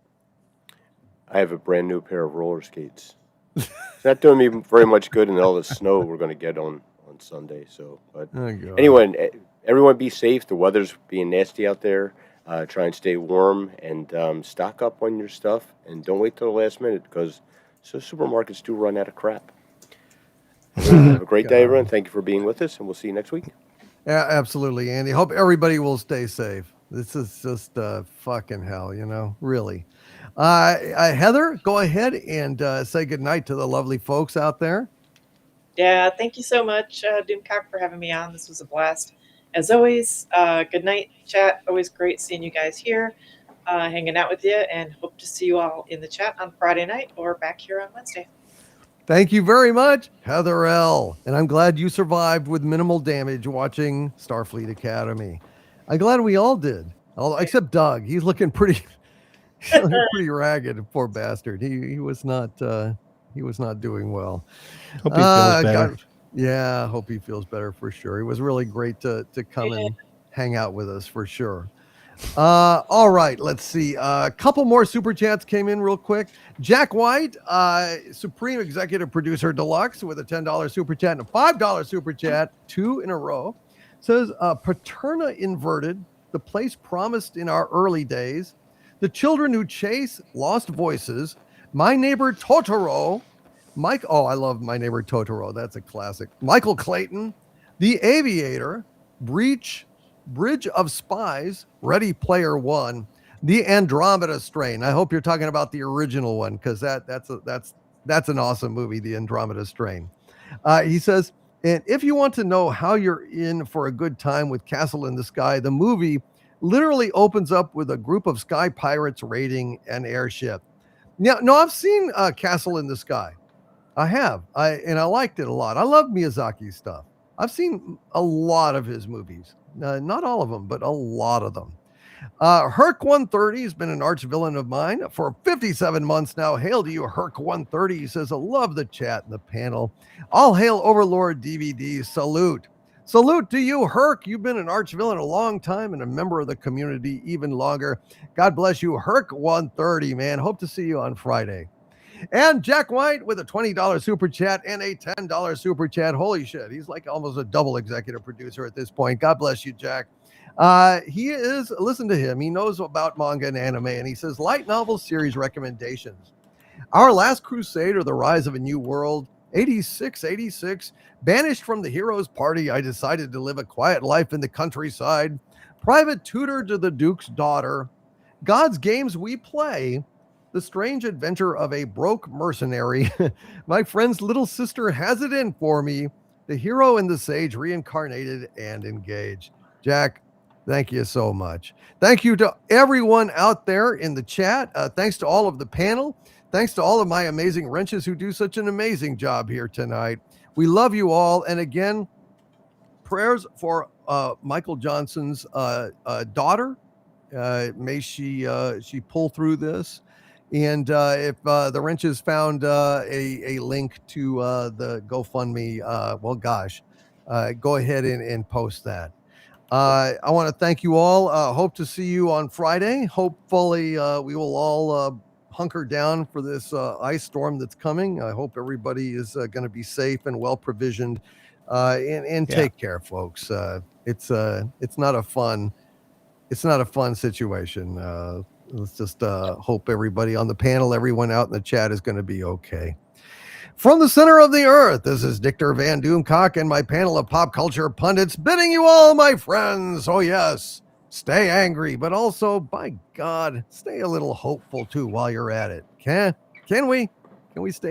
I have a brand new pair of roller skates. It's not doing me very much good in all the snow we're going to get on Sunday. So, but Oh, God. anyway, everyone be safe. The weather's being nasty out there. Try and stay warm and stock up on your stuff. And don't wait till the last minute because supermarkets do run out of crap. Have a great day, everyone. Thank you for being with us, and we'll see you next week. Yeah, absolutely, Andy. Hope everybody will stay safe. This is just fucking hell, you know, really. Heather, go ahead and say goodnight to the lovely folks out there. Yeah, thank you so much, Doomcock, for having me on. This was a blast. As always, good night, chat. Always great seeing you guys here, hanging out with you, and hope to see you all in the chat on Friday night or back here on Wednesday. Thank you very much, Heather L. And I'm glad you survived with minimal damage watching Starfleet Academy. I'm glad we all did, except Doug. He's looking pretty ragged, poor bastard. He was not doing well. Hope he feels better. God, yeah, hope he feels better for sure. It was really great to come and hang out with us for sure. All right, let's see. A couple more super chats came in real quick. Jack White, Supreme Executive Producer Deluxe, with a $10 super chat and a $5 super chat, 2 in a row, says Paterna inverted, the place promised in our early days, the children who chase lost voices, My Neighbor Totoro, Mike. Oh, I love My Neighbor Totoro. That's a classic. Michael Clayton, The Aviator, Bridge of Spies, Ready Player One, The Andromeda Strain. I hope you're talking about the original one because that's an awesome movie, The Andromeda Strain. He says, and if you want to know how you're in for a good time with Castle in the Sky, the movie literally opens up with a group of sky pirates raiding an airship. Yeah, no, I've seen Castle in the Sky. I have. And I liked it a lot. I love Miyazaki's stuff. I've seen a lot of his movies. Not all of them, but a lot of them. Herc 130 has been an arch villain of mine for 57 months now. Hail to you, Herc 130. He says, I love the chat and the panel. All hail Overlord DVD. Salute. Salute to you, Herc. You've been an arch villain a long time and a member of the community even longer. God bless you, Herc 130, man. Hope to see you on Friday. And Jack White with a $20 super chat and a $10 super chat. Holy shit. He's like almost a double executive producer at this point. God bless you, Jack. He is, listen to him. He knows about manga and anime, and he says, light novel series recommendations. Our Last Crusade or The Rise of a New World, 86, banished from the hero's party, I decided to live a quiet life in the countryside. Private tutor to the Duke's daughter. God's Games We Play. The strange adventure of a broke mercenary. My friend's little sister has it in for me. The hero and the sage reincarnated and engaged. Jack, thank you so much. Thank you to everyone out there in the chat. Thanks to all of the panel. Thanks to all of my amazing wrenches who do such an amazing job here tonight. We love you all. And again, prayers for Michael Johnson's daughter. May she pull through this. And if the wrenches found a link to the GoFundMe, go ahead and post that. I want to thank you all. Hope to see you on Friday. Hopefully, we will all hunker down for this ice storm that's coming. I hope everybody is going to be safe and well provisioned. And take care, folks. It's not a fun situation. Let's just hope everybody on the panel, everyone out in the chat is going to be okay. From the center of the earth, this is Dictor Van Doomcock and my panel of pop culture pundits bidding you all, my friends. Oh, yes, stay angry, but also, by God, stay a little hopeful, too, while you're at it. Can we? Can we stay